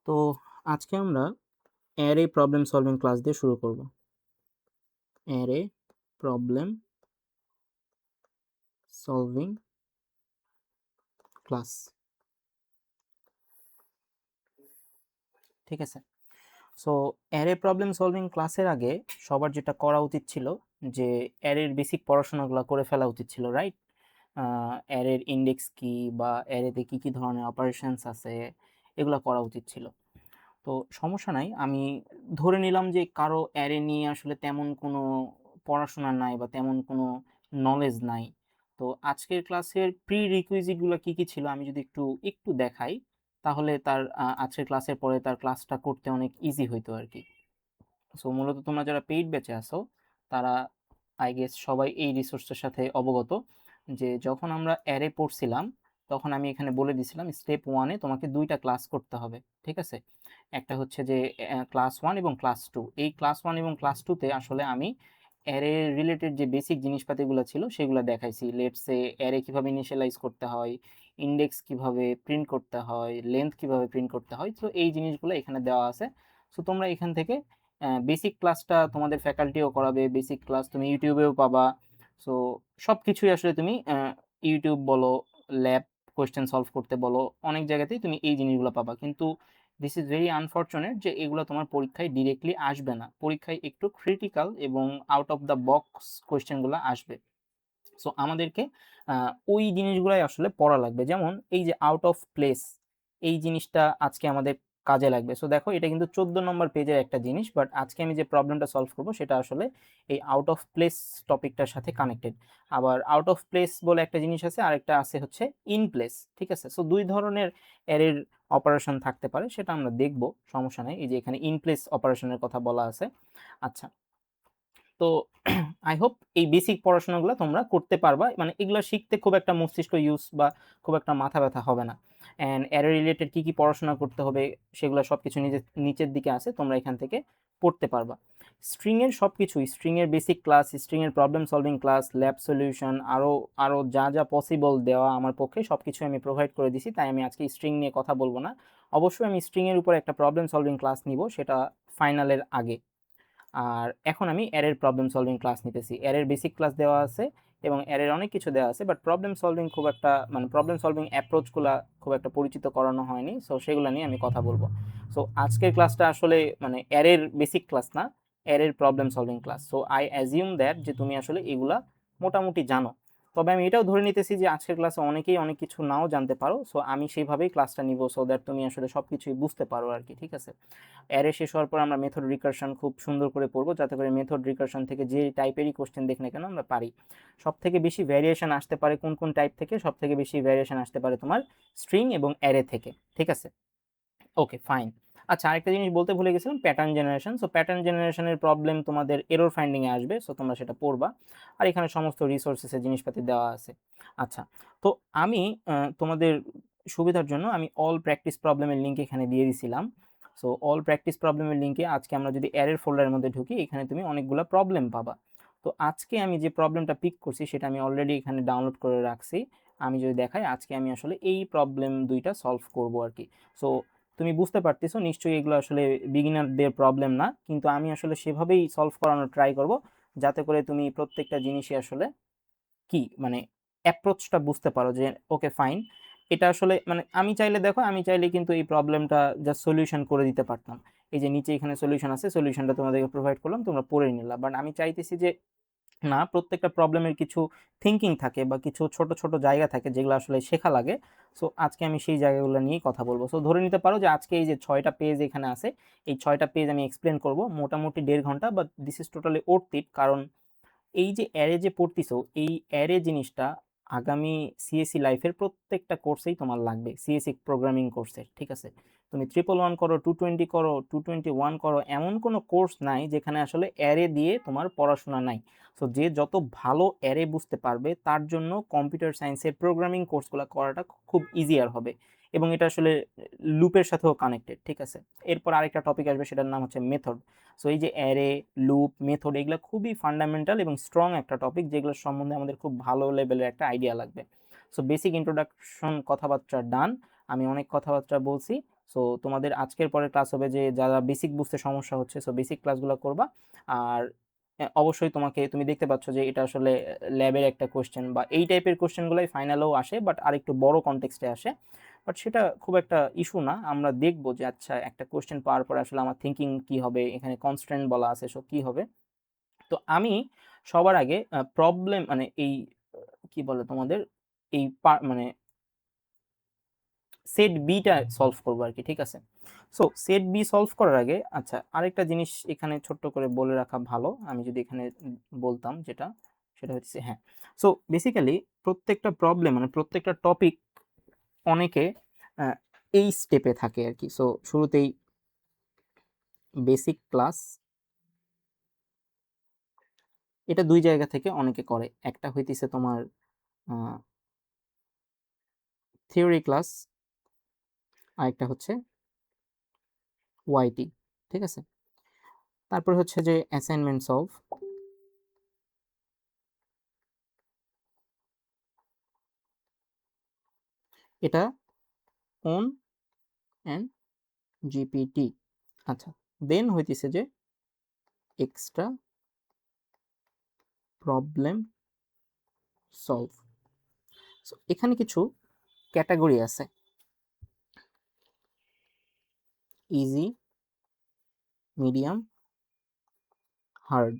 তো আজকে আমরা অ্যারে প্রবলেম সলভিং ক্লাস দিয়ে শুরু করব। অ্যারে প্রবলেম সলভিং ক্লাস, ঠিক আছে। সো অ্যারে প্রবলেম সলভিং ক্লাসের আগে সবার যেটা করা উচিত ছিল যে অ্যারের বেসিক পড়াশোনাগুলো করে ফেলা উচিত ছিল, রাইট? অ্যারের ইন্ডেক্স কি বা অ্যারেতে কী কী ধরনের অপারেশনস আছে এগুলো করা উচিত ছিল। তো সমস্যা নাই, আমি ধরে নিলাম যে কারো অ্যারে নিয়ে আসলে তেমন কোনো পড়াশোনা নাই বা তেমন কোনো নলেজ নাই। তো আজকের ক্লাসের প্রি রিকুইজিটগুলো কী কী ছিল আমি যদি একটু একটু দেখাই, তাহলে তার আজকের ক্লাসের পরে তার ক্লাসটা করতে অনেক ইজি হইতো আর কি। সো মূলত তোমরা যারা পেইড ব্যাচে আসো তারা আই গেস সবাই এই রিসোর্সটার সাথে অবগত যে যখন আমরা অ্যারে পড়ছিলাম তখন আমি এখানে বলে দিছিলাম স্টেপ 1-এ তোমাকে দুইটা ক্লাস করতে হবে, ঠিক আছে। একটা হচ্ছে যে ক্লাস 1 এবং ক্লাস 2। এই ক্লাস 1 এবং ক্লাস 2-তে আসলে আমি অ্যারে রিলেটেড যে বেসিক জিনিসপাতিগুলো ছিল সেগুলো দেখাইছি। লেটস সে অ্যারে কিভাবে ইনিশিয়ালাইজ করতে হয়, ইন্ডেক্স কিভাবে প্রিন্ট করতে হয়, লেন্থ কিভাবে প্রিন্ট করতে হয়, তো এই জিনিসগুলো এখানে দেওয়া আছে। সো তোমরা এখান থেকে বেসিক ক্লাসটা তোমাদের ফ্যাকাল্টিও করাবে, বেসিক ক্লাস তুমি ইউটিউবেও পাবা। সো সব কিছুই আসলে তুমি ইউটিউব বলো, ল্যাব কোয়েশ্চেন সলভ করতে বলো, অনেক জায়গাতেই তুমি এই জিনিসগুলো পাবা। কিন্তু দিস ইজ ভেরি আনফর্চুনেট যে এগুলো তোমার পরীক্ষায় ডিরেক্টলি আসবে না, পরীক্ষায় একটু ক্রিটিক্যাল এবং আউট অফ দ্য বক্স কোয়েশ্চেনগুলো আসবে। সো আমাদেরকে ওই জিনিসগুলাই আসলে পড়া লাগবে। যেমন এই যে আউট অফ প্লেস, এই জিনিসটা আজকে আমাদের কাজে লাগবে। সো দেখো এটা কিন্তু 14 নম্বর পেজের একটা জিনিস, বাট আজকে আমি যে প্রবলেমটা সলভ করব সেটা আসলে এই আউট অফ প্লেস টপিকটার সাথে কানেক্টেড। আবার আউট অফ প্লেস বলে একটা জিনিস আছে, আরেকটা আছে হচ্ছে ইন প্লেস, ঠিক আছে। সো দুই ধরনের অ্যারের অপারেশন থাকতে পারে, সেটা আমরা দেখব, সমস্যা নেই। এই যে এখানে ইন প্লেস অপারেশনের কথা বলা আছে। আচ্ছা, তো আই হোপ এই বেসিক পড়াশোনাগুলো তোমরা করতে পারবা, মানে এগুলো শিখতে খুব একটা মস্তিষ্ক ইউজ বা খুব একটা মাথা ব্যথা হবে না। অ্যান্ড অ্যারে রিলেটেড কী কী পড়াশোনা করতে হবে সেগুলো সব কিছু নিচের দিকে আছে, তোমরা এখান থেকে পড়তে পারবা। স্ট্রিংয়ের সব কিছুই, স্ট্রিংয়ের বেসিক ক্লাস, স্ট্রিংয়ের problem solving class, lab solution, আরও আরও যা যা পসিবল দেওয়া আমার পক্ষে সব কিছু আমি প্রোভাইড করে দিছি, তাই আমি আজকে স্ট্রিং নিয়ে কথা বলবো না। অবশ্যই আমি স্ট্রিংয়ের উপর একটা প্রবলেম সলভিং ক্লাস নিব, সেটা ফাইনালের আগে। আর এখন আমি অ্যারের প্রবলেম সলভিং ক্লাস নিতেছি। অ্যারের বেসিক ক্লাস দেওয়া আছে এবং অ্যারের অনেক কিছু দেওয়া আছে, বাট প্রবলেম সলভিং খুব একটা, মানে প্রবলেম সলভিং অ্যাপ্রোচগুলো খুব একটা পরিচিত করানো হয়নি। সো সেগুলো নিয়ে আমি কথা বলবো। সো আজকের ক্লাসটা আসলে মানে অ্যারের বেসিক ক্লাস না, অ্যারের problem solving class. So I assume that যে তুমি আসলে এগুলা মোটামুটি জানো। তবে আমি এটাও ধরে নিতেছি যে আজকের ক্লাসে অনেকেই অনেক কিছু নাও জানতে পারো। সো আমি সেইভাবেই ক্লাসটা নিব, সো দ্যাট তুমি আসলে সব কিছুই বুঝতে পারো আর কি, ঠিক আছে। অ্যারে শেষ হওয়ার পর আমরা মেথড রিকারশন খুব সুন্দর করে পড়বো, যাতে করে মেথড রিকারশন থেকে যে টাইপেরই কোশ্চেন দেখ না কেন আমরা পারি। সব থেকে বেশি ভ্যারিয়েশন আসতে পারে কোন কোন টাইপ থেকে? সব থেকে বেশি ভ্যারিয়েশন আসতে পারে তোমার স্ট্রিং এবং অ্যারে থেকে, ঠিক আছে। ওকে, ফাইন। আচ্ছা, আরেকটা জিনিস বলতে ভুলে গেছিলাম, প্যাটার্ন জেনারেশন। সো প্যাটার্ন জেনারেশনের প্রবলেম তোমাদের এরর ফাইন্ডিংয়ে আসবে, সো তোমরা সেটা পড়বা। আর এখানে সমস্ত রিসোর্সেসের জিনিসপাতি দেওয়া আছে। আচ্ছা, তো আমি তোমাদের সুবিধার জন্য আমি অল প্র্যাকটিস প্রবলেমের লিঙ্ক এখানে দিয়ে দিছিলাম। সো অল প্র্যাকটিস প্রবলেমের লিঙ্কে আজকে আমরা যদি অ্যারের ফোল্ডারের মধ্যে ঢুকি, এখানে তুমি অনেকগুলো প্রবলেম পাবা। তো আজকে আমি যে প্রবলেমটা পিক করছি সেটা আমি অলরেডি এখানে ডাউনলোড করে রাখছি। আমি যদি দেখাই, আজকে আমি আসলে এই প্রবলেম দুইটা সলভ করব আর কি। সো তুমি বুঝতে পারতেছো নিশ্চয়ই এগুলো আসলে বিগিনারদের প্রবলেম না, কিন্তু আমি আসলে সেভাবেই সলভ করানোর ট্রাই করব, যাতে করে তুমি প্রত্যেকটা জিনিসই আসলে কি মানে অ্যাপ্রোচটা বুঝতে পারো যে ওকে ফাইন, এটা আসলে মানে আমি চাইলে, দেখো আমি চাইলে কিন্তু এই প্রবলেমটা জাস্ট সলিউশন করে দিতে পারতাম। এই যে নিচে এখানে সলিউশন আছে, সলিউশনটা তোমাদেরকে প্রোভাইড করলাম, তোমরা পড়ে নিলা। বাট আমি চাইতেছি যে না, প্রত্যেকটা প্রবলেমের কিছু থিঙ্কিং থাকে বা কিছু ছোট ছোট জায়গা থাকে যেগুলো আসলে শেখা লাগে। সো আজকে আমি সেই জায়গাগুলো নিয়েই কথা বলবো। সো ধরে নিতে পারো যে আজকে এই যে 6টা পেজ এখানে আছে, এই 6টা পেজ আমি এক্সপ্লেন করব মোটামুটি 1.5 ঘন্টা, but this is totally worth it. কারণ এই যে অ্যারে যে পড়তিছো, এই অ্যারে জিনিসটা আগামী সিএসসি লাইফের প্রত্যেকটা কোর্সেই তোমার লাগবে, সিএসসি প্রোগ্রামিং কোর্সের, ঠিক আছে। তুমি 111 করো, 220 করো, 221 করো, এমন কোনো কোর্স নাই যেখানে আসলে অ্যারে দিয়ে তোমার পড়াশোনা নাই। সো যে যত ভালো অ্যারে বুঝতে পারবে তার জন্য কম্পিউটার সায়েন্সের প্রোগ্রামিং কোর্সগুলো করাটা খুব ইজিয়ার হবে, এবং এটা আসলে লুপের সাথেও কানেক্টেড, ঠিক আছে। এরপর আরেকটা টপিক আসবে, সেটার নাম হচ্ছে মেথড। সো এই যে অ্যারে, লুপ, মেথড, এগুলো খুবই ফান্ডামেন্টাল এবং স্ট্রং একটা টপিক, যেগুলো সম্বন্ধে আমাদের খুব ভালো লেভেলের একটা আইডিয়া লাগবে। সো বেসিক ইন্ট্রোডাকশন কথাবার্তা ডান, আমি অনেক কথাবার্তা বলছি। সো তোমাদের আজকের পরে ক্লাস হবে যে যারা বেসিক বুঝতে সমস্যা হচ্ছে, সো বেসিক ক্লাসগুলো করবা। আর অবশ্যই তুমি দেখতে পাচ্ছ যে এটা আসলে ল্যাবের একটা কোশ্চেন, বা এই টাইপের কোশ্চেনগুলোই ফাইনালেও আসে, বাট আরেকটু বড় কনটেক্সটে আসে। বাট সেটা খুব একটা ইস্যু না, আমরা দেখবো যে আচ্ছা একটা কোশ্চেন পাওয়ার পরে আসলে আমার থিঙ্কিং কি হবে, এখানে কনস্ট্রেন্ট বলা আছে, সো কি হবে। তো আমি সবার আগে প্রবলেম মানে এই কি বলে তোমাদের এই মানে সেট বিটা সলভ করবো আর কি, ঠিক আছে। সো সেট বি সলভ করার আগে আচ্ছা আরেকটা জিনিস এখানে ছোট্ট করে বলে রাখা ভালো, আমি যদি এখানে বলতাম যেটা, সেটা হচ্ছে হ্যাঁ। সো বেসিক্যালি প্রত্যেকটা প্রবলেম মানে প্রত্যেকটা টপিক অনেকে এই স্টেপে থাকে আর কি। সো শুরুতেই বেসিক ক্লাস, এটা দুই জায়গা থেকে অনেকে করে, একটা হইতেছে তোমার থিওরি ক্লাস, আরেকটা হচ্ছে ওয়াইটি, ঠিক আছে। তারপর হচ্ছে যে অ্যাসাইনমেন্ট সলভ, এটা ওন অ্যান্ড জিপিটি। আচ্ছা, দেন হইতেছে যে এক্সট্রা প্রবলেম সলভ। সো এখানে কিছু ক্যাটাগরি আছে, easy, medium, hard.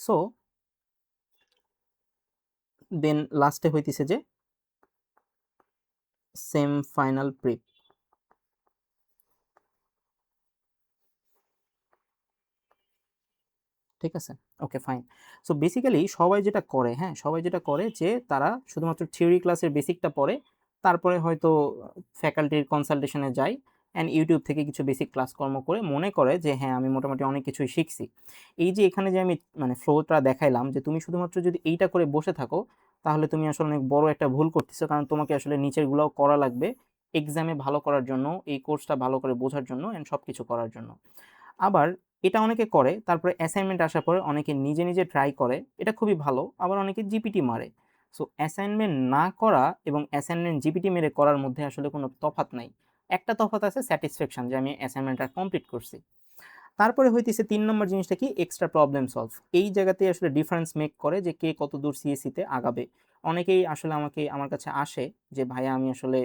So then লাস্টে হইতেছে যে সেম ফাইনাল প্রিপ, ঠিক আছে। Okay fine. সো বেসিক্যালি সবাই যেটা করে, হ্যাঁ সবাই যেটা করে যে তারা শুধুমাত্র থিওরি ক্লাসের বেসিকটা পড়ে, তারপরে হয়তো ফ্যাকাল্টির কনসালটেশনে যায় অ্যান্ড ইউটিউব থেকে কিছু বেসিক ক্লাসকর্ম করে মনে করে যে হ্যাঁ আমি মোটামুটি অনেক কিছুই শিখছি। এই যে এখানে যে আমি মানে ফ্লোটা দেখাইলাম, যে তুমি শুধুমাত্র যদি এইটা করে বসে থাকো তাহলে তুমি আসলে অনেক বড় একটা ভুল করতেছো, কারণ তোমাকে আসলে নিচেরগুলোও করা লাগবে এক্সামে ভালো করার জন্য, এই কোর্সটা ভালো করে বোঝার জন্য অ্যান্ড সব কিছু করার জন্য। আবার এটা অনেকে করে, তারপরে অ্যাসাইনমেন্ট আসার পরে অনেকে নিজে নিজে ট্রাই করে, এটা খুবই ভালো। আবার অনেকে জিপিটি মারে। সো অ্যাসাইনমেন্ট না করা এবং অ্যাসাইনমেন্ট জিপিটি মেরে করার মধ্যে আসলে কোনো তফাৎ নাই। একটা তফাৎ আছে স্যাটিসফ্যাকশন, যে আমি অ্যাসাইনমেন্টটা কমপ্লিট করছি। তারপরে হইতেছে ৩ নম্বর জিনিসটা কি, এক্সট্রা প্রবলেম সলভ। এই জায়গাতে আসলে ডিফারেন্স মেক করে যে কে কত দূর সিএসসিতে আগাবে। অনেকেই আসলে আমার কাছে আসে যে ভাইয়া আমি আসলে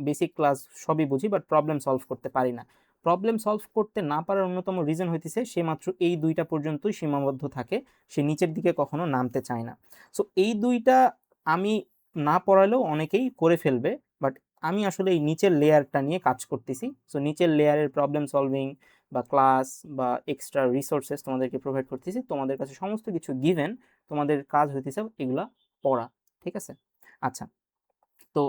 বেসিক ক্লাস সবই বুঝি বাট প্রবলেম সলভ করতে পারি না। প্রবলেম সলভ করতে না পারার অন্যতম রিজন হইতেছে সে মাত্র এই দুইটা পর্যন্তই সীমাবদ্ধ থাকে, সে নিচের দিকে কখনো নামতে চায় না। সো এই দুইটা আমি না পড়ালেও অনেকেই করে ফেলবে, বাট আমি আসলে এই নিচের লেয়ারটা নিয়ে কাজ করতেছি। সো নিচের লেয়ারের প্রবলেম সলভিং বা ক্লাস বা এক্সট্রা রিসোর্সেস তোমাদেরকে প্রোভাইড করতেছি, তোমাদের কাছে সমস্ত কিছু গিভেন, তোমাদের কাজ হইতেছে এগুলা পড়া, ঠিক আছে। আচ্ছা, তো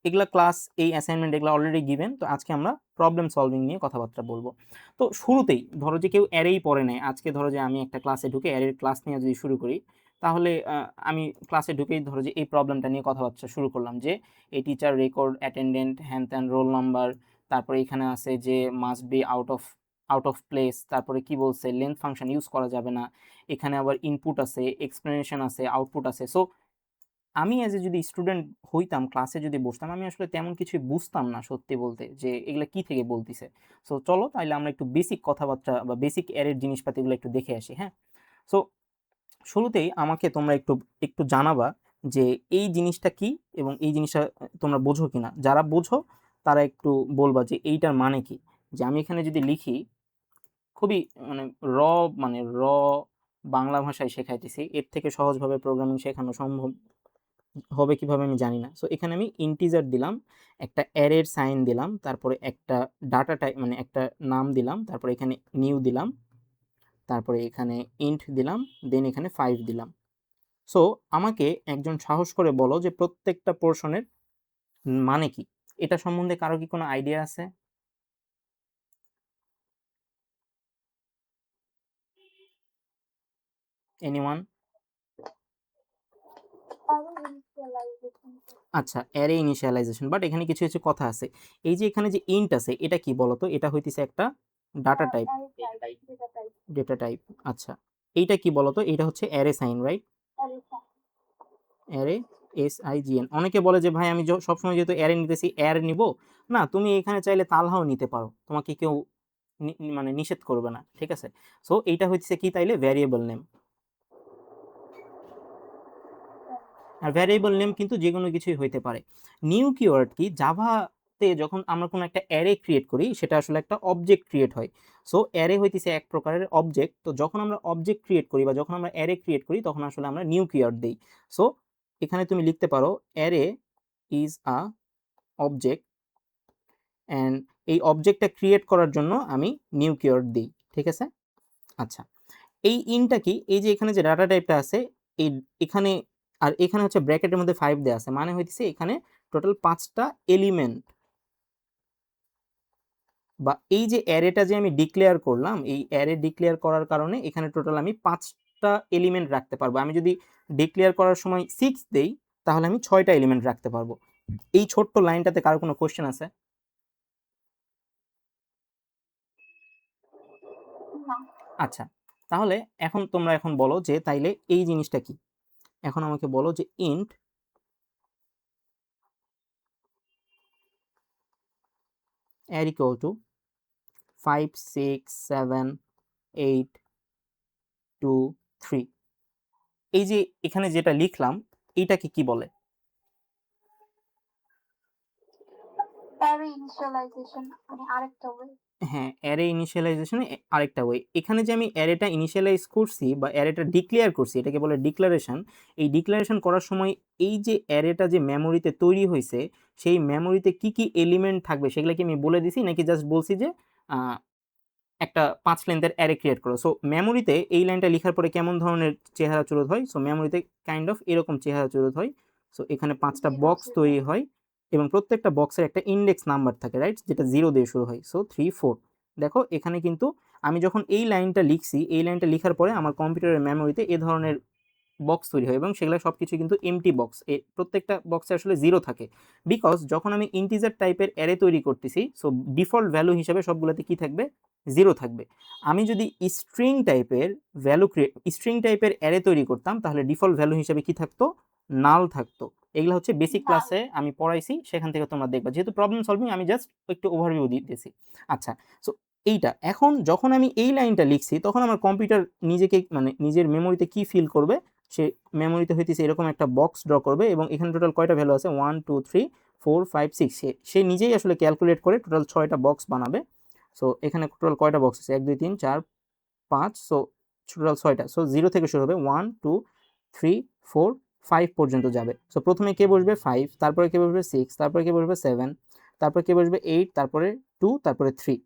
এগুলা ক্লাস, এই অ্যাসাইনমেন্ট এগুলো অলরেডি গিভেন, তো আজকে আমরা প্রবলেম সলভিং নিয়ে কথাবার্তা বলবো। তো শুরুতেই ধরো যে কেউ অ্যারেই পড়ে নেয়, আজকে ধরো যে আমি একটা ক্লাসে ঢুকে অ্যারের ক্লাস নিয়ে যদি শুরু করি, তাহলে আমি ক্লাসে ঢুকেই ধরো যে এই প্রবলেমটা নিয়ে কথাবার্তা শুরু করলাম যে এই টিচার রেকর্ড অ্যাটেন্ডেন্ট হ্যান ত্যান রোল নাম্বার, তারপরে এখানে আছে যে must be out of place, তারপরে কি বলছে লেন্থ ফাংশন ইউজ করা যাবে না, এখানে আবার ইনপুট আছে, এক্সপ্লেনেশন আছে, আউটপুট আছে। সো আমি অ্যাজ এ যদি স্টুডেন্ট হইতাম, ক্লাসে যদি বসতাম, আমি আসলে তেমন কিছুই বুঝতাম না সত্যি বলতে, যে এগুলা কি থেকে বলতিছে। সো চলো তাহলে আমরা একটু বেসিক কথাবার্তা বা বেসিক অ্যারের জিনিসপাতিগুলো একটু দেখে আসি, হ্যাঁ। সো শুরুতেই আমাকে তোমরা একটু একটু জানাবা যে এই জিনিসটা কি এবং এই জিনিসটা তোমরা বোঝো কিনা। যারা বোঝো তারা একটু বলবা যে এইটার মানে কি। যে আমি এখানে যদি লিখি, খুবই মানে র মানে র বাংলা ভাষায় শেখাইতেছি, এর থেকে সহজভাবে প্রোগ্রামিং শেখানো সম্ভব হবে কিভাবে আমি জানি না। সো এখানে আমি ইন্টিজার দিলাম, একটা অ্যারের সাইন দিলাম, তারপরে একটা ডাটা টাইপ মানে একটা নাম দিলাম, তারপরে এখানে নিউ দিলাম, তারপরে এখানে ইন্ট দিলাম, দেন এখানে 5 দিলাম। সো আমাকে একজন সাহস করে বলো যে প্রত্যেকটা পোর্শনের মানে কি। এটা সম্বন্ধে কারো কি কোনো আইডিয়া আছে? এনিওয়ান? আচ্ছা, অ্যারে ইনিশিয়ালাইজেশন, বাট এখানে কিছু কিছু কথা আছে। এই যে এখানে যে ইন্ট আছে এটা কি বলতো, এটা হইতেছে একটা ডাটা টাইপ, ডেটা টাইপ। আচ্ছা, এইটা কি বলতো, এটা হচ্ছে array sign, right? Array SIGN। অনেকে বলে যে ভাই আমি সবসময় যেহেতু অ্যারে নিতেছি অ্যারে নিব না, তুমি এখানে চাইলে তালহাও নিতে পারো, তোমাকে কেউ মানে নিষেধ করবে না, ঠিক আছে। সো এইটা হচ্ছে কি তাইলে ভ্যারিয়েবল নেম। আর ভ্যারিয়েবল নেম কিন্তু যে কোনো কিছুই হইতে পারে। নিউ কিওয়ার্ড কি, জাভাতে যখন আমরা কোনো একটা অ্যারে ক্রিয়েট করি সেটা আসলে একটা অবজেক্ট ক্রিয়েট হয়। সো অ্যারে হইতেছে এক প্রকারের অবজেক্ট। তো যখন আমরা অবজেক্ট ক্রিয়েট করি বা যখন আমরা অ্যারে ক্রিয়েট করি তখন আসলে আমরা নিউ কিওয়ার্ড দিই। সো এখানে তুমি লিখতে পারো array is a object and এই অবজেক্টটা ক্রিয়েট করার জন্য আমি নিউ কিওয়ার্ড দিই, ঠিক আছে। আচ্ছা, এই ইনটা কি, এই যে এখানে যে ডাটা টাইপটা আছে এই এখানে, আর এখানে হচ্ছে ব্র্যাকেটের মধ্যে 5 দেয়া আছে, মানে হইতেছে এখানে টোটাল 5টা এলিমেন্ট, বা এই যে অ্যারেটা যে আমি ডিক্লেয়ার করলাম, এই অ্যারে ডিক্লেয়ার করার কারণে এখানে টোটাল আমি 5টা এলিমেন্ট রাখতে পারবো। আমি যদি ডিক্লেয়ার করার সময় 6 দেই তাহলে আমি 6টা এলিমেন্ট রাখতে পারবো। এই ছোট্ট লাইনটাতে কারো কোনো কোশ্চেন আছে? আচ্ছা, তাহলে এখন তোমরা এখন বলো যে তাইলে এই জিনিসটা কি। এখন আমাকে বলো যে ইন্ট অ্যার ইকুয়াল টু 5 6 7 8 2 3, এই যে এখানে যেটা লিখলাম এইটাকে কি বলে? অ্যারে ইনিশিয়ালাইজেশন মানে আরেকটা ওয়ে। হ্যাঁ, অ্যারে ইনিশিয়ালাইজেশন আরেকটা ওয়ে। এখানে যে আমি অ্যারেটা ইনিশিয়ালাইজ করছি বা অ্যারেটা ডিক্লেয়ার করছি এটাকে বলে ডিক্লারেশন। এই ডিক্লারেশন করার সময় এই যে অ্যারেটা যে মেমোরিতে তৈরি হয়েছে সেই মেমোরিতে কি কি এলিমেন্ট থাকবে সেগুলো কি আমি বলে দিছি, নাকি জাস্ট বলছি যে একটা 5 লেন্থের অ্যারে ক্রিয়েট করো? সো মেমোরিতে এই লাইনটা লেখার পরে কেমন ধরনের চেহারা চুরুত হয়? সো মেমোরিতে কাইন্ড অফ এরকম চেহারা চুরুত হয়। সো এখানে 5টা বক্স তৈরি হয় এবং প্রত্যেকটা বক্সের একটা ইন্ডেক্স নাম্বার থাকে, রাইট, যেটা 0 দিয়ে শুরু হয়। সো 3 4, দেখো এখানে কিন্তু আমি যখন এই লাইনটা লিখছি, এই লাইনটা লিখার পরে আমার কম্পিউটারের মেমোরিতে এ ধরনের বক্স তৈরি হয় এবং সেগুলো সবকিছু কিন্তু এমটি বক্স, প্রত্যেকটা বক্সে আসলে 0 থাকে। বিকজ যখন আমি ইন্টিজার টাইপের অ্যারে তৈরি করতেছি সো ডিফল্ট ভ্যালু হিসেবে সবগুলোতে কি থাকবে? 0 থাকবে। আমি যদি স্ট্রিং টাইপের স্ট্রিং টাইপের অ্যারে তৈরি করতাম তাহলে ডিফল্ট ভ্যালু হিসেবে কি থাকতো? নাল থাকতো। এগুলো হচ্ছে বেসিক ক্লাসে আমি পড়াইছি, সেখান থেকে তোমরা দেখবা, যেহেতু প্রবলেম সলভিং আমি জাস্ট একটু ওভারভিউ দিতেছি। আচ্ছা, সো এইটা এখন যখন আমি এই লাইনটা লিখছি তখন আমার কম্পিউটার নিজেকে মানে নিজের মেমোরিতে কি ফিল করবে? সে মেমোরিতে হইতেছে এরকম একটা বক্স ড্র করবে এবং এখানে টোটাল কয়টা ভ্যালু আছে? 1 2 3 4 5 6, সে নিজেই আসলে ক্যালকুলেট করে টোটাল 6টা বক্স বানাবে। সো এখানে টোটাল কয়টা বক্স আছে? 1 2 3 4 5, সো টোটাল 6টা। সো 0 থেকে শুরু হবে, 1 2 3 4 5 পর্যন্ত যাবে। সো প্রথমে কে বসবে? 5, তারপরে কে বসবে? 6, তারপরে কে বসবে? 7, তারপরে কে বসবে? 8, তারপরে 2, তারপরে 3।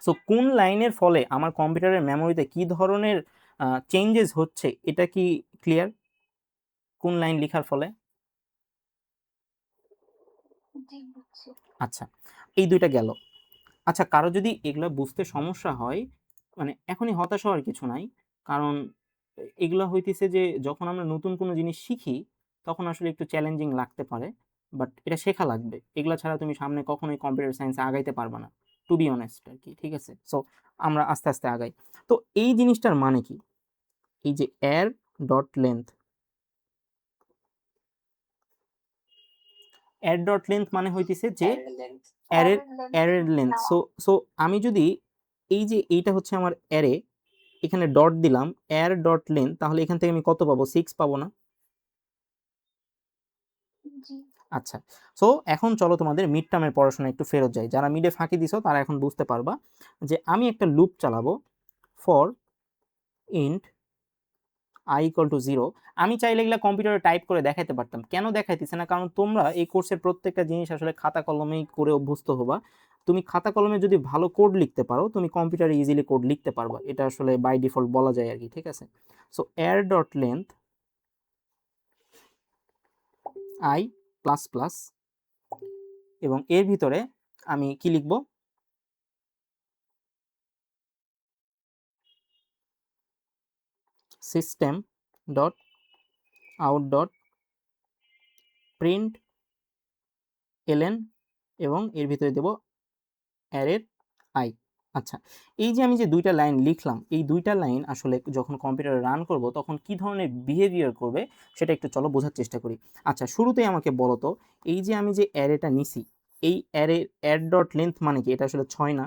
সো কোন লাইনের ফলে আমার কম্পিউটারের মেমোরিতে কি ধরনের চেঞ্জেস হচ্ছে এটা কি ক্লিয়ার? কোন লাইন লেখার ফলে? আচ্ছা, এই দুইটা গেল। আচ্ছা, কারো যদি এগুলো বুঝতে সমস্যা হয় মানে এখনই হতাশ হওয়ার কিছু নাই, কারণ এগুলো হইতেছে যে যখন আমরা নতুন কোনো জিনিস শিখি তখন আসলে একটু চ্যালেঞ্জিং লাগতে পারে, বাট এটা শেখা লাগবে। এগুলো ছাড়া তুমি সামনে কখনোই কম্পিউটার সায়েন্সে আগাইতে পারবে না, টু বি অনেস্ট আর কি, ঠিক আছে। সো আমরা আস্তে আস্তে আগাই। তো এই জিনিসটার মানে কি? এই যে অ্যার ডট লেন্থ, অ্যার ডট লেন্থ মানে হইতেছে যে অ্যারের অ্যারের লেন্থ। সো সো আমি যদি এই যে এইটা হচ্ছে আমার অ্যারে, এখানে ডট দিলাম অ্যার ডট লেন্থ, তাহলে এখান থেকে আমি কত পাবো? 6 পাবো না? আচ্ছা, সো এখন চলো তোমাদের মিড টার্মের পড়াশোনা একটু ফেরত যাই। যারা মিডে ফাঁকি দিছো তারা এখন বুঝতে পারবা যে আমি একটা লুপ চালাবো for int i equal to 0। আমি চাইলে এগুলা কম্পিউটারে টাইপ করে দেখাইতে পারতাম, কেন দেখাইতেছে না? কারণ তোমরা এই কোর্সের প্রত্যেকটা জিনিস আসলে খাতা কলমেই করে অভ্যস্ত হবা। তুমি খাতা কলমে যদি ভালো কোড লিখতে পারো তুমি কম্পিউটারে ইজিলি কোড লিখতে পারবা, এটা আসলে বাই ডিফল্ট বলা যায় আর কি, ঠিক আছে। So arr dot length i plus plus, এবং এর ভিতরে আমি কি লিখব? System dot out dot println এবং এর ভিতরে দেব অ্যারের আই। আচ্ছা, এই যে আমি যে দুইটা লাইন লিখলাম, এই দুইটা লাইন আসলে যখন কম্পিউটারে রান করব তখন কি ধরনের বিহেভিয়ার করবে সেটা একটু চলো বোঝার চেষ্টা করি। আচ্ছা, শুরুতেই আমাকে বলো তো, এই যে আমি যে অ্যারেটা নিছি, এই অ্যাড ডট লেন্থ মানে কি? এটা আসলে 6 না?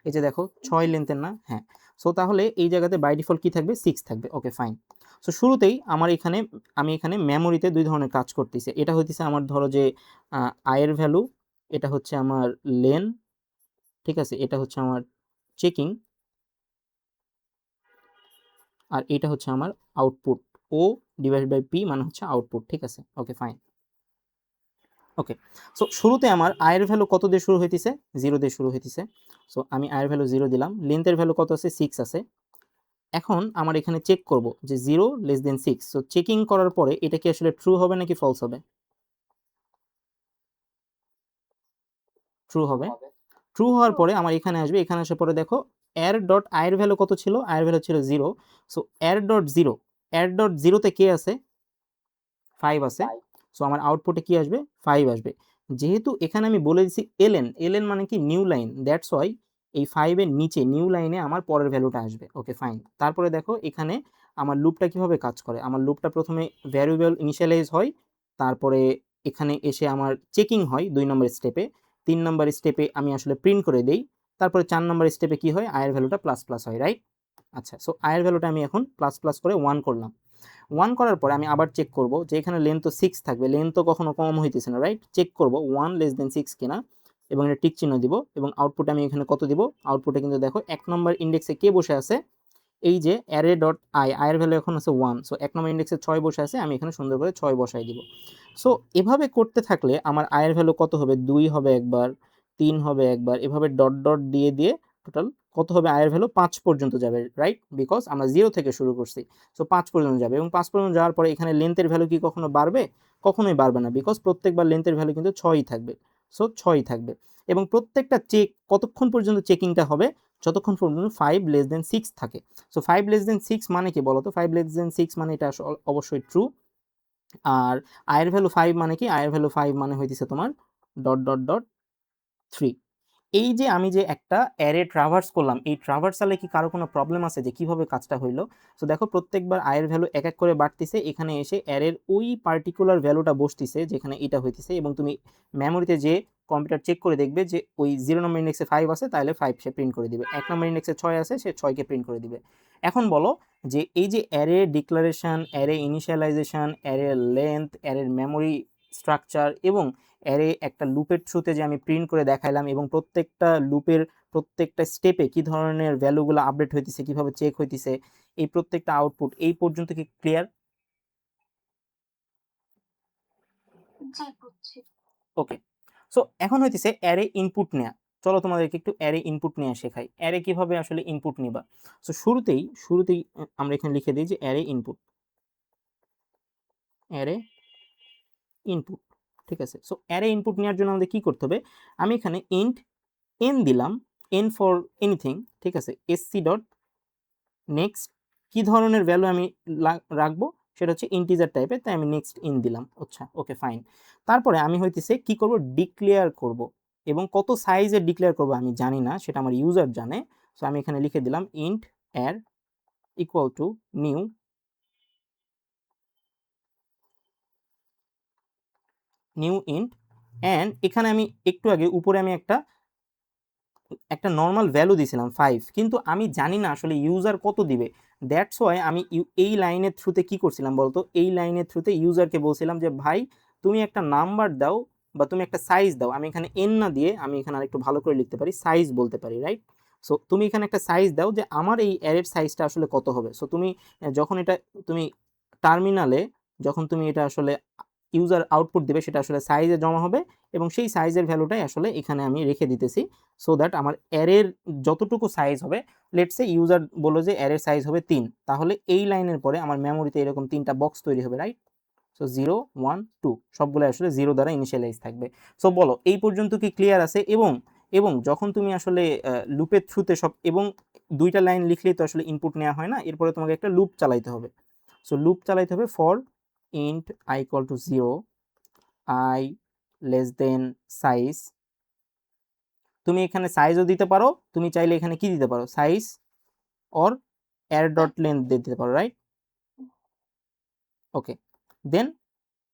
এই যে দেখো 6 জি। লেন্থের না? হ্যাঁ। সো তাহলে এই জায়গাতে বাই ডিফল্ট কি থাকবে? 6 থাকবে। ওকে, ফাইন। সো শুরুতেই আমার এখানে আমি এখানে মেমোরিতে দুই ধরনের কাজ করতেছি। এটা হইতেছে আমার ধরো যে i এর ভ্যালু, এটা হচ্ছে আমার লেন, ঠিক আছে? এটা হচ্ছে আমার চেকিং, আর এটা হচ্ছে আমার আউটপুট। ও ডিভাইড বাই পি মানে হচ্ছে আউটপুট, ঠিক আছে? ওকে, ফাইন। ওকে, সো শুরুতে আমার আয়ের ভ্যালু কত দিয়ে শুরু হইতেছে? 0 দিয়ে শুরু হইতেছে। সো আমি আয়ের ভ্যালু 0 দিলাম। লেন্থের ভ্যালু কত আছে? 6 আছে। এখন আমার এখানে চেক করব যে 0 লেস দেন 6। সো চেকিং করার পরে এটা কি আসলে ট্রু হবে নাকি ফলস হবে? ট্রু হবে। ট্রু হওয়ার ট্রু। পরে আমার এখানে আসবে, এখানে আসার পরে দেখো এর ডট আয়ের ভ্যালু কত ছিল? আয়ের ভ্যালু ছিল 0। সো এর ডট 0, এর ডট 0 তে কে আছে? 5 আছে। সো আমার আউটপুটে কি আসবে? 5 আসবে। যেহেতু এখানে আমি বলে দিছি এলএন, এলএন মানে কি? New line. দ্যাটস ওয়াই এই 5 এর নিচে নিউ লাইনে আমার পরের ভ্যালুটা আসবে। ওকে, ফাইন। তারপরে দেখো এখানে আমার লুপটা কিভাবে কাজ করে। আমার লুপটা প্রথমে ভ্যারিয়েবল ইনিশিয়ালাইজ হয়, তারপরে এখানে এসে আমার চেকিং হয় 2 নম্বর স্টেপে, 3 নম্বর স্টেপে আমি আসলে প্রিন্ট করে দেই, তারপরে 4 নম্বর স্টেপে কি হয়? আয়ের ভ্যালুটা প্লাস প্লাস হয়, রাইট? আচ্ছা, সো আয়ের ভ্যালুটা আমি এখন প্লাস প্লাস করে 1 করলাম। 1 করার পরে আমি আবার চেক করব যে এখানে লেন্থ তো 6 থাকবে, লেন্থ তো কখনো কম হইতেছে না, রাইট? চেক করব 1 লেস দেন 6 কিনা, এবং এটা টিক চিহ্ন দিব, এবং আউটপুটে আমি এখানে কত দিব? আউটপুটে কিন্তু দেখো 1 নম্বর ইন্ডেক্সে কে বসে আছে? এই যে অ্যারে ডট আয়ের ভ্যালু এখন আছে 1। সো 1 নম্বর ইন্ডেক্সে 6 বসে আছে, আমি এখানে সুন্দর করে 6 বসাই দিব। সো এভাবে করতে থাকলে আমার আয়ের ভ্যালু কত হবে? 2 হবে একবার, 3 হবে একবার, এভাবে ডট ডট দিয়ে দিয়ে টোটাল কত হবে? আয়ের ভ্যালু 5 পর্যন্ত যাবে, রাইট? বিকজ আমরা 0 থেকে শুরু করছি। সো 5 পর্যন্ত যাবে, এবং 5 পর্যন্ত যাওয়ার পরে এখানে লেন্থের ভ্যালু কি কখনো বাড়বে? কখনোই বাড়বে না, বিকজ প্রত্যেকবার লেন্থের ভ্যালু কিন্তু 6ই থাকবে। সো 6ই থাকবে, এবং প্রত্যেকটা চেক কতক্ষণ পর্যন্ত চেকিংটা হবে? যতক্ষণ পর্যন্ত 5 লেস দেন 6 থাকে। সো 5 লেস দেন 6 মানে কি বলতো? 5 লেস দেন 6 মানে এটা অবশ্যই ট্রু। আর আয়ের ভ্যালু 5 মানে কি? আয়ের ভ্যালু 5 মানে হইতেছে তোমার ডট ডট ডট 3। এই যে আমি যে একটা অ্যারে ট্রাভার্স করলাম, এই ট্রাভার্সালে কি কারো কোনো প্রবলেম আছে যে কিভাবে কাজটা হইলো? সো দেখো প্রত্যেকবার আয়ের ভ্যালু এক এক করে বাড়তিছে, এখানে এসে অ্যারের ওই পার্টিকুলার ভ্যালুটা বসতিছে যেখানে এটা হইতেছে, এবং তুমি মেমোরিতে যে কম্পিউটার চেক করে দেখবে যে ওই 0 নম্বর ইন্ডেক্সে 5 আছে, তাহলে 5 সে প্রিন্ট করে দিবে। 1 নম্বর ইন্ডেক্সে 6 আছে, সে 6 কে প্রিন্ট করে দিবে। এখন বলো যে এই যে array declaration, array initialization, array length, অ্যারের মেমোরি স্ট্রাকচার, এবং অ্যারে একটা লুপের থ্রুতে যে আমি প্রিন্ট করে দেখাইলাম, এবং প্রত্যেকটা লুপের প্রত্যেকটা স্টেপে কি ধরনের ভ্যালুগুলো আপডেট হইতেছে, কিভাবে চেক হইতেছে, এই প্রত্যেকটা আউটপুট এই পর্যন্ত কি ক্লিয়ার? জি, বুঝছি। ওকে, সো এখন হইতেছে অ্যারে ইনপুট নেয়া। চলো তোমাদেরকে একটু অ্যারে ইনপুট নেওয়া শেখাই, অ্যারে কিভাবে আসলে ইনপুট নিবা। সো শুরুতেই আমরা এখানে লিখে দিই যে অ্যারে ইনপুট, অ্যারে ইনপুট, ঠিক আছে? সো অ্যারে ইনপুট নেওয়ার জন্য আমাদের কি করতে হবে? আমি এখানে ইন্ট এন দিলাম, এন ফর এনিথিং, ঠিক আছে? এসসি ডট নেক্সট, কি ধরনের ভ্যালু আমি রাখবো? সেটা হচ্ছে ইন্টিজার টাইপের, তাই আমি নেক্সট ইন দিলাম। আচ্ছা, ওকে, ফাইন। তারপরে আমি হইতেছে কি করব? ডিক্লেয়ার করব, এবং কত সাইজের ডিক্লেয়ার করব আমি জানি না, সেটা আমার ইউজার জানে। সো আমি এখানে লিখে দিলাম int arr equal to new, int, and এখানে আমি একটু আগে উপরে আমি একটা নর্মাল ভ্যালু দিয়েছিলাম 5, কিন্তু আমি জানি না আসলে ইউজার কত দিবে। দ্যাটস ওয়াই আমি এই লাইনের থ্রুতে কি করছিলাম বলতো? এই লাইনের থ্রুতে ইউজারকে বলছিলাম যে ভাই তুমি একটা নাম্বার দাও, বা তুমি একটা সাইজ দাও। আমি এখানে এন না দিয়ে আমি এখানে আরেকটু ভালো করে লিখতে পারি, সাইজ বলতে পারি, রাইট? সো তুমি এখানে একটা সাইজ দাও যে আমার এই অ্যারের সাইজটা আসলে কত হবে। সো তুমি যখন এটা তুমি টার্মিনালে, যখন তুমি এটা আসলে ইউজার আউটপুট দিবে, সেটা আসলে সাইজে জমা হবে, এবং সেই সাইজের ভ্যালুটাই আসলে এখানে আমি রেখে দিতেছি, সো দ্যাট আমার অ্যারের যতটুকু সাইজ হবে, লেটস সে ইউজার বললো যে অ্যারের সাইজ হবে 3, তাহলে এই লাইনের পরে আমার মেমোরিতে এরকম 3টা বক্স তৈরি হবে, রাইট? সো 0 1 2 সবগুলো আসলে 0 দ্বারা ইনিশিয়ালাইজ থাকবে। সো বলো এই পর্যন্ত কি ক্লিয়ার আছে? এবং এবং যখন তুমি আসলে লুপের থ্রুতে সব, এবং দুইটা লাইন লিখলেই তো আসলে ইনপুট নেওয়া হয় না, এরপরে তোমাকে একটা লুপ চালাইতে হবে। সো লুপ চালাইতে হবে for int i equal to 0, i less than size, তুমি এখানে সাইজও দিতে পারো, তুমি চাইলে এখানে কি দিতে পারো, size or array dot length দিতে পারো, রাইট? ওকে, দেন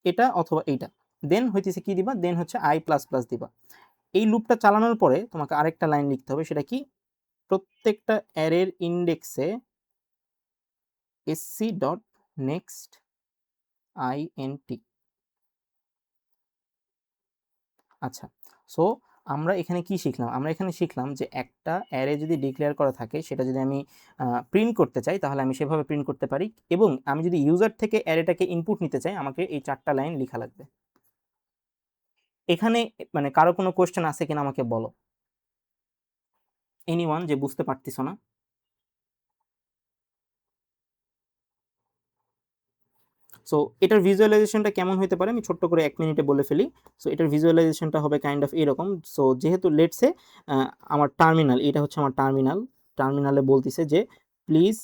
এটা অথবা এইটা, দেন হইতেছে কি দিবা, দেন হচ্ছে আই প্লাস প্লাস দিবা। এই লুপটা চালানোর পরে তোমাকে আরেকটা লাইন লিখতে হবে, সেটা কি, প্রত্যেকটা অ্যারের ইন্ডেক্সে sc ডট নেক্সট int। আচ্ছা, সো আমরা এখানে কি শিখলাম, আমরা এখানে শিখলাম যে একটা অ্যারে যদি ডিক্লেয়ার করা থাকে, সেটা যদি আমি প্রিন্ট করতে চাই তাহলে আমি সেভাবে প্রিন্ট করতে পারি, এবং আমি যদি ইউজার থেকে অ্যারেটাকে ইনপুট নিতে চাই আমাকে এই 4টা লাইন লেখা লাগবে। এখানে মানে কারো কোনো কোয়েশ্চেন আছে কিনা আমাকে বলো, এনিওয়ান যে বুঝতে পারতেছো না? সো এটার ভিজুয়ালাইজেশনটা কেমন হতে পারে আমি ছোট্ট করে 1 মিনিটে বলে ফেলি। সো এটার ভিজুয়ালাইজেশনটা হবে কাইন্ড অফ এরকম। সো যেহেতু লেটসে আমার টার্মিনাল, এটা হচ্ছে আমার টার্মিনাল, টার্মিনালে বলতেছে যে প্লিজ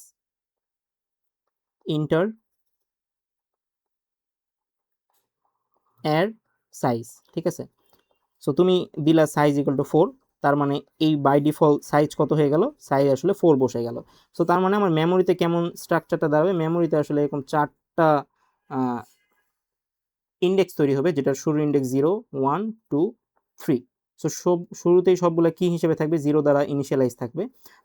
ইন্টার অ্যার সাইজ, ঠিক আছে? সো তুমি দিলা সাইজ ইকুয়াল টু 4, তার মানে এই বাই ডিফল্ট সাইজ কত হয়ে গেল, সাইজ আসলে 4 বসে গেল। সো তার মানে আমার মেমোরিতে কেমন স্ট্রাকচারটা দাঁড়াবে, মেমোরিতে আসলে এরকম 4টা ইন্ডেক্স তৈরি হবে, যেটার শুরুর ইন্ডেক্স 0 1 2 3। সো সব শুরুতেই সবগুলো কি হিসেবে থাকবে, 0 দ্বারা ইনিশিয়ালাইজ থাকবে।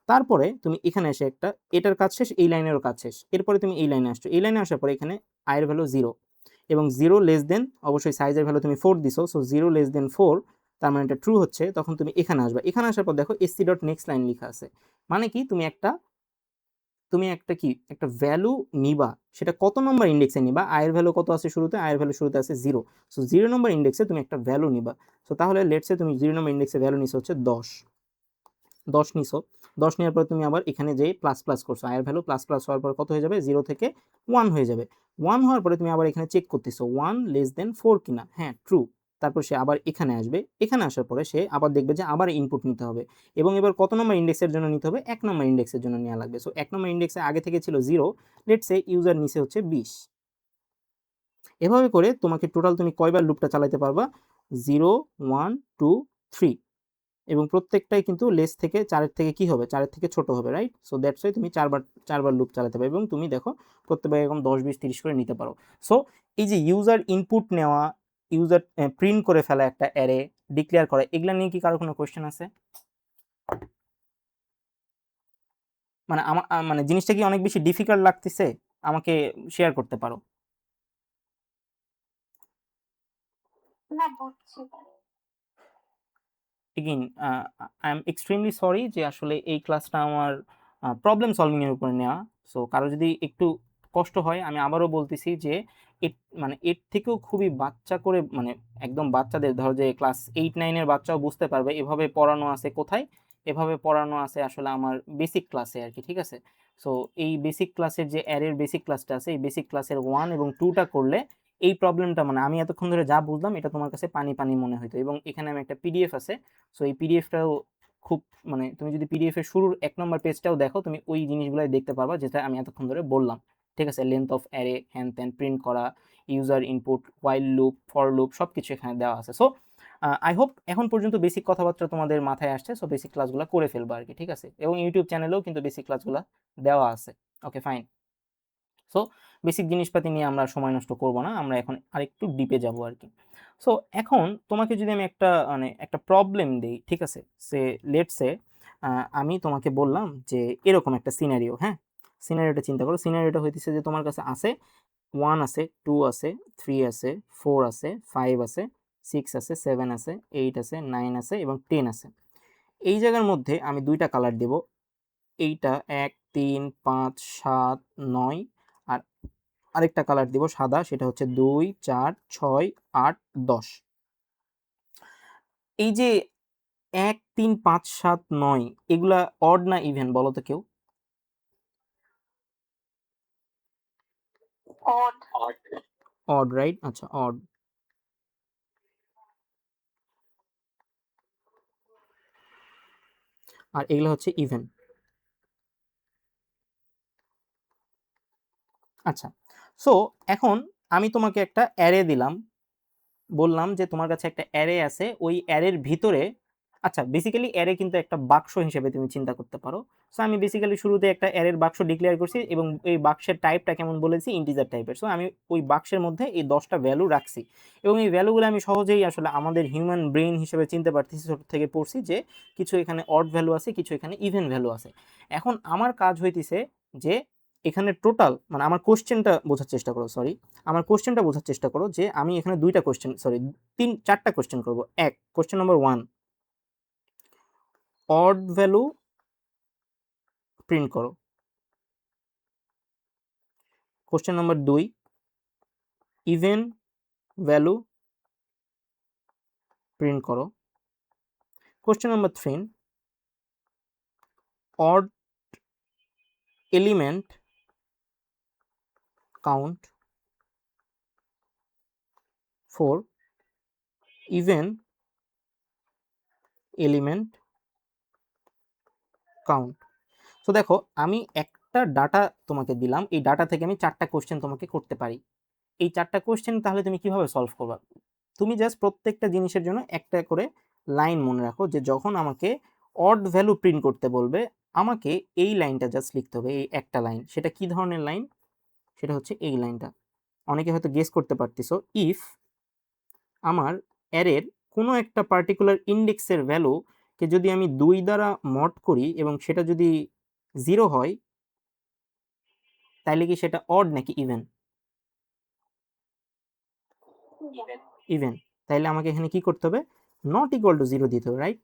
তারপরে তুমি এখানে এসে একটা, এটার কাজ শেষ, এই লাইনেরও কাজ শেষ, এরপরে তুমি এই লাইনে আসছো, এই লাইনে আসার পরে এখানে i এর ভ্যালু 0 এবং 0 লেস দেন, অবশ্যই সাইজের ভ্যালু তুমি 4 দিছো, সো 0 লেস দেন 4, তার মানে এটা ট্রু হচ্ছে। তখন তুমি এখানে আসবে, এখানে আসার পর দেখো sc ডট নেক্সট লাইন লেখা আছে, মানে কি তুমি একটা কি একটা ভ্যালু নিবা, সেটা কত নম্বর ইন্ডেক্সে নিবা, আয়ের ভ্যালু কত আছে শুরুতে, আয়ের ভ্যালু শুরুতে আছে 0। সো 0 নম্বর ইন্ডেক্সে তুমি একটা ভ্যালু নিবা। সো তাহলে লেটসে তুমি 0 নম্বর ইন্ডেক্সে ভ্যালু নিছো হচ্ছে 10 নিছো, 10 নেওয়ার পর তুমি আবার এখানে যে প্লাস প্লাস করছো, আয়ের ভ্যালু প্লাস প্লাস হওয়ার পর কত হয়ে যাবে, 0 থেকে 1 হয়ে যাবে। 1 হওয়ার পরে তুমি আবার এখানে চেক করতেছো 1 লেস দেন 4 কিনা, হ্যাঁ ট্রু। তারপর সে আবার এখানে আসবে, এখানে আসার পরে সে আবার দেখবে যে আবার ইনপুট নিতে হবে, এবং এবার কত নম্বর ইন্ডেক্সের জন্য নিতে হবে, 1 নম্বর ইন্ডেক্সের জন্য নেওয়া লাগবে। সো 1 নম্বর ইন্ডেক্সে আগে থেকে ছিল 0, লেটস সে ইউজার নিচে হচ্ছে 20। এভাবে করে তোমাকে টোটাল তুমি কয়বার লুপটা চালাতে পারবা, 0 1 2 3, এবং প্রত্যেকটাই কিন্তু লেস থেকে 4-এর থেকে কি হবে, 4-এর থেকে ছোট হবে, রাইট? সো দ্যাটস ওয়াই তুমি চারবার লুপ চালাতে পারবে, এবং তুমি দেখো প্রত্যেকবার এরকম 10 20 30 করে নিতে পারো। সো এই যে ইউজার ইনপুট নেওয়া, ইউজার প্রিন্ট করে ফেলা একটা অ্যারে, ডিক্লেয়ার করা, এগুলা নিয়ে কি কারো কোনো কোয়েশ্চেন আছে? মানে আমার মানে জিনিসটা কি অনেক বেশি ডিফিকাল্ট লাগতেছে, আমাকে শেয়ার করতে পারো। না, বুঝছি। Again I am extremely sorry যে আসলে এই ক্লাসটা আমার প্রবলেম সলভিং এর উপরে নেওয়া। সো কারো যদি একটু কষ্ট হয়, আমি আবারও বলতেছি যে মানে এর থেকেও খুবই বাচ্চা করে, মানে একদম বাচ্চাদের, ধরো যে ক্লাস 8 9 এর বাচ্চাও বুঝতে পারবে, এভাবে পড়ানো আছে কোথায়, এভাবে পড়ানো আছে আসলে আমার বেসিক ক্লাসে আর কি, ঠিক আছে? সো এই বেসিক ক্লাসের যে অ্যারের বেসিক ক্লাসটা আছে, এই বেসিক ক্লাসের 1 এবং 2টা করলে এই প্রবলেমটা, মানে আমি এতক্ষণ ধরে যা বুঝলাম এটা তোমার কাছে পানি পানি মনে হইতো। এবং এখানে আমি একটা পিডিএফ আছে, সো এই পিডিএফটাও খুব, মানে তুমি যদি পিডিএফ এর শুরুর 1 নম্বর পেজটাও দেখো, তুমি ওই জিনিসগুলাই দেখতে পারবা যেটা আমি এতক্ষণ ধরে বললাম, ঠিক আছে? লেন্থ অফ অ্যারে, হ্যান ত্যান, প্রিন্ট করা, user input, while loop, for loop, সবকিছু এখানে দেওয়া আছে। সো আই হোপ এখন পর্যন্ত বেসিক কথাবার্তা তোমাদের মাথায় আসছে। সো বেসিক ক্লাসগুলো করে ফেলবা আর কি, ঠিক আছে? এবং ইউটিউব চ্যানেলেও কিন্তু বেসিক ক্লাসগুলো দেওয়া আছে। Okay fine. সো বেসিক জিনিসপাতি নিয়ে আমরা সময় নষ্ট করব না, আমরা এখন আরেকটু ডিপে যাব আর কি। সো এখন তোমাকে যদি আমি একটা মানে একটা প্রবলেম দেই, ঠিক আছে? সে লেটস সে আমি তোমাকে বললাম যে এরকম একটা সিনারিও, হ্যাঁ, সিনারিওটা চিন্তা করো। সিনারিওটা হইতেছে যে তোমার কাছে আছে 1 আছে, 2 আছে, 3 আছে, 4 আছে, 5 আছে, 6 আছে, 7 আছে, 8 আছে, 9 আছে এবং 10 আছে। এই জায়গার মধ্যে আমি দুইটা কালার দেব, এইটা 1 3 5 7 9, আর আরেকটা কালার দিব সাদা, সেটা হচ্ছে 2 4 6 8 10। এই যে 1 3 5 7 9, এগুলা অড না ইভেন বলো তো কেউ? অড। Odd, right? আচ্ছা, অড। আর এগুলো হচ্ছে ইভেন। আচ্ছা, সো এখন আমি তোমাকে একটা অ্যারে দিলাম, বললাম যে তোমার কাছে একটা অ্যারে আছে, ওই অ্যারের ভিতরে আচ্ছা, বেসিক্যালি অ্যারে কিন্তু একটা বাক্স হিসেবে তুমি চিন্তা করতে পারো। সো আমি বেসিক্যালি শুরুতে একটা অ্যারের বাক্স ডিক্লেয়ার করছি এবং এই বাক্সের টাইপটা কেমন বলেছি, ইন্টিজার টাইপের। সো আমি ওই বাক্সের মধ্যে এই 10টা ভ্যালু রাখছি এবং এই ভ্যালুগুলো আমি সহজেই আসলে আমাদের হিউম্যান ব্রেইন হিসেবে চিনতে পারতেছি, ছোট থেকে পড়ছি যে কিছু এখানে অড ভ্যালু আছে, কিছু এখানে ইভেন ভ্যালু আছে। এখন আমার কাজ হইতেছে যে এখানে টোটাল মানে আমার কোশ্চেনটা বোঝার চেষ্টা করো, সরি আমার কোশ্চেনটা বোঝার চেষ্টা করো যে আমি এখানে দুইটা কোশ্চেন, সরি চারটা কোশ্চেন করবো। এক, question number 1, odd value print করো। Question number 2, even value print করো। Question number 3, odd element count. 4, even element count. So দেখো আমি একটা ডাটা তোমাকে দিলাম, এই ডাটা থেকে আমি চারটা কোশ্চেন তোমাকে করতে পারি। এই চারটা কোশ্চেন তাহলে তুমি কিভাবে সলভ করবা? তুমি জাস্ট প্রত্যেকটা জিনিসের জন্য একটা করে লাইন মনে রাখো যে যখন আমাকে অড ভ্যালু প্রিন্ট করতে বলবে আমাকে এই লাইনটা জাস্ট লিখতে হবে, এই একটা লাইন। সেটা কি ধরনের লাইন? সেটা হচ্ছে এই লাইনটা। অনেকে হয়তো গেস করতে পারতেছো, ইফ আমার অ্যারের কোনো একটা পার্টিকুলার ইন্ডেক্সের ভ্যালুকে যদি আমি 2 দ্বারা মড করি এবং সেটা যদি 0 হয় তাহলে কি সেটা অড নাকি ইভেন? ইভেন। তাইলে আমাকে এখানে কি করতে হবে? নট ইকুয়াল টু 0 দিতে হবে, রাইট?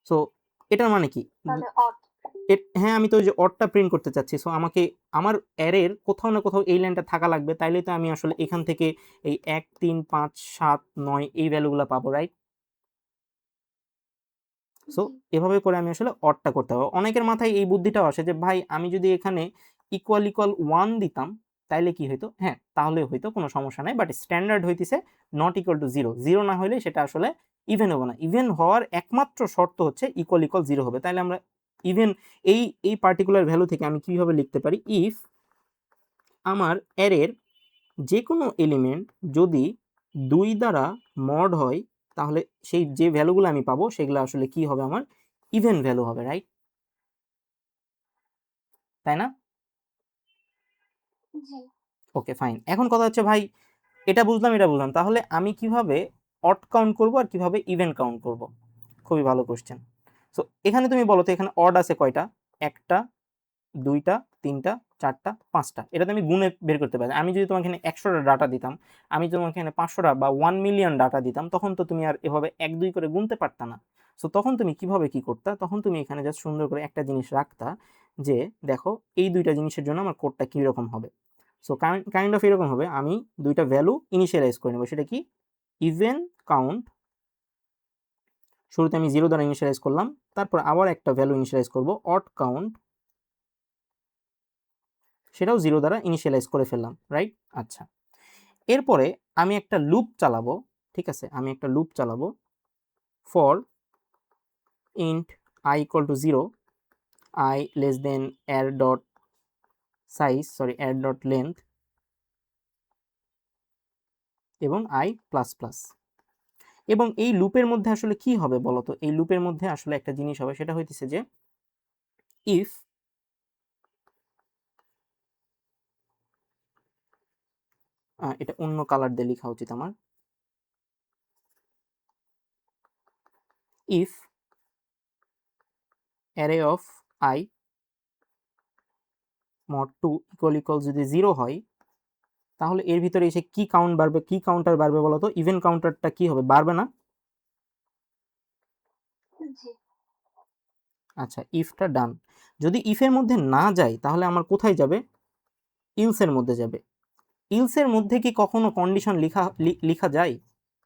সো এটার মানে কি? তাহলে অড। হ্যাঁ, আমি তো ওই যে অডটা প্রিন্ট করতে চাচ্ছি। সো আমাকে আমার অ্যারের কোথাও না কোথাও এই লাইনটা থাকা লাগবে, তাইলেই তো আমি আসলে এখান থেকে এই 1 3 5 7 9 এই ভ্যালুগুলো পাবো, রাইট? সো এভাবে করে আমি আসলে অডটা করতে হবে। অনেকের মাথায় এই বুদ্ধিটাও আসে যে ভাই আমি যদি এখানে ইকুয়াল ইকুয়াল 1 দিতাম তাইলে কি হইতো? হ্যাঁ, তাহলে হইতো, কোনো সমস্যা নাই। বাট স্ট্যান্ডার্ড হইতেছে নট ইকুয়াল টু 0। 0 না হইলে সেটা আসলে ইভেন হবে না। ইভেন হওয়ার একমাত্র শর্ত হচ্ছে ইকুয়াল ইকুয়াল 0 হবে। তাইলে আমরা ইভেন এই পার্টিকুলার ভ্যালু থেকে আমি কিভাবে লিখতে পারি? ইফ আমার অ্যারের যে কোনো এলিমেন্ট যদি 2 দ্বারা মড হয় তাহলে সেই যে ভ্যালুগুলো আমি পাবো সেগুলো আসলে কি হবে? আমার ইভেন ভ্যালু হবে, রাইট? তাই না? জি। ওকে, ফাইন। এখন কথা হচ্ছে ভাই এটা বুঝলাম, এটা বুঝলাম, তাহলে আমি কিভাবে অড কাউন্ট করব আর কিভাবে ইভেন কাউন্ট করব? খুবই ভালো কোশ্চেন। সো এখানে তুমি বলো তো এখানে অড আছে কয়টা? একটা, দুইটা, তিনটা, চারটা, পাঁচটা। এটা তো আমি গুণে বের করতে পারি। আমি যদি তোমাকে এখানে 100টা ডাটা দিতাম, আমি তোমাকে এখানে 500টা বা 1 মিলিয়ন ডাটা দিতাম, তখন তো তুমি আর এভাবে 1 2 করে গুনতে পারতা না। সো তখন তুমি কিভাবে কি করতা? তখন তুমি এখানে জাস্ট সুন্দর করে একটা জিনিস রাখতা যে দেখো এই দুইটা জিনিসের জন্য আমার কোডটা কি রকম হবে। সো কাইন্ড অফ এরকম হবে, আমি দুইটা ভ্যালু ইনিশিয়ালাইজ করে নেব। সেটা কি? ইভেন কাউন্ট, শুরুতে আমি 0 দ্বারা ইনিশিয়ালাইজ করলাম, তারপর আবার একটা ভ্যালু ইনিশিয়ালাইজ করব অড কাউন্ট, সেটাও 0 দ্বারা ইনিশিয়ালাইজ করে ফেললাম, রাইট? আচ্ছা, এরপরে আমি একটা লুপ চালাবো, ঠিক আছে? আমি একটা লুপ চালাবো for int I equal to 0, I less than এর ডট সাইজ, সরি এর ডট লেন্থ এবং I প্লাস প্লাস। এবং এই লুপের মধ্যে আসলে কি হবে বলতো? এই লুপের মধ্যে আসলে একটা জিনিস হবে, সেটা হইতেছে যে ইফ এটা অন্য কালার দিয়ে লেখা উচিত আমার। If array of I mod 2 equal equal যদি 0 হয় তাহলে এর ভিতরে এসে কি কাউন্ট বাড়বে, কি কাউন্টার বাড়বে বলতো? ইভেন কাউন্টারটা কি হবে? বাড়বে না? জি। আচ্ছা, ইফটা ডান। যদি ইফের মধ্যে না যায় তাহলে আমার কোথায় যাবে? ইলসের মধ্যে যাবে। ইলসের মধ্যে কি কখনো কন্ডিশন লিখা যায়?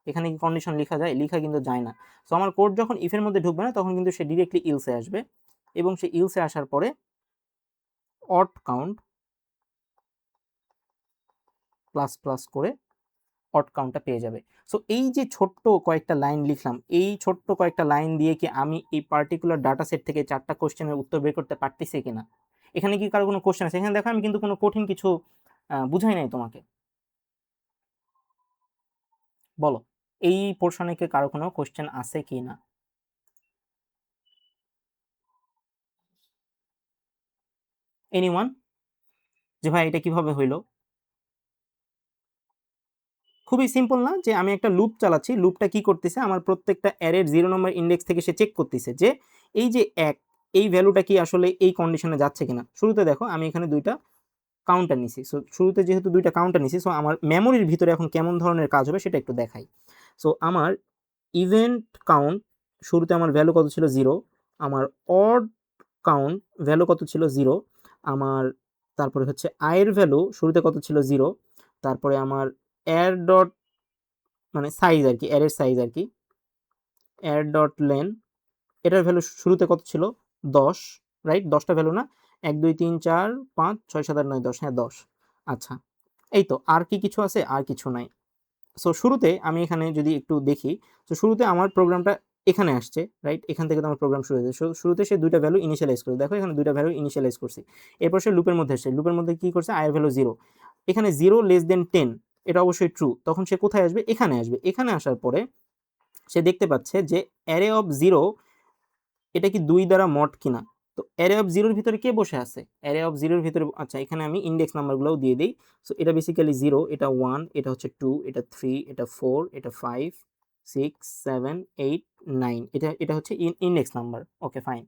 এখানে কি কন্ডিশন লিখা যায়? লিখা কিন্তু যায় না। সো আমার কোড যখন ইফের মধ্যে ঢুকবে না তখন কিন্তু সে ডিরেক্টলি ইলসে আসবে এবং সে ইলসে আসার পরে অড কাউন্ট প্লাস প্লাস করে অড কাউন্টটা পেয়ে যাবে। সো এই যে ছোট্ট কয়েকটা লাইন লিখলাম, এই ছোট্ট কয়েকটা লাইন দিয়ে কি আমি এই পার্টিকুলার ডাটা সেট থেকে 4টা কোশ্চেনের উত্তর বের করতে পারতেছি কিনা? এখানে কি কারো কোনো কোশ্চেন আছে? এখানে দেখো আমি কিন্তু কোনো কঠিন কিছু বুঝাই নাই তোমাকে। বলো। এই পোর্শনে কি কারো কোনো কোশ্চেন আছে কি না? এনিওয়ান? যে ভাই এটা কিভাবে হইলো? খুবই সিম্পল না, যে আমি একটা লুপ চালাচ্ছি, লুপটা কি করতেছে, আমার প্রত্যেকটা অ্যারের 0 নম্বর ইন্ডেক্স থেকে সে চেক করতেছে যে এই যে 1, এই ভ্যালুটা কি আসলে এই কন্ডিশনে যাচ্ছে কিনা। শুরুতে দেখো আমি এখানে দুইটা কাউন্টার নিছি, সো শুরুতে যেহেতু দুইটা কাউন্টার নিছি, সো আমার মেমোরির ভিতরে এখন কেমন ধরনের কাজ হবে সেটা একটু দেখাই। সো আমার ইভেন্ট কাউন্ট, শুরুতে আমার ভ্যালু কত ছিল 0, আমার অড কাউন্ট ভ্যালু কত ছিল 0, আমার তারপরে হচ্ছে আয়ের ভ্যালু শুরুতে কত ছিল 0, তারপরে আমার এর ডট মানে সাইজ আর কি, অ্যারের সাইজ আর কি, এর ডট লেন, এটার ভ্যালু শুরুতে কত ছিল 10, রাইট? 10টা ভ্যালু না, 1 2 3 4 5 6 7 8 9 10, হ্যাঁ 10। আচ্ছা, এই তো, আর কি কিছু আছে? আর কিছু নাই। সো শুরুতে আমি এখানে যদি একটু দেখি, তো শুরুতে আমার প্রোগ্রামটা এখানে আসছে, রাইট? এখান থেকে তো আমার প্রোগ্রাম শুরু হয়েছে। শুরুতে সে দুইটা ভ্যালু ইনিশিয়ালাইজ করে, দেখো এখানে দুইটা ভ্যালু ইনিশিয়ালাইজ করছি। এরপর সে লুপের মধ্যে আসছে, লুপের মধ্যে কি করছে, আয়ের ভ্যালু 0, এখানে 0 লেস দেন 10, এটা অবশ্যই ট্রু, তখন সে কোথায় আসবে, এখানে আসবে। এখানে আসার পরে সে দেখতে পাচ্ছে যে অ্যারে অফ 0 এটা কি 2 দ্বারা মড কিনা। তো অ্যারে অফ 0 এর ভিতরে কে বসে আছে, অ্যারে অফ 0 এর ভিতরে, আচ্ছা এখানে আমি ইনডেক্স নাম্বারগুলোও দিয়ে দেই। সো এটা বেসিক্যালি 0, এটা 1, এটা হচ্ছে 2, এটা 3, এটা 4, এটা 5, 6, 7, 8, 9, এটা এটা হচ্ছে index number. Okay fine.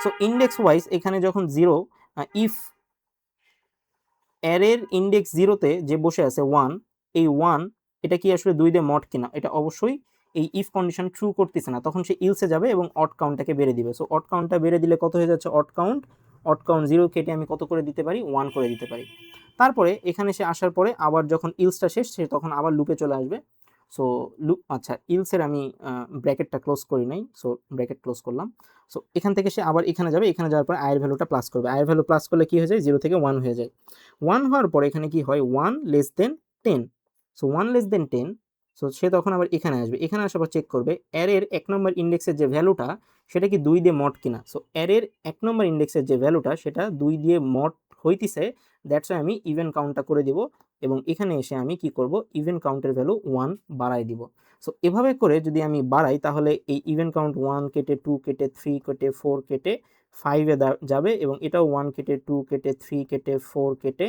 So index wise এখানে যখন 0, ইফ অ্যারের ইনডেক্স 0 তে যে বসে আছে 1, এই 1 এটা কি আসলে 2 দিয়ে মড কিনা, এটা অবশ্যই এই ইফ কন্ডিশন ট্রু করতেছে না, তখন সে ইলসে যাবে এবং অড কাউন্টটাকে বেড়ে দিবে। সো অড কাউন্টটা বেড়ে দিলে কত হয়ে যাচ্ছে, অড কাউন্ট 0 কেটে আমি কত করে দিতে পারি, 1 করে দিতে পারি। তারপরে এখানে সে আসার পরে আবার যখন ইলসটা শেষ, সে তখন আবার লুপে চলে আসবে। সো লুপ, আচ্ছা ইলসের আমি ব্র্যাকেটটা ক্লোজ করি নাই, সো ব্র্যাকেট ক্লোজ করলাম। সো এখান থেকে সে আবার এখানে যাবে, এখানে যাওয়ার পর আয়ের ভ্যালুটা প্লাস করবে, আয়ের ভ্যালু প্লাস করলে কি হয়ে যায়, 0 থেকে 1 হয়ে যায়। 1 হওয়ার পরে এখানে কি হয়, 1 less than 10, so 1 less than 10, so সে তখন আবার এখানে আসবে, এখানে আসার পর চেক করবে অ্যারের 1 নম্বর ইন্ডেক্সের যে ভ্যালুটা সেটা কি 2 দিয়ে মড কিনা। সো অ্যারের 1 নম্বর ইন্ডেক্সের যে ভ্যালুটা সেটা 2 দিয়ে মড হইতিছে, দ্যাটস ওয়াই আমি ইভেন কাউন্টটা করে দিব, এবং এখানে এসে আমি কি করব, ইভেন কাউন্টের ভ্যালু 1 বাড়াই দিব। সো এভাবে করে যদি আমি বাড়াই, তাহলে এই ইভেন কাউন্ট 1 কেটে 2 কেটে 3 কেটে 4 কেটে 5 এ যাবে, এবং এটাও 1 কেটে 2 কেটে 3 কেটে 4 কেটে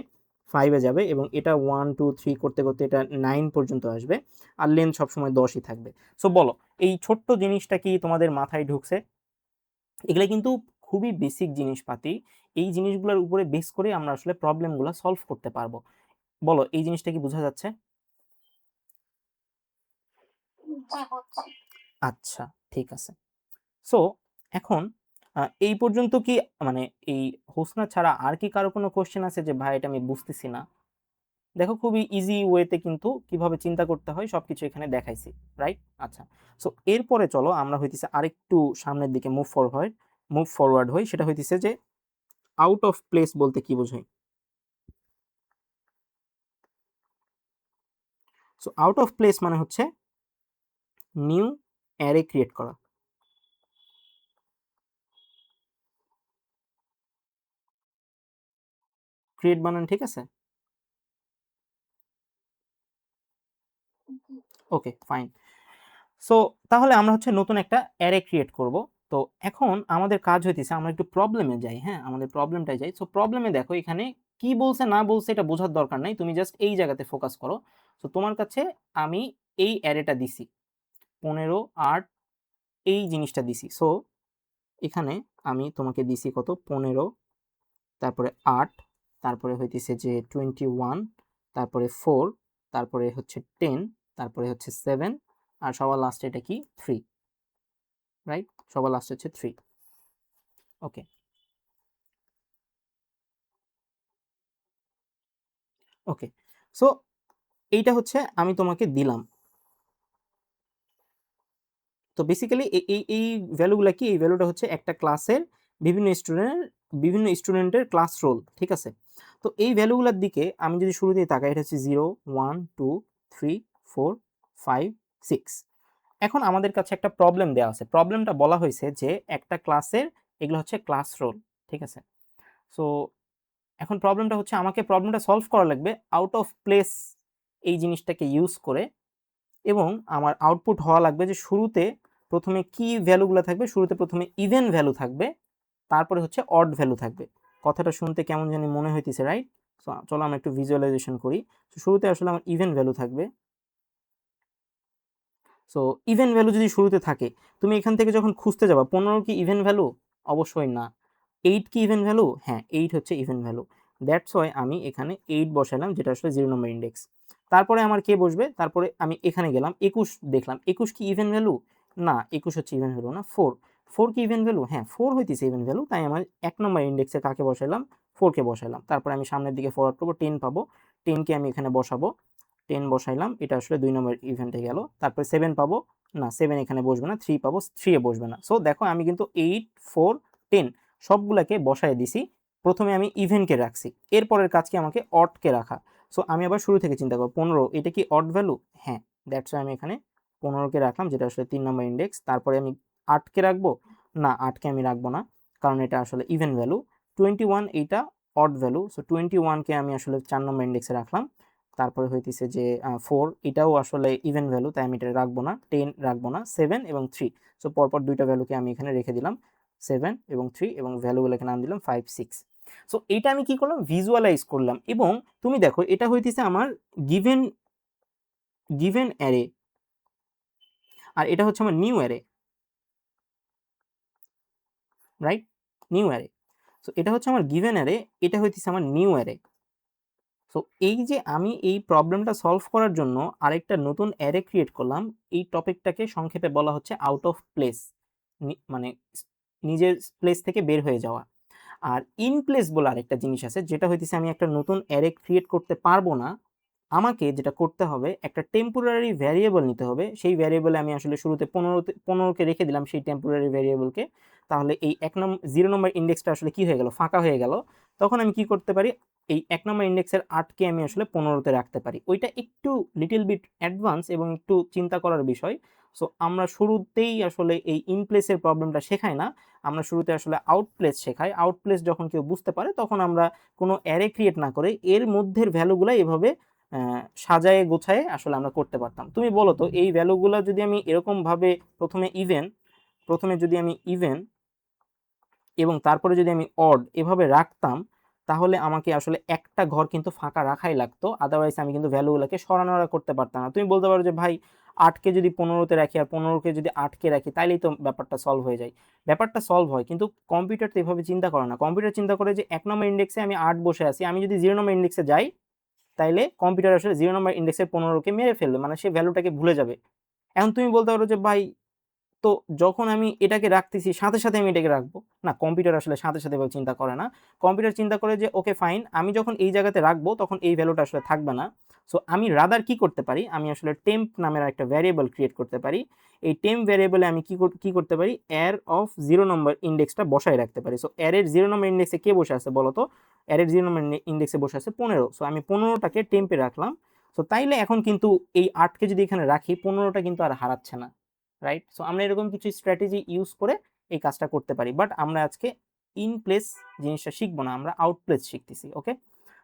5 এ যাবে, এবং এটা 1 2 3 করতে করতে এটা 9 পর্যন্ত আসবে, আর লেন্থ সবসময় 10ই থাকবে। সো বলো, এই ছোট্ট জিনিসটা কি তোমাদের মাথায় ঢুকছে? এগুলা কিন্তু খুবই বেসিক জিনিসপাতি, এই জিনিসগুলোর উপরে বেস করে আমরা আসলে প্রবলেমগুলো সলভ করতে পারবো। বলো, এই জিনিসটা কি বোঝা যাচ্ছে? জি বুঝছি। আচ্ছা, ঠিক আছে। সো এখন এই পর্যন্ত কি, মানে এই হোসনা ছাড়া আর কি কারো কোনো কোশ্চেন আছে যে ভাই এটা আমি বুঝতেছি না? দেখো খুবই ইজি ওয়েতে কিন্তু কিভাবে চিন্তা করতে হয় সবকিছু এখানে দেখাইছি, রাইট? আচ্ছা, সো এরপরে চলো আমরা হইতেছে আরেকটু সামনের দিকে মুভ ফরওয়ার্ড হই, সেটা হইতেছে যে আউট অফ প্লেস বলতে কি বোঝাই। সো আউট অফ প্লেস মানে হচ্ছে নিউ অ্যারে ক্রিয়েট করা। ক্রিয়েট বানান ঠিক আছে? জি। Okay fine. সো তাহলে আমরা হচ্ছে নতুন একটা অ্যারে ক্রিয়েট করব। তো এখন আমাদের কাজ হইতেছে আমরা একটু প্রবলেমে যাই, হ্যাঁ আমাদের প্রবলেমটাই যাই। সো প্রবলেমে দেখো এখানে কি বলছে না বলছে এটা বোঝার দরকার নাই, তুমি জাস্ট এই জায়গাতে ফোকাস করো। সো তোমার কাছে আমি এই অ্যারেটা দিছি, 15 8, এই জিনিসটা দিছি। সো এখানে আমি তোমাকে দিছি কত, 15, তারপরে 8, তারপরে হইতেছে যে 21, তারপরে 4, তারপরে হচ্ছে 10, তারপরে হচ্ছে 7, আর সবার লাস্টে এটা কি 3, রাইট? সবার লাস্ট হচ্ছে 3। ওকে, ওকে। সো এইটা হচ্ছে আমি তোমাকে দিলাম। তো বেসিক্যালি এই ভ্যালুগুলা কি, এই ভ্যালুটা হচ্ছে একটা ক্লাসের বিভিন্ন স্টুডেন্টের ক্লাস রোল, ঠিক আছে? তো এই ভ্যালুগুলোর দিকে আমি যদি শুরু দিয়ে তাকাই, এটা হচ্ছে 0 1 2 3 4 5 6। এখন আমাদের কাছে একটা প্রবলেম দেওয়া আছে, প্রবলেমটা বলা হয়েছে যে একটা ক্লাসের এগুলো হচ্ছে ক্লাস রোল, ঠিক আছে? সো এখন প্রবলেমটা হচ্ছে আমাকে প্রবলেমটা সলভ করা লাগবে আউট অফ প্লেস এই জিনিসটাকে ইউজ করে। এবং আমার আউটপুট হওয়া লাগবে যে শুরুতে প্রথমে কি ভ্যালুগুলো থাকবে, শুরুতে প্রথমে ইভেন ভ্যালু থাকবে, তারপরে হচ্ছে অড ভ্যালু থাকবে। কথাটা শুনতে কেমন জানি মনে হইতেছে, রাইট? সো চলো আমরা একটু ভিজুয়ালাইজেশন করি। শুরুতে আসলে আমার ইভেন ভ্যালু থাকবে। সো ইভেন ভ্যালু যদি শুরুতে থাকে, তুমি এখান থেকে যখন খুঁজতে যাবা 15 কি ইভেন ভ্যালু? অবশ্যই না। 8 কি ইভেন ভ্যালু? হ্যাঁ, 8 হচ্ছে ইভেন ভ্যালু। দ্যাটস ওয়াই আমি এখানে 8 বসালাম, যেটা আসলে 0 নম্বর ইন্ডেক্স। তারপরে আমার কে বসবে? তারপরে আমি এখানে গেলাম, 21 দেখলাম। 21 কি ইভেন ভ্যালু? না, 21 হচ্ছে ইভেন ভ্যালু না। 4 4 কি ইভেন ভ্যালু? হ্যাঁ, 4 হইতেছে ইভেন ভ্যালু। তাই আমার 1 নম্বর ইন্ডেক্সে কাকে বসাইলাম? 4 কে বসাইলাম। তারপরে আমি সামনের দিকে ফরওয়ার্ড করব, 10 পাবো। 10 কে আমি এখানে বসাবো, 10 বসাইলাম, এটা আসলে 2 নম্বর ইভেন্টে গেল। তারপরে 7 পাবো, না 7 এখানে বসবে না। 3 পাবো, 3 এ বসবে না। সো দেখো আমি কিন্তু 8, 4, 10 সবগুলাকে বসায় দিছি। প্রথমে আমি ইভেনকে রাখছি, এরপরের কাজ কি আমাকে অডকে রাখা। সো আমি আবার শুরু থেকে চিন্তা করব, 15 এটা কি অড ভ্যালু? হ্যাঁ, দ্যাটস ওয়াই আমি এখানে 15 কে রাখলাম, যেটা আসলে 3 নম্বর ইন্ডেক্স। তারপরে আমি 8 কে রাখবো, না 8 কে আমি রাখবো না, কারণ এটা আসলে ইভেন ভ্যালু। 21 এইটা অড ভ্যালু, সো 21 কে আমি আসলে 4 নম্বর ইন্ডেক্সে রাখলাম। তারপরে হইতেছে যে 4 এটাও আসলে ইভেন ভ্যালু, তাই আমি এটা রাখবো না। 10 রাখবো না, 7 এবং 3। সো পরপর দুইটা ভ্যালুকে আমি এখানে রেখে দিলাম, 7 এবং 3, এবং ভ্যালুগুলোকে নাম দিলাম 5, 6। সো এটা আমি কি করলাম? ভিজুয়ালাইজ করলাম। এবং তুমি দেখো এটা হইতেছে আমার গিভেন গিভেন অ্যারে, আর এটা হচ্ছে আমার new array, right? New array. So এটা হচ্ছে আমার গিভেন অ্যারে, এটা হইতেছে আমার নিউ অ্যারে। সো এই যে আমি এই প্রবলেমটা সলভ করার জন্য আরেকটা নতুন অ্যারে ক্রিয়েট করলাম, এই টপিকটাকে সংক্ষেপে বলা হচ্ছে আউট অফ প্লেস, মানে নিজের প্লেস থেকে বের হয়ে যাওয়া। আর ইন প্লেস বলে আরেকটা জিনিস আছে, যেটা হইতেছে আমি একটা নতুন অ্যারে ক্রিয়েট করতে পারবো না। আমাকে যেটা করতে হবে, একটা টেম্পোরারি ভ্যারিয়েবল নিতে হবে। সেই ভ্যারিয়েবলে আমি আসলে শুরুতে 15কে রেখে দিলাম সেই টেম্পোরারি ভ্যারিয়েবলকে। তাহলে এই 0 নম্বর ইন্ডেক্সটা আসলে কি হয়ে গেল? ফাঁকা হয়ে গেল। তখন আমি কি করতে পারি? এই 1 নম্বর ইন্ডেক্সের 8কে আমি আসলে 15তে রাখতে পারি। ওইটা একটু লিটল বিট অ্যাডভান্স এবং একটু চিন্তা করার বিষয়। সো আমরা শুরুতেই আসলে এই ইন প্লেসের প্রবলেমটা শেখাই না, আমরা শুরুতে আসলে আউট প্লেস শেখাই। আউট প্লেস যখন কেউ বুঝতে পারে, তখন আমরা কোনো অ্যারে ক্রিয়েট না করে এর মধ্যের ভ্যালুগুলা এভাবে সাজায়ে গোছায়ে আসলে আমরা করতে পারতাম। তুমি বলো তো, এই ভ্যালুগুলা যদি আমি এরকমভাবে প্রথমে যদি আমি ইভেন এবং তারপরে যদি আমি অড এভাবে রাখতাম, তাহলে আমাকে আসলে একটা ঘর কিন্তু ফাঁকা রাখাই লাগতো। আদারওয়াইজ আমি কিন্তু ভ্যালুগুলোকে সরানোড়া করতে পারতাম না। তুমি বলতে পারো যে ভাই, 8কে যদি 15তে রাখি আর 15কে যদি 8কে রাখি, তাইলেই তো ব্যাপারটা সলভ হয়ে যায়। ব্যাপারটা সলভ হয়, কিন্তু কম্পিউটার তো এভাবে চিন্তা করে না। কম্পিউটার চিন্তা করে যে 1 নম্বর ইন্ডেক্সে আমি 8 বসে আছি, আমি যদি 0 নম্বর ইন্ডেক্সে যাই, তাইলে কম্পিউটার আসলে 0 নম্বর ইন্ডেক্সের 15কে মেরে ফেলবে, মানে সে ভ্যালুটাকে ভুলে যাবে। এখন তুমি বলতে পারো যে ভাই, তো যখন আমি এটাকে রাখতেছি সাথে, সাথে আমি এটাকে রাখবো। না, কম্পিউটার আসলে সাথে, সাথে এভাবে চিন্তা করে না। কম্পিউটার চিন্তা করে যে ওকে ফাইন, আমি যখন এই জায়গাতে রাখবো তখন এই ভ্যালুটা আসলে থাকবে না। সো আমি রাদার কি করতে পারি? আমি আসলে টেম্প নামের একটা ভ্যারিয়েবল ক্রিয়েট করতে পারি। এই টেম্প ভ্যারিয়েবলে আমি কি করতে পারি? অ্যার অফ 0 নম্বর ইন্ডেক্সটা বসায় রাখতে পারি। সো অ্যারের 0 নম্বর ইন্ডেক্সে কে বসে আছে বলো তো? অ্যারের 0 নম্বর ইন্ডেক্সে বসে আছে 15। সো আমি 15টাকে টেম্পে রাখলাম। সো তাইলে এখন কিন্তু এই 8কে যদি এখানে রাখি, 15টা কিন্তু আর হারাচ্ছে না, রাইট? সো আমরা এরকম কিছু স্ট্র্যাটেজি ইউজ করে এই কাজটা করতে পারি। বাট আমরা আজকে ইন প্লেস জিনিসটা শিখবো না, আমরা আউট প্লেস শিখতেছি। ওকে,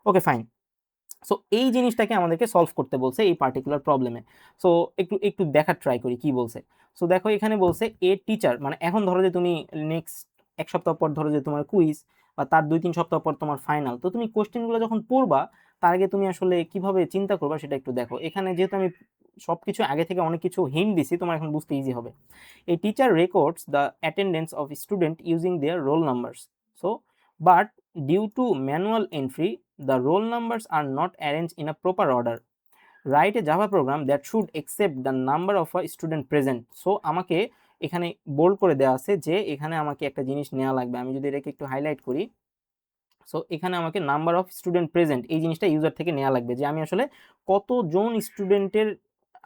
ওকে ফাইন। সো এই জিনিসটাকে আমাদেরকে সলভ করতে বলছে এই পার্টিকুলার প্রবলেমে। সো একটু একটু দেখার ট্রাই করি কি বলছে। সো দেখো এখানে বলছে এ টিচার, মানে এখন ধরো যে তুমি নেক্সট 1 সপ্তাহ পর ধরো যে তোমার কুইজ, বা তার 2-3 সপ্তাহ পর তোমার ফাইনাল, তো তুমি কোশ্চেনগুলো যখন পড়বা, তার আগে তুমি আসলে কিভাবে চিন্তা করবা সেটা একটু দেখো। এখানে যেহেতু আমি সবকিছু আগে থেকে অনেক কিছু হিন্ট দিছি, তোমার এখন বুঝতে ইজি হবে। A teacher records the attendance of student using their roll numbers. So, but due to manual entry, the roll numbers are not arranged in a proper order. Write a Java program that should accept the number of a student present. So, আমাকে এখানে bold করে দেওয়া আছে যে এখানে আমাকে একটা জিনিস নেওয়া লাগবে। আমি যদি এটাকে একটু হাইলাইট করি, সো এখানে আমাকে নাম্বার অফ স্টুডেন্ট প্রেজেন্ট এই জিনিসটা ইউজার থেকে নেওয়া লাগবে, যে আমি আসলে কতজন স্টুডেন্টের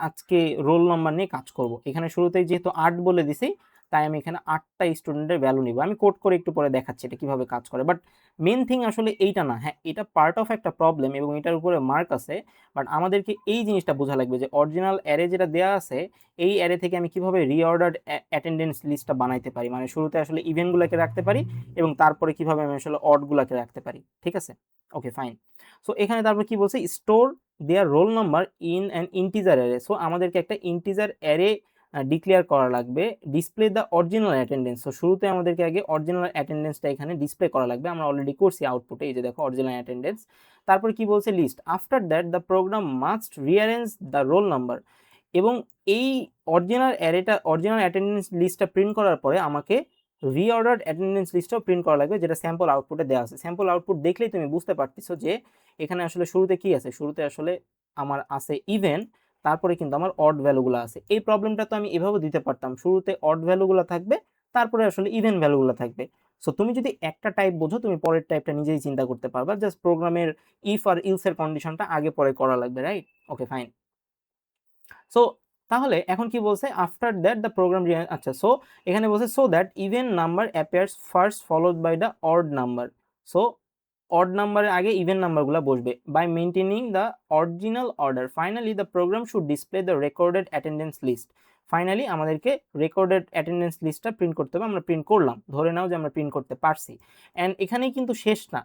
আজকে রোল নাম্বার নিয়ে কাজ করব। এখানে শুরুতেই যেহেতু 8 বলে দিছি, তাই আমি এখানে 8টা স্টুডেন্টের ভ্যালু নিব। আমি কোড করে একটু পরে দেখাচ্ছি এটা কিভাবে কাজ করে, বাট মেন থিং আসলে এইটা না। হ্যাঁ, এটা পার্ট অফ একটা প্রবলেম এবং এটার উপরে মার্ক আছে, বাট আমাদেরকে এই জিনিসটা বোঝা লাগবে যে অরিজিনাল অ্যারে যেটা দেওয়া আছে এই অ্যারে থেকে আমি কিভাবে রিঅর্ডার্ড অ্যাটেন্ডেন্স লিস্টটা বানাইতে পারি, মানে শুরুতে আসলে ইভেন্টগুলোকে রাখতে পারি এবং তারপরে কিভাবে আমি আসলে অডগুলোকে রাখতে পারি। ঠিক আছে, ওকে ফাইন। সো এখানে তারপর কি বলছে, store their roll number in an integer array. So আমাদেরকে একটা ইন্টিজার অ্যারে ডিক্লেয়ার করা লাগবে। Display the original attendance. So শুরুতে আমাদেরকে আগে অরিজিনাল অ্যাটেন্ডেন্সটা এখানে ডিসপ্লে করা লাগবে, আমরা অলরেডি করছি আউটপুটে, এই যে দেখো অরিজিনাল অ্যাটেন্ডেন্স। তারপর কি বলছে, list after that the program must rearrange the roll number. এবং এই অরিজিনাল অ্যারেটা, অরিজিনাল অ্যাটেন্ডেন্স লিস্টটা প্রিন্ট করার পরে আমাকে রিঅর্ডার্ড অ্যাটেন্ডেন্স লিস্টটাও প্রিন্ট করা লাগবে, যেটা স্যাম্পল আউটপুটে দেওয়া আছে। স্যাম্পল আউটপুট দেখলেই তুমি বুঝতে পারতেছো যে এখানে আসলে শুরুতে কি আছে, শুরুতে আসলে আমার আছে ইভেন, তারপরে কিন্তু আমার অড ভ্যালুগুলো আছে। এই প্রবলেমটা তো আমি এভাবে দিতে পারতাম, শুরুতে অড ভ্যালুগুলো থাকবে, তারপরে আসলে ইভেন ভ্যালুগুলো থাকবে। সো তুমি যদি একটা টাইপ বোঝো তুমি পরের টাইপটা নিজেই চিন্তা করতে পারবা, জাস্ট প্রোগ্রামের ইফ আর ইলস এর কন্ডিশনটা আগে পরে করা লাগবে, রাইট? Okay fine. সো তাহলে এখন কি বলছে, আফটার দ্যাট দ্য প্রোগ্রাম, আচ্ছা সো এখানে বলছে so that even number appears first followed by the odd number. So odd নাম্বারের আগে ইভেন নাম্বারগুলো বসবে। By maintaining the original order finally the program should display the recorded attendance list. Finally আমাদেরকে recorded attendance লিস্টটা print করতে হবে। আমরা print করলাম, ধরে নাও যে আমরা প্রিন্ট করতে পারছি। অ্যান্ড এখানেই কিন্তু শেষ না,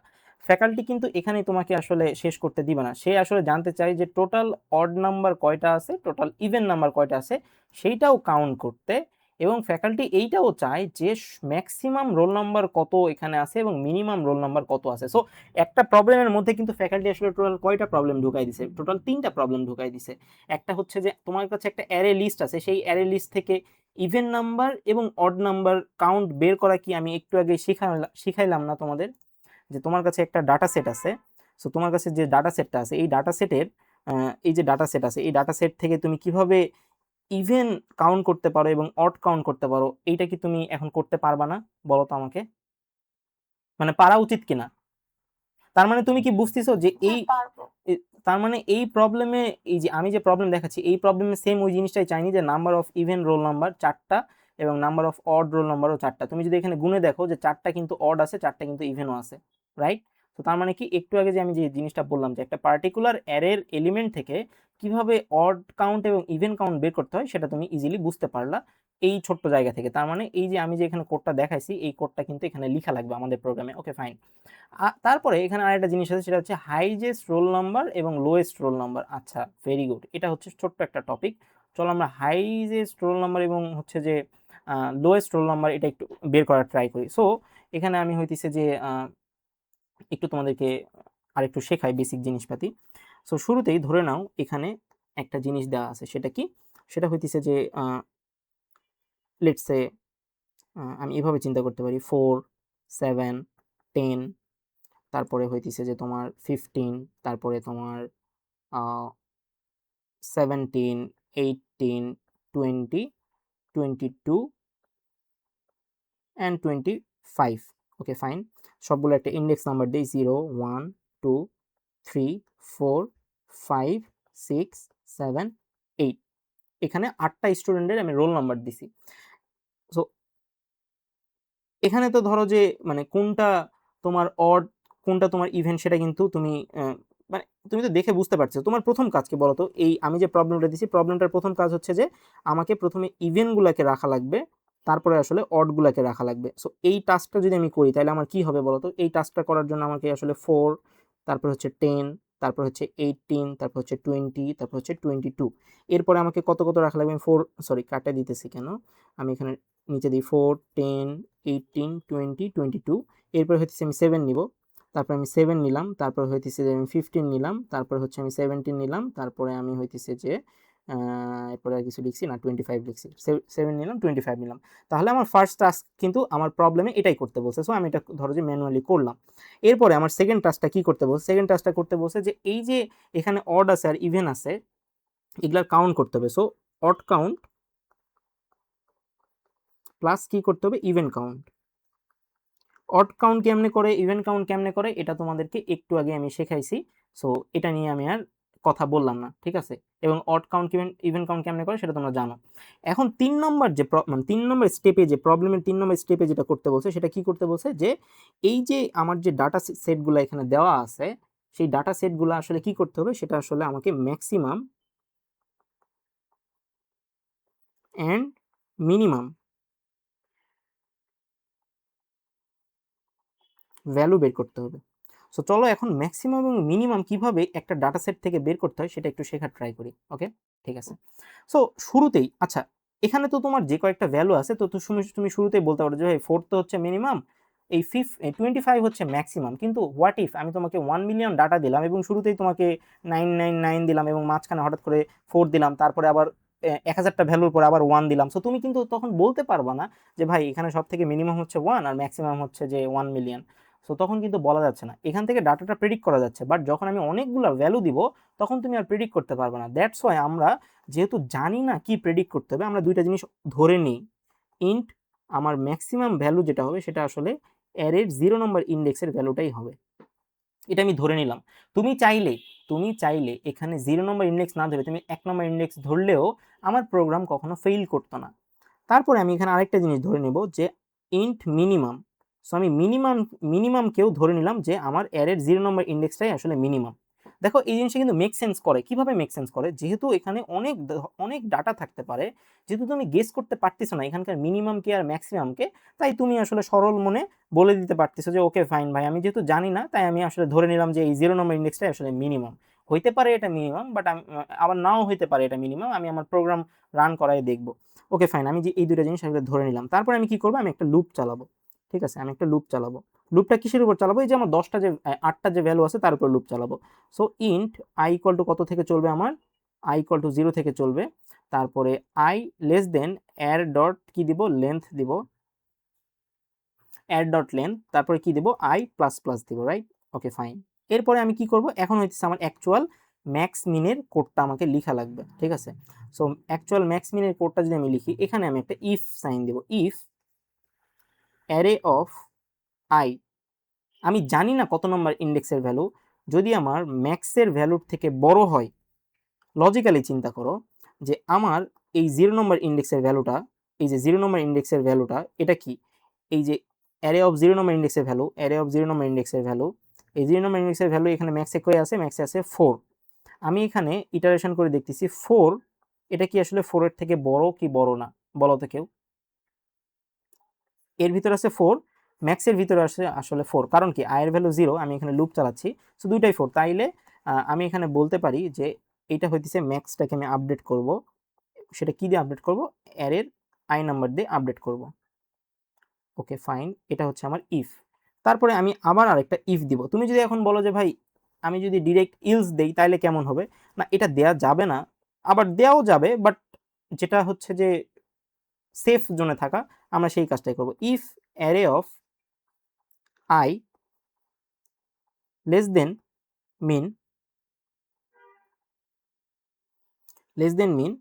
ফ্যাকাল্টি কিন্তু এখানেই তোমাকে আসলে শেষ করতে দিবে না। সে আসলে জানতে চায় যে টোটাল অড নাম্বার কয়টা আছে, টোটাল ইভেন নাম্বার কয়টা আছে, সেইটাও কাউন্ট করতে। এবং ফ্যাকাল্টি এইটাও চায় যে ম্যাক্সিমাম রোল নাম্বার কত এখানে আছে এবং মিনিমাম রোল নাম্বার কত আছে। সো একটা প্রবলেমের মধ্যে কিন্তু ফ্যাকাল্টি আসলে টোটাল কয়টা প্রবলেম ঢুকাই দিছে, টোটাল 3টা প্রবলেম ঢুকাই দিছে। একটা হচ্ছে যে তোমার কাছে একটা অ্যারে লিস্ট আছে, সেই অ্যারে লিস্ট থেকে ইভেন নাম্বার এবং অড নাম্বার কাউন্ট বের করা কি আমি একটু আগে শিখাইলাম না তোমাদের, যে তোমার কাছে একটা ডাটা সেট আছে। সো তোমার কাছে যে ডাটা সেটটা আছে এই ডাটা সেটের, এই যে ডাটা সেট আছে এই ডাটা সেট থেকে তুমি কিভাবে ইভেন কাউন্ট করতে পারো এবং অড কাউন্ট করতে পারো, এইটা কি তুমি এখন করতে পারবা না? বলো তো আমাকে, মানে পারা উচিত কিনা? তার মানে তুমি কি বুঝতেছো যে এই হ্যাঁ পারবো। তার মানে এই প্রবলেমে, এই যে আমি যে প্রবলেম দেখাচ্ছি এই প্রবলেমে সেম ওই জিনিসটাই চাইনি, যে number of even roll number 4টা এবং নাম্বার অফ অড রোল নাম্বারও 4টা। তুমি যদি এখানে গুণে দেখো যে 4টা কিন্তু অড আছে, 4টা কিন্তু ইভেনও আছে, রাইট? তো তার মানে কি, একটু আগে যে আমি যে জিনিসটা বললাম যে একটা পার্টিকুলার অ্যারের এলিমেন্ট থেকে কিভাবে অড কাউন্ট এবং ইভেন কাউন্ট বের করতে হয় সেটা তুমি ইজিলি বুঝতে পারলা এই ছোট্ট জায়গা থেকে। তার মানে এই যে আমি যে এখানে কোডটা দেখাইছি এই কোডটা কিন্তু এখানে লেখা লাগবে আমাদের প্রোগ্রামে। Okay fine. তারপরে এখানে আরেকটা জিনিস আছে, সেটা হচ্ছে হাইয়েস্ট রোল নাম্বার এবং লোয়েস্ট রোল নাম্বার। আচ্ছা ভেরি গুড, এটা হচ্ছে ছোট্ট একটা টপিক। চলো আমরা হাইয়েস্ট রোল নাম্বার এবং হচ্ছে যে লোয়েস্ট রোল নাম্বার এটা একটু বের করার ট্রাই করি। সো এখানে আমি হইতেছে যে একটু তোমাদেরকে আরেকটু শেখাই বেসিক জিনিসপাতি। সো শুরুতেই ধরে নাও এখানে একটা জিনিস দেওয়া আছে, সেটা কি, সেটা হইতেছে যে লেটস সে আমি এভাবে চিন্তা করতে পারি 4 7 10, তারপরে হইতেছে যে তোমার 15, তারপরে তোমার 17 18 20 22 অ্যান্ড 25। Okay fine. সবগুলো একটা ইন্ডেক্স নাম্বার দিই, 0 1 2 3 4 5 6 7 8। এখানে 8টা স্টুডেন্টের আমি রোল নাম্বার দিছি। সো এখানে তো ধরো যে মানে কোনটা তোমার অড কোনটা তোমার ইভেন সেটা কিন্তু তুমি মানে তুমি তো দেখে বুঝতে পারছো। তোমার প্রথম কাজ কি বলো তো, এই আমি যে প্রবলেমটা দিছি প্রবলেমটার প্রথম কাজ হচ্ছে যে আমাকে প্রথমে ইভেনগুলোকে রাখা লাগবে, তারপরে আসলে অডগুলোকে রাখা লাগবে। সো এই টাস্কটা যদি আমি করি তাহলে আমার কি হবে বলো তো, এই টাস্কটা করার জন্য আমাকে আসলে 4, তারপর হচ্ছে 10, তারপর হচ্ছে 18, তারপর হচ্ছে 20, তারপর হচ্ছে 22। এরপরে আমাকে কত কত রাখা লাগবে, 4 সরি কাটে দিতেছি কেন, আমি এখানে নিচে দিই 4 10 18 20 22। এরপর হচ্ছে আমি 7 নিব, তারপর আমি 7 নিলাম, তারপর হইতেছে যে আমি 15 নিলাম, তারপর হচ্ছে আমি 17 নিলাম, তারপরে আমি হইতেছে যে এরপরে আর কিছু লিখছি না, 25 লিখছি। 7 নিলাম 25 নিলাম। তাহলে আমার ফার্স্ট টাস্ক কিন্তু আমার প্রবলেমে এটাই করতে বলছে। সো আমি এটা ধরো যে ম্যানুয়ালি করলাম। এরপরে আমার সেকেন্ড টাস্কটা কি করতে বলছে, সেকেন্ড টাস্কটা করতে বলছে যে এই যে এখানে অড আছে আর ইভেন আছে এগুলার কাউন্ট করতে হবে। সো অড কাউন্ট প্লাস কি করতে হবে, ইভেন কাউন্ট। অড কাউন্ট কেমনে করে, ইভেন কাউন্ট কেমনে করে এটা তোমাদেরকে একটু আগে আমি শেখাইছি। সো এটা নিয়ে আমি আর কথা বললাম না, ঠিক আছে। এবং অড কাউন্ট ইভেন কাউন্ট কেমনে করে সেটা তোমরা জানো। এখন 3 নম্বর যে মানে 3 নম্বর স্টেপে যে প্রবলেমের 3 নম্বর স্টেপে যেটা করতে বলছে সেটা কি করতে বলছে, যে এই যে আমার যে ডাটা সেটগুলো এখানে দেওয়া আছে, সেই ডাটা সেটগুলো আসলে কি করতে হবে, সেটা আসলে আমাকে ম্যাক্সিমাম অ্যান্ড মিনিমাম ভ্যালু বের করতে হবে। সো চলো এখন ম্যাক্সিমাম এবং মিনিমাম কিভাবে একটা ডাটা সেট থেকে বের করতে হয় সেটা একটু শেখার ট্রাই করি। ওকে, ঠিক আছে। সো শুরুতেই, আচ্ছা, এখানে তো তোমার যে কয়েকটা ভ্যালু আছে, তো তুমি শুরুতেই বলতে পারো যে ভাই 4 তো হচ্ছে মিনিমাম, এই 25 হচ্ছে ম্যাক্সিমাম, কিন্তু হোয়াট ইফ আমি তোমাকে 1 মিলিয়ন ডাটা দিলাম এবং শুরুতেই তোমাকে 999 দিলাম এবং মাঝখানে হঠাৎ করে 4 দিলাম, তারপরে আবার 1000টা ভ্যালুর পর আবার 1 দিলাম। সো তুমি কিন্তু তখন বলতে পারবা না যে ভাই এখানে সব থেকে মিনিমাম হচ্ছে 1 আর ম্যাক্সিমাম হচ্ছে যে 1 মিলিয়ন। সো তখন কিন্তু বলা যাচ্ছে না, এখান থেকে ডাটাটা প্রেডিক্ট করা যাচ্ছে, বাট যখন আমি অনেকগুলো ভ্যালু দিব তখন তুমি আর প্রেডিক্ট করতে পারবে না। দ্যাটস ওয়াই আমরা যেহেতু জানি না কি প্রেডিক্ট করতে হবে, আমরা দুইটা জিনিস ধরে নিই। ইন্ট আমার ম্যাক্সিমাম ভ্যালু যেটা হবে সেটা আসলে অ্যারের 0 নম্বর ইন্ডেক্সের ভ্যালুটাই হবে, এটা আমি ধরে নিলাম। তুমি চাইলে এখানে 0 নম্বর ইন্ডেক্স না ধরে তুমি 1 নম্বর ইন্ডেক্স ধরলেও আমার প্রোগ্রাম কখনো ফেইল করতো না। তারপরে আমি এখানে আরেকটা জিনিস ধরে নেব যে ইন্ট মিনিমাম। সো আমি মিনিমামকেও ধরে নিলাম যে আমার অ্যারের 0 নম্বর ইন্ডেক্সটাই আসলে মিনিমাম। দেখো এই জিনিসটা কিন্তু মেক সেন্স করে। কিভাবে মেক সেন্স করে, যেহেতু এখানে অনেক ডাটা থাকতে পারে, যেহেতু তুমি গেস করতে পারতেছো না এখানকার মিনিমাম কে আর ম্যাক্সিমাম কে, তাই তুমি আসলে সরল মনে বলে দিতে পারতেছো যে ওকে ফাইন ভাই, আমি যেহেতু জানি না তাই আমি আসলে ধরে নিলাম যে এই 0 নম্বর ইন্ডেক্সটাই আসলে মিনিমাম। হইতে পারে এটা মিনিমাম, বাট আবার নাও হইতে পারে এটা মিনিমাম, আমি আমার প্রোগ্রাম রান করাই দেখবো। ওকে ফাইন, আমি যে এই দুটো জিনিস আসলে ধরে নিলাম। তারপরে আমি কি করবো, আমি একটা লুপ চালাবো। ঠিক আছে, আমি একটা লুপ চালাবো। লুপটা কিসের উপর চালাবো, এই যে আমার 8টা যে ভ্যালু আছে তার উপর লুপ চালাবো। So int I equal to কত থেকে চলবে, আমার আই ইকুয়াল টু 0 থেকে চলবে। তারপরে আই লেস দেন এর ডট কি দিব, লেন্থ দিব, এর ডট লেন্থ, তারপরে কি দিব, আই প্লাস প্লাস দিব, রাইট। Okay fine. এরপরে আমি কি করব, এখন হচ্ছে আমার অ্যাকচুয়াল ম্যাক্স মিনের কোডটা আমাকে লেখা লাগবে। ঠিক আছে, সো অ্যাকচুয়াল ম্যাক্স মিনের কোডটা যদি আমি লিখি, এখানে আমি একটা ইফ সাইন দেব। ইফ অ্যারে অফ আই, আমি জানি না কত নম্বর ইন্ডেক্সের ভ্যালু, যদি আমার ম্যাক্সের ভ্যালুর থেকে বড় হয়, লজিক্যালি চিন্তা করো যে আমার এই 0 নম্বর ইন্ডেক্সের ভ্যালুটা, এই যে 0 নম্বর ইন্ডেক্সের ভ্যালুটা এটা কি, এই যে অ্যারে অফ 0 নম্বর ইন্ডেক্সের ভ্যালু, অ্যারে অফ 0 নম্বর ইন্ডেক্সের ভ্যালু, এই 0 নম্বর ইন্ডেক্সের ভ্যালু এখানে ম্যাক্সে কই আছে, ম্যাক্সে আছে 4। আমি এখানে ইটারেশন করে দেখতেছি 4, এটা কি আসলে 4 এর থেকে বড় কি বড় না, বলো তো কেউ। এর ভিতরে আছে 4, ম্যাক্সের ভিতরে আছে আসলে 4, কারণ কি আই এর ভ্যালু 0, আমি এখানে লুপ চালাচ্ছি, সো দুইটাই 4। তাইলে আমি এখানে বলতে পারি যে এটা হইতেছে ম্যাক্সটাকে আমি আপডেট করব, সেটা কি দিয়ে আপডেট করব, অ্যারের আই নাম্বার দিয়ে আপডেট করব। ওকে ফাইন, এটা হচ্ছে আমার ইফ। তারপরে আমি আবার আরেকটা ইফ দিব। তুমি যদি এখন বলো যে ভাই আমি যদি ডিরেক্ট ইলস দেই তাহলে কেমন হবে, না এটা দেয়া যাবে না, আবার দেওয়াও যাবে, বাট যেটা হচ্ছে যে সেফ জোনে থাকা, আমরা সেই কাজটাই করব। If array of I less than min, less than min,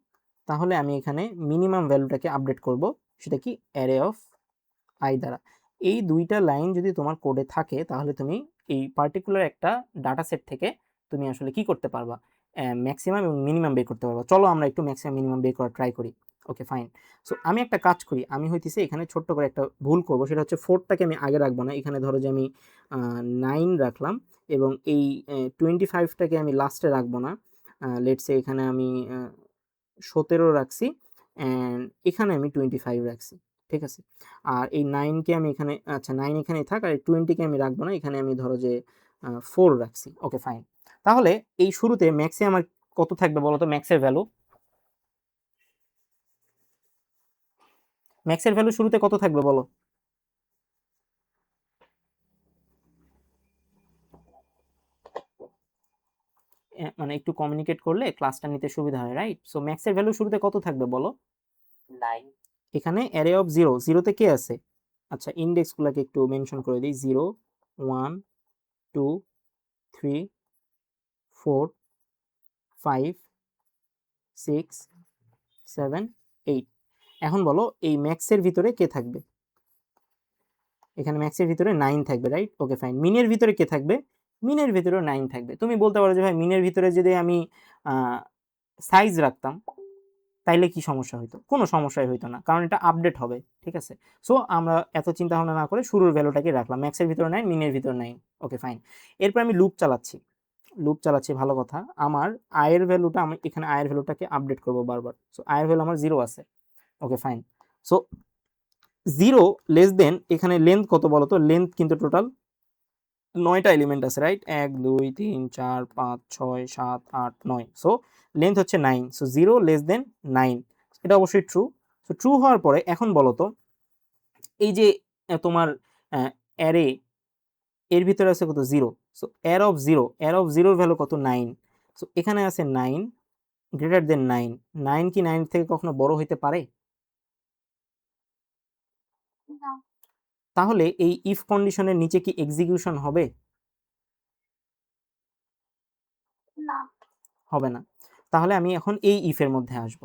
তাহলে আমি এখানে মিনিমাম ভ্যালুটাকে আপডেট করব, সেটা কি অ্যারে অফ আই দ্বারা। এই দুইটা লাইন যদি তোমার কোডে থাকে তাহলে তুমি এই পার্টিকুলার একটা ডাটা সেট থেকে তুমি আসলে কি করতে পারবা, ম্যাক্সিমাম এবং মিনিমাম বের করতে পারবা। চলো আমরা একটু ম্যাক্সিমাম মিনিমাম বের করার ট্রাই করি। ওকে ফাইন, সো আমি একটা কাজ করি, আমি হইতেছে এখানে ছোট্ট করে একটা ভুল করব, সেটা হচ্ছে 4টাকে আমি আগে রাখবো না, এখানে ধরো যে আমি 9 রাখলাম এবং এই 25টাকে আমি লাস্টে রাখবো না, লেটসে এখানে আমি 17 রাখছি অ্যান্ড এখানে আমি 25 রাখছি। ঠিক আছে, আর এই 9কে আমি এখানে, আচ্ছা 9 এখানেই থাক, আর 20কে আমি রাখবো না, এখানে আমি ধরো যে 4 রাখছি। ওকে ফাইন, তাহলে এই শুরুতে ম্যাক্সে আমার কত থাকবে বলো তো, ম্যাক্সের ভ্যালু, ম্যাক্সের ভ্যালু শুরুতে কত থাকবে বলো। মানে একটু কমিউনিকেট করলে ক্লাসটা নিতে সুবিধা হয়, রাইট। সো ম্যাক্সের ভ্যালু শুরুতে কত থাকবে বলো, 9। এখানে অ্যারে অফ 0, 0তে কে আছে, আচ্ছা ইন্ডেক্সগুলোকে একটু মেনশন করে দিই, 0 1 2 3 4 5 6 7 8। এখন বলো এই ম্যাক্সের ভিতরে কে থাকবে, এখানে ম্যাক্সের ভিতরে 9 থাকবে, রাইট। ওকে ফাইন, মিনের ভিতরে কে থাকবে, মিনের ভিতরেও 9 থাকবে। তুমি বলতে পারো যে ভাই মিনের ভিতরে যদি আমি সাইজ রাখতাম তাইলে কি সমস্যা হইতো? কোনো সমস্যাই হইতো না। কারণ এটা আপডেট হবে। ঠিক আছে? সো আমরা এত চিন্তা ভাবনা না করে শুরুর ভ্যালুটাকে রাখলাম। ম্যাক্সের ভিতরে 9, মিনের ভিতরে 9। Okay fine. এরপর আমি লুপ চালাচ্ছি। লুপ চালাচ্ছি ভালো কথা। আমার এর ভ্যালুটা আমি এখানে এর ভ্যালুটাকে আপডেট করব বারবার। সো এর ভ্যালু আমার 0 আছে। Okay fine. So 0 less than এখানে লেন্থ কত বলো তো? লেন্থ কিন্তু টোটাল 9টা এলিমেন্ট আছে, রাইট? 1 2 3 4 5 6 7 8 9। সো লেন্থ হচ্ছে 9। So 0 less than 9। এটা অবশ্যই ট্রু। সো ট্রু হওয়ার পরে এখন বলো তো এই যে তোমার অ্যারে এর ভিতরে আছে কত? 0। সো অ্যার অফ 0 এর ভ্যালু কত? 9। সো এখানে আছে 9 গ্রেটার দেন 9। 9 কি 9 থেকে কখনো বড় হইতে পারে? না, তাহলে এই ইফ কন্ডিশনের নিচে কি এক্সিকিউশন হবে? না, হবে না। তাহলে আমি এখন এই ইফের মধ্যে আসব।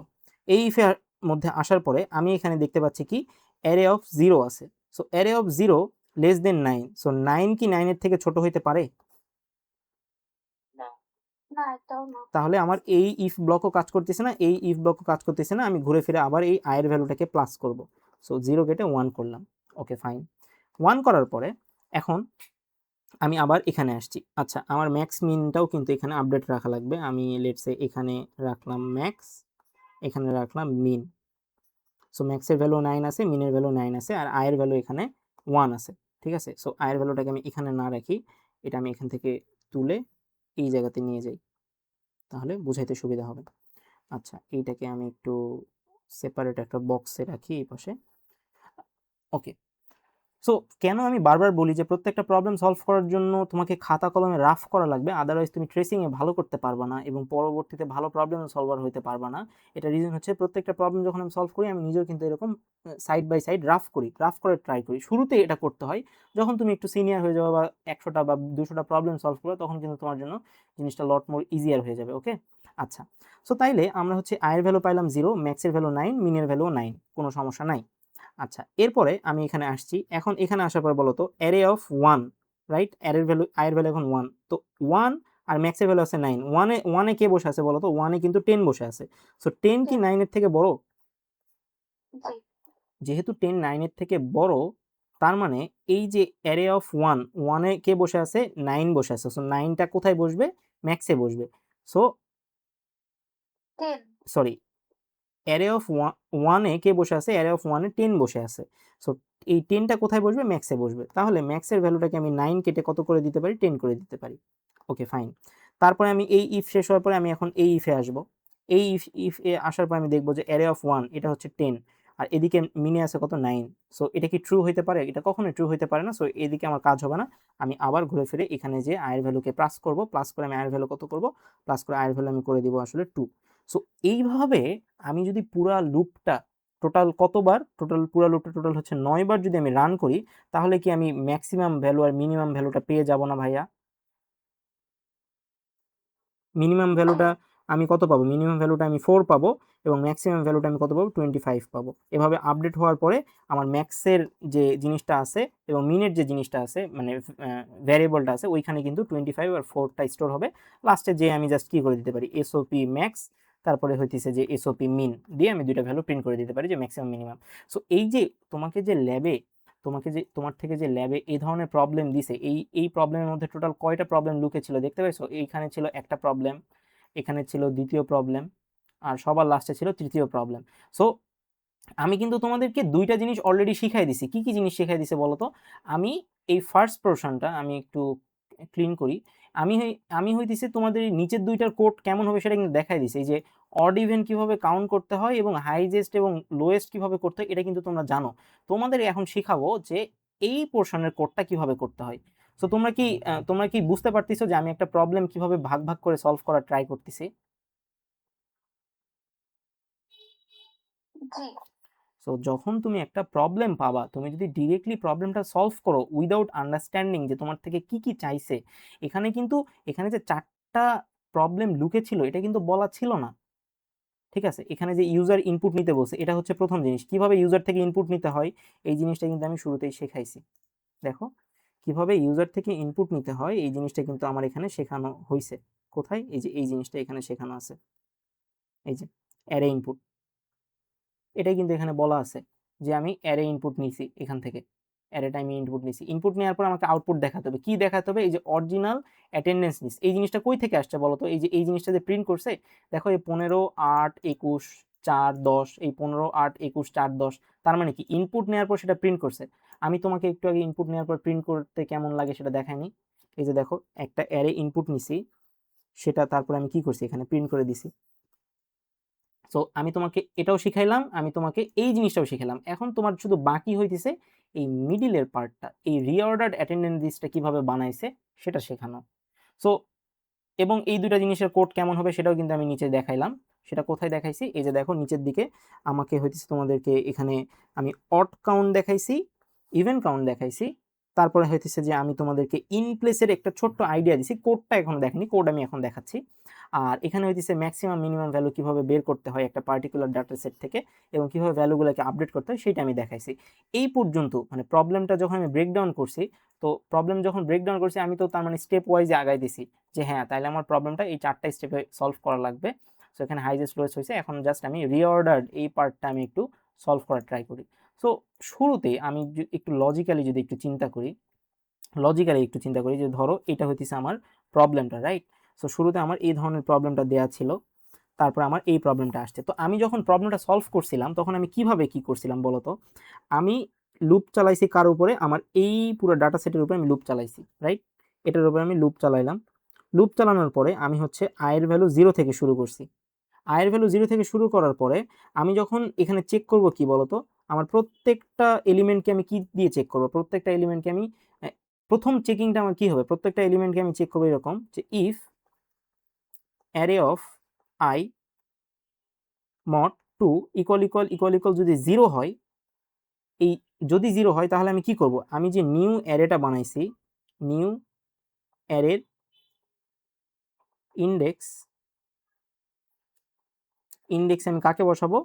এই ইফের মধ্যে আসার পরে আমি এখানে দেখতে পাচ্ছি কি অ্যারে অফ 0 আছে। So array of 0 less than 9। So 9 কি 9 এর থেকে ছোট হইতে পারে? না, না, এটাও না। তাহলে আমার এই ইফ ব্লকও কাজ করতেছে না, এই ইফ ব্লকও কাজ করতেছে না। আমি ঘুরে ফিরে আবার এই এর ভ্যালুটাকে প্লাস করব। সো 0 কেটে 1 করলাম। Okay fine. 1 করার পরে এখন আমি আবার এখানে আসছি। আচ্ছা, আমার ম্যাক্স মিনটাও কিন্তু এখানে আপডেট রাখা লাগবে। আমি লেটস সে এখানে রাখলাম ম্যাক্স, এখানে রাখলাম মিন। সো ম্যাক্সের ভ্যালু 9 আছে, মিনের ভ্যালু 9 আছে, আর এর ভ্যালু এখানে 1 আছে। ঠিক আছে? সো এর ভ্যালুটাকে আমি এখানে না রাখি, এটা আমি এখান থেকে তুলে এই জায়গাতে নিয়ে যাই, তাহলে বুঝাইতে সুবিধা হবে। আচ্ছা, এইটাকে আমি একটু সেপারেট একটা বক্সে রাখি এই পাশে। ওকে। সো কেন আমি বারবার বলি যে প্রত্যেকটা প্রবলেম সলভ করার জন্য তোমাকে খাতা কলমে রাফ করা লাগবে, আদারওয়াইজ তুমি ট্রেসিংয়ে ভালো করতে পারবা না এবং পরবর্তীতে ভালো প্রবলেম সলভার হতে পারবা না। এটা রিজন হচ্ছে প্রত্যেকটা প্রবলেম যখন আমি সলভ করি আমি নিজেও কিন্তু এরকম সাইড বাই সাইড রাফ করি, রাফ করে ট্রাই করি। শুরুতে এটা করতে হয়, যখন তুমি একটু সিনিয়র হয়ে যাবে বা 100টা বা 200টা প্রবলেম সলভ করবে তখন কিন্তু তোমার জন্য জিনিসটা লট মোর ইজিয়ার হয়ে যাবে। ওকে? আচ্ছা, সো তাইলে আমরা হচ্ছে এর ভ্যালু পাইলাম 0, ম্যাক্সের ভ্যালু 9, মিনের ভ্যালু 9, কোনো সমস্যা নাই। আচ্ছা, এরপরে আমি এখানে আসছি। এখন এখানে আসার পর বলতো অ্যারে অফ 1, রাইট? অ্যারের ভ্যালু এর ভ্যালু এখন 1। তো 1 আর ম্যাক্স এর ভ্যালু আছে 9। 1 এ কে বসে আছে বলতো? 1 এ কিন্তু 10 বসে আছে। সো 10 কি 10, 9 এর থেকে বড়? জি, যেহেতু 10 9 এর থেকে বড়, তার মানে এই যে অ্যারে অফ 1 এ কে বসে আছে? 9 বসে আছে। সো 9 টা কোথায় বসবে? ম্যাক্সে বসবে। সো 10, সরি, অ্যারে অফ 1 এ কে বসে আছে? অ্যারে অফ 1 এ 10 বসে আছে। সো এই 10 টা কোথায় বসবে? ম্যাক্সে বসবে। তাহলে ম্যাক্সের ভ্যালুটাকে আমি 9 কেটে কত করে দিতে পারি? 10 করে দিতে পারি। Okay fine. তারপরে আমি এই ইফ শেষ হওয়ার পরে আমি এখন এই ইফে আসবো। এই ইফ এ আসার পর আমি দেখব যে অ্যারে অফ 1 এটা হচ্ছে 10 আর এদিকে মিনে আছে কত? 9। সো এটা কি ট্রু হইতে পারে? এটা কখনোই ট্রু হইতে পারে না। সো এদিকে আমার কাজ হবে না। আমি আবার ঘুরে ফিরে এখানে যে এর ভ্যালুকে প্লাস করব, প্লাস করে আমি এর ভ্যালু কত করব? প্লাস করে এর ভ্যালু আমি করে দিব আসলে 2। সো এইভাবে আমি যদি পুরা লুপটা টোটাল কতবার? টোটাল পুরা লুপটা টোটাল হচ্ছে 9 বার যদি আমি রান করি, তাহলে কি আমি ম্যাক্সিমাম ভ্যালু আর মিনিমাম ভ্যালুটা পেয়ে যাব না ভাইয়া? মিনিমাম জি, ভ্যালুটা আমি কত পাবো? মিনিমাম ভ্যালুটা আমি 4 পাবো এবং ম্যাক্সিমাম ভ্যালুটা আমি কত পাবো? 25 পাবো। এভাবে আপডেট হওয়ার পরে আমার ম্যাক্সের যে জিনিসটা আছে এবং মিনের যে জিনিসটা আছে, মানে ভ্যারিয়েবলটা আছে, ওইখানে কিন্তু 25 আর 4টা স্টোর হবে। লাস্টে যে আমি জাস্ট কি করে দিতে পারি? এসওপি ম্যাক্স, তারপরে হইতেছে যে এসওপি মিন দিয়ে আমি দুইটা ভ্যালু প্রিন্ট করে দিতে পারি, যে ম্যাক্সিমাম মিনিমাম। সো এই যে তোমাকে যে ল্যাবে তোমার থেকে যে ল্যাবে এই ধরনের প্রবলেম দিছে, এই প্রবলেমের মধ্যে টোটাল কয়টা প্রবলেম লুকেছিল দেখতে পাইছো? এইখানে ছিল একটা প্রবলেম, এখানে ছিল দ্বিতীয় প্রবলেম, আর সবার লাস্টে ছিল তৃতীয় প্রবলেম। সো আমি কিন্তু তোমাদেরকে দুইটা জিনিস অলরেডি শিখাই দিছি। কি কি জিনিস শিখাই দিছে বলো তো? আমি এই ফার্স্ট পোর্শনটা আমি একটু ক্লিন করি। আমি হইতেছে তোমাদের এই নিচের দুইটার কোড কেমন হবে সেটা কিন্তু দেখাই দিছি। এই যে অড ইভেন কিভাবে কাউন্ট করতে হয় এবং হাইজেস্ট এবং লোয়েস্ট কিভাবে করতে হয় এটা কিন্তু তোমরা জানো। তোমাদের এখন শিখাবো যে এই পোর্শনের কোডটা কিভাবে করতে হয়। সো তোমরা কি বুঝতে পারতেছো যে আমি একটা প্রবলেম কিভাবে ভাগ ভাগ করে সলভ করার ট্রাই করতেছি? জি, সো যখন তুমি একটা প্রবলেম পাবা, তুমি যদি ডিরেক্টলি প্রবলেমটা সলভ করো উইদাউট আন্ডারস্ট্যান্ডিং যে তোমার থেকে কি কি চাইছে, এখানে কিন্তু এখানে যে 4টা প্রবলেম লুকেছিল এটা কিন্তু বলা ছিল না। ঠিক আছে? এখানে যে ইউজার ইনপুট নিতে বলছে এটা হচ্ছে প্রথম জিনিস। কিভাবে ইউজার থেকে ইনপুট নিতে হয় এই জিনিসটা কিন্তু আমি শুরুতেই শেখাইছি। দেখো কিভাবে ইউজার থেকে ইনপুট নিতে হয় এই জিনিসটা কিন্তু আমার এখানে শেখানো হয়েছে। কোথায়? এই যে এই জিনিসটা এখানে শেখানো আছে, এই যে অ্যারে ইনপুট। এটাই কিন্তু এখানে বলা আছে যে আমি অ্যারে ইনপুট নিছি এখান থেকে, অ্যারেটা আমি ইনপুট নিছি। ইনপুট নেওয়ার পর আমাকে আউটপুট দেখাতে হবে। কি দেখাতে হবে? এই যে অরিজিনাল অ্যাটেন্ডেন্স লিস্ট। এই জিনিসটা কই থেকে আসছে বলো তো? এই যে এই জিনিসটা যে প্রিন্ট করছে, দেখো এই 15, 8, 21, 4, 10, এই 15, 8, 21, 4, 10, তার মানে কি ইনপুট নেওয়ার পর সেটা প্রিন্ট করছে। আমি তোমাকে একটু আগে ইনপুট নেওয়ার পর প্রিন্ট করতে কেমন লাগে সেটা দেখাইনি? এই যে দেখো একটা অ্যারে ইনপুট নিছি, সেটা তারপর আমি কি করছি এখানে প্রিন্ট করে দিছি। সো আমি তোমাকে এটাও শিখাইলাম, আমি তোমাকে এই জিনিসটাও শিখাইলাম। এখন তোমার শুধু বাকি হইতেছে এই মিডিলের পার্টটা, এই রিঅর্ডার্ড অ্যাটেন্ডেন্স লিস্টটা কিভাবে বানাইছে সেটা শেখানো। সো এবং এই দুইটা জিনিসের কোড কেমন হবে সেটাও কিন্তু আমি নিচে দেখাইলাম। সেটা কোথায় দেখাইছি? এই যে দেখো নিচের দিকে আমাকে হইতেছে তোমাদেরকে এখানে আমি অড কাউন্ট দেখাইছি, ইভেন কাউন্ট দেখাইছি, তারপরে হইতেছে যে আমি তোমাদেরকে ইন প্লেসের একটা ছোট্ট আইডিয়া দিছি। কোডটা এখনো দেখিনি, কোড আমি এখন দেখাচ্ছি। আর এখানে হইতেছে ম্যাক্সিমাম মিনিমাম ভ্যালু কিভাবে বের করতে হয় একটা পার্টিকুলার ডাটা সেট থেকে এবং কিভাবে ভ্যালুগুলোকে আপডেট করতে হয় সেটা আমি দেখাইছি। এই পর্যন্ত মানে প্রবলেমটা যখন আমি ব্রেকডাউন করছি, তো প্রবলেম যখন ব্রেকডাউন করছি আমি তো তার মানে স্টেপ ওয়াইজে আগাই দিছি যে হ্যাঁ তাহলে আমার প্রবলেমটা এই 4টা স্টেপে সলভ করা লাগবে। সো এখানে হাইজেস্ট লোয়েস্ট হয়েছে, এখন জাস্ট আমি রিঅর্ডার্ড এই পার্টটা আমি একটু সলভ করার ট্রাই করি। সো শুরুতে আমি একটু লজিক্যালি যদি একটু চিন্তা করি, যে ধরো এটা হইতেছে আমার প্রবলেমটা, রাইট? সো শুরুতে আমার এই ধরনের প্রবলেমটা দেয়া ছিল, তারপর আমার এই প্রবলেমটা আসছে। তো আমি যখন প্রবলেমটা সলভ করছিলাম তখন আমি কিভাবে কি করছিলাম বলতো? আমি লুপ চালাইছি কার উপরে? আমার এই পুরো ডাটা সেটের উপরে আমি লুপ চালাইছি, রাইট? এটার উপরে আমি লুপ চালাইলাম। লুপ চালানোর পরে আমি হচ্ছে আয়ের ভ্যালু 0 থেকে শুরু করছি। আয়ের ভ্যালু 0 থেকে শুরু করার পরে আমি যখন এখানে চেক করব কি বলতো? আমার প্রত্যেকটা এলিমেন্টকে আমি কি দিয়ে চেক করব? প্রত্যেকটা এলিমেন্টকে আমি প্রথম চেকিংটা আমার কি হবে? প্রত্যেকটা এলিমেন্টকে আমি চেক করব এরকম যে if array of I mod 2 equal যদি 0 হয়, এই যদি 0 হয় তাহলে আমি কি করব? আমি যে নিউ অ্যারেটা বানাইছি, নিউ অ্যারের ইনডেক্স আমি কাকে বসাবো?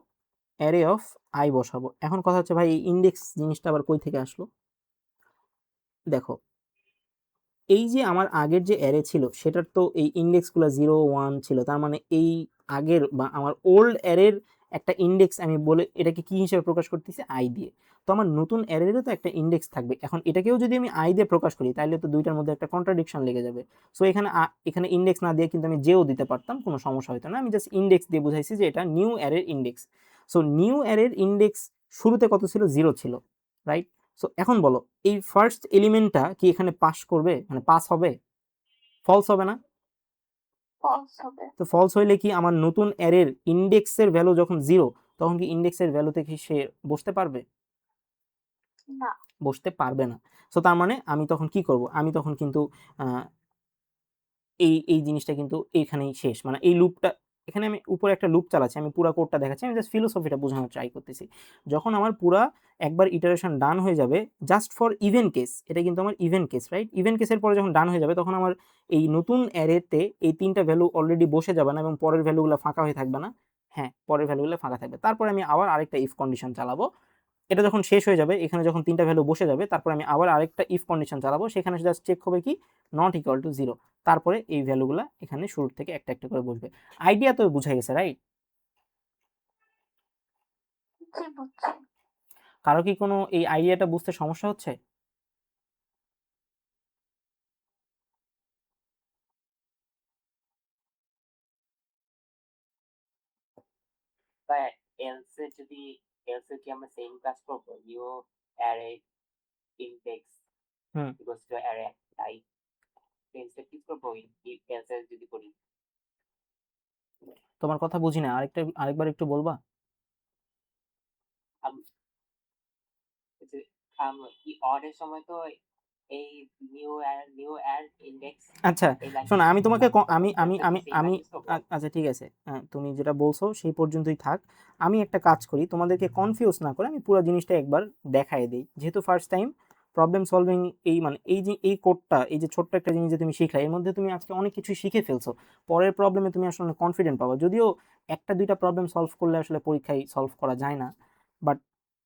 অ্যারে অফ আই বসাবো। এখন কথা হচ্ছে ভাই এই ইনডেক্স জিনিসটা আবার কই থেকে আসলো? দেখো এই যে আমার আগের যে অ্যারে ছিল সেটার তো এই ইনডেক্সগুলো 0, 1 ছিল, তার মানে এই আগের বা আমার ওল্ড অ্যারের একটা ইনডেক্স আমি বলে এটাকে কি হিসেবে প্রকাশ করতেছি? আই দিয়ে। তো আমার নতুন অ্যারেরও তো একটা ইনডেক্স থাকবে। এখন এটাকেও যদি আমি আই দিয়ে প্রকাশ করি তাহলে তো দুইটার মধ্যে একটা কন্ট্রাডিকশন লেগে যাবে। সো এখানে ইনডেক্স না দিয়ে কিন্তু আমি যেও দিতে পারতাম, কোনো সমস্যা হতো না। আমি জাস্ট ইনডেক্স দিয়ে বুঝাইছি যে এটা নিউ অ্যারের ইনডেক্স। সো নিউ অ্যারের ইনডেক্স শুরুতে কত ছিল? 0 ছিল, রাইট? সো এখন বলো এই ফার্স্ট এলিমেন্টটা কি এখানে পাস করবে, মানে পাস হবে? ফলস হবে না? ফলস হবে। তো ফলস হইলে কি আমার নতুন অ্যারের ইনডেক্সের ভ্যালু যখন 0 তখন কি ইনডেক্সের ভ্যালুতে কি সে বসতে পারবে? না। বসতে পারবে না। সো তার মানে আমি তখন কি করব? আমি তখন কিন্তু এই জিনিসটা কিন্তু এইখানেই শেষ। মানে এই লুপটা এখানে আমি উপরে একটা লুপ চালাচ্ছি, আমি পুরা কোডটা দেখাচ্ছি, আমি জাস্ট ফিলোসফিটা বোঝানোর ট্রাই করতেছি। যখন আমার পুরা একবার ইটারেশন ডান হয়ে যাবে জাস্ট ফর ইভেন কেস, এটা কিন্তু আমার ইভেন কেস, রাইট? ইভেন কেসের পরে যখন ডান হয়ে যাবে তখন আমার এই নতুন অ্যারেতে এই 3টা ভ্যালু অলরেডি বসে যাবে না এবং পরের ভ্যালুগুলো ফাঁকা হয়ে থাকবে না। হ্যাঁ, পরের ভ্যালুগুলো ফাঁকা থাকবে। তারপরে আমি আবার আরেকটা ইফ কন্ডিশন চালাবো। এটা যখন শেষ হয়ে যাবে, এখানে যখন 3টা ভ্যালু বসে যাবে, তারপর আমি আবার আরেকটা ইফ কন্ডিশন চালাবো, সেখানে জাস্ট চেক হবে কি নট ইকুয়াল টু 0। তারপরে এই ভ্যালুগুলা এখানে শুরু থেকে একটা একটা করে বসবে। আইডিয়া তো বুঝা গেছে, রাইট? জি বুঝছি। কারো কি কোনো এই আইডিয়াটা বুঝতে সমস্যা হচ্ছে? বা এলসে যদি এলসে কি আমরা সেম কাজ করব? New array index hmm, equals to array I, else কি করব? ইফ এলসে যদি করি তোমার কথা বুঝি না, আরেকবার একটু বলবা? আম- যে কি অড এর সময় তো এই নিউ অ্যাড ইনডেক্স আচ্ছা এই লাইন শোনো, আমি তোমাকে আমি আমি এলসে কি আমি সেম আমি লাইন ইউজ করব? আচ্ছা ঠিক আছে, তুমি যেটা বলছো সেই পর্যন্তই থাক। আমি একটা কাজ করি, তোমাদেরকে কনফিউজ না করে আমি পুরো জিনিসটা একবার দেখাই দিই, যেহেতু ফার্স্ট টাইম প্রবলেম সলভিং এই মানে এই যে এই কোডটা, এই যে ছোট্ট একটা জিনিস যে তুমি শিখলা, এর মধ্যে তুমি আজকে অনেক কিছু শিখে ফেলছো। পরের প্রবলেমে তুমি আসলে কনফিডেন্ট পাবা, যদিও একটা দুইটা প্রবলেম সলভ করলে আসলে পরীক্ষায় সলভ করা যায় না, বাট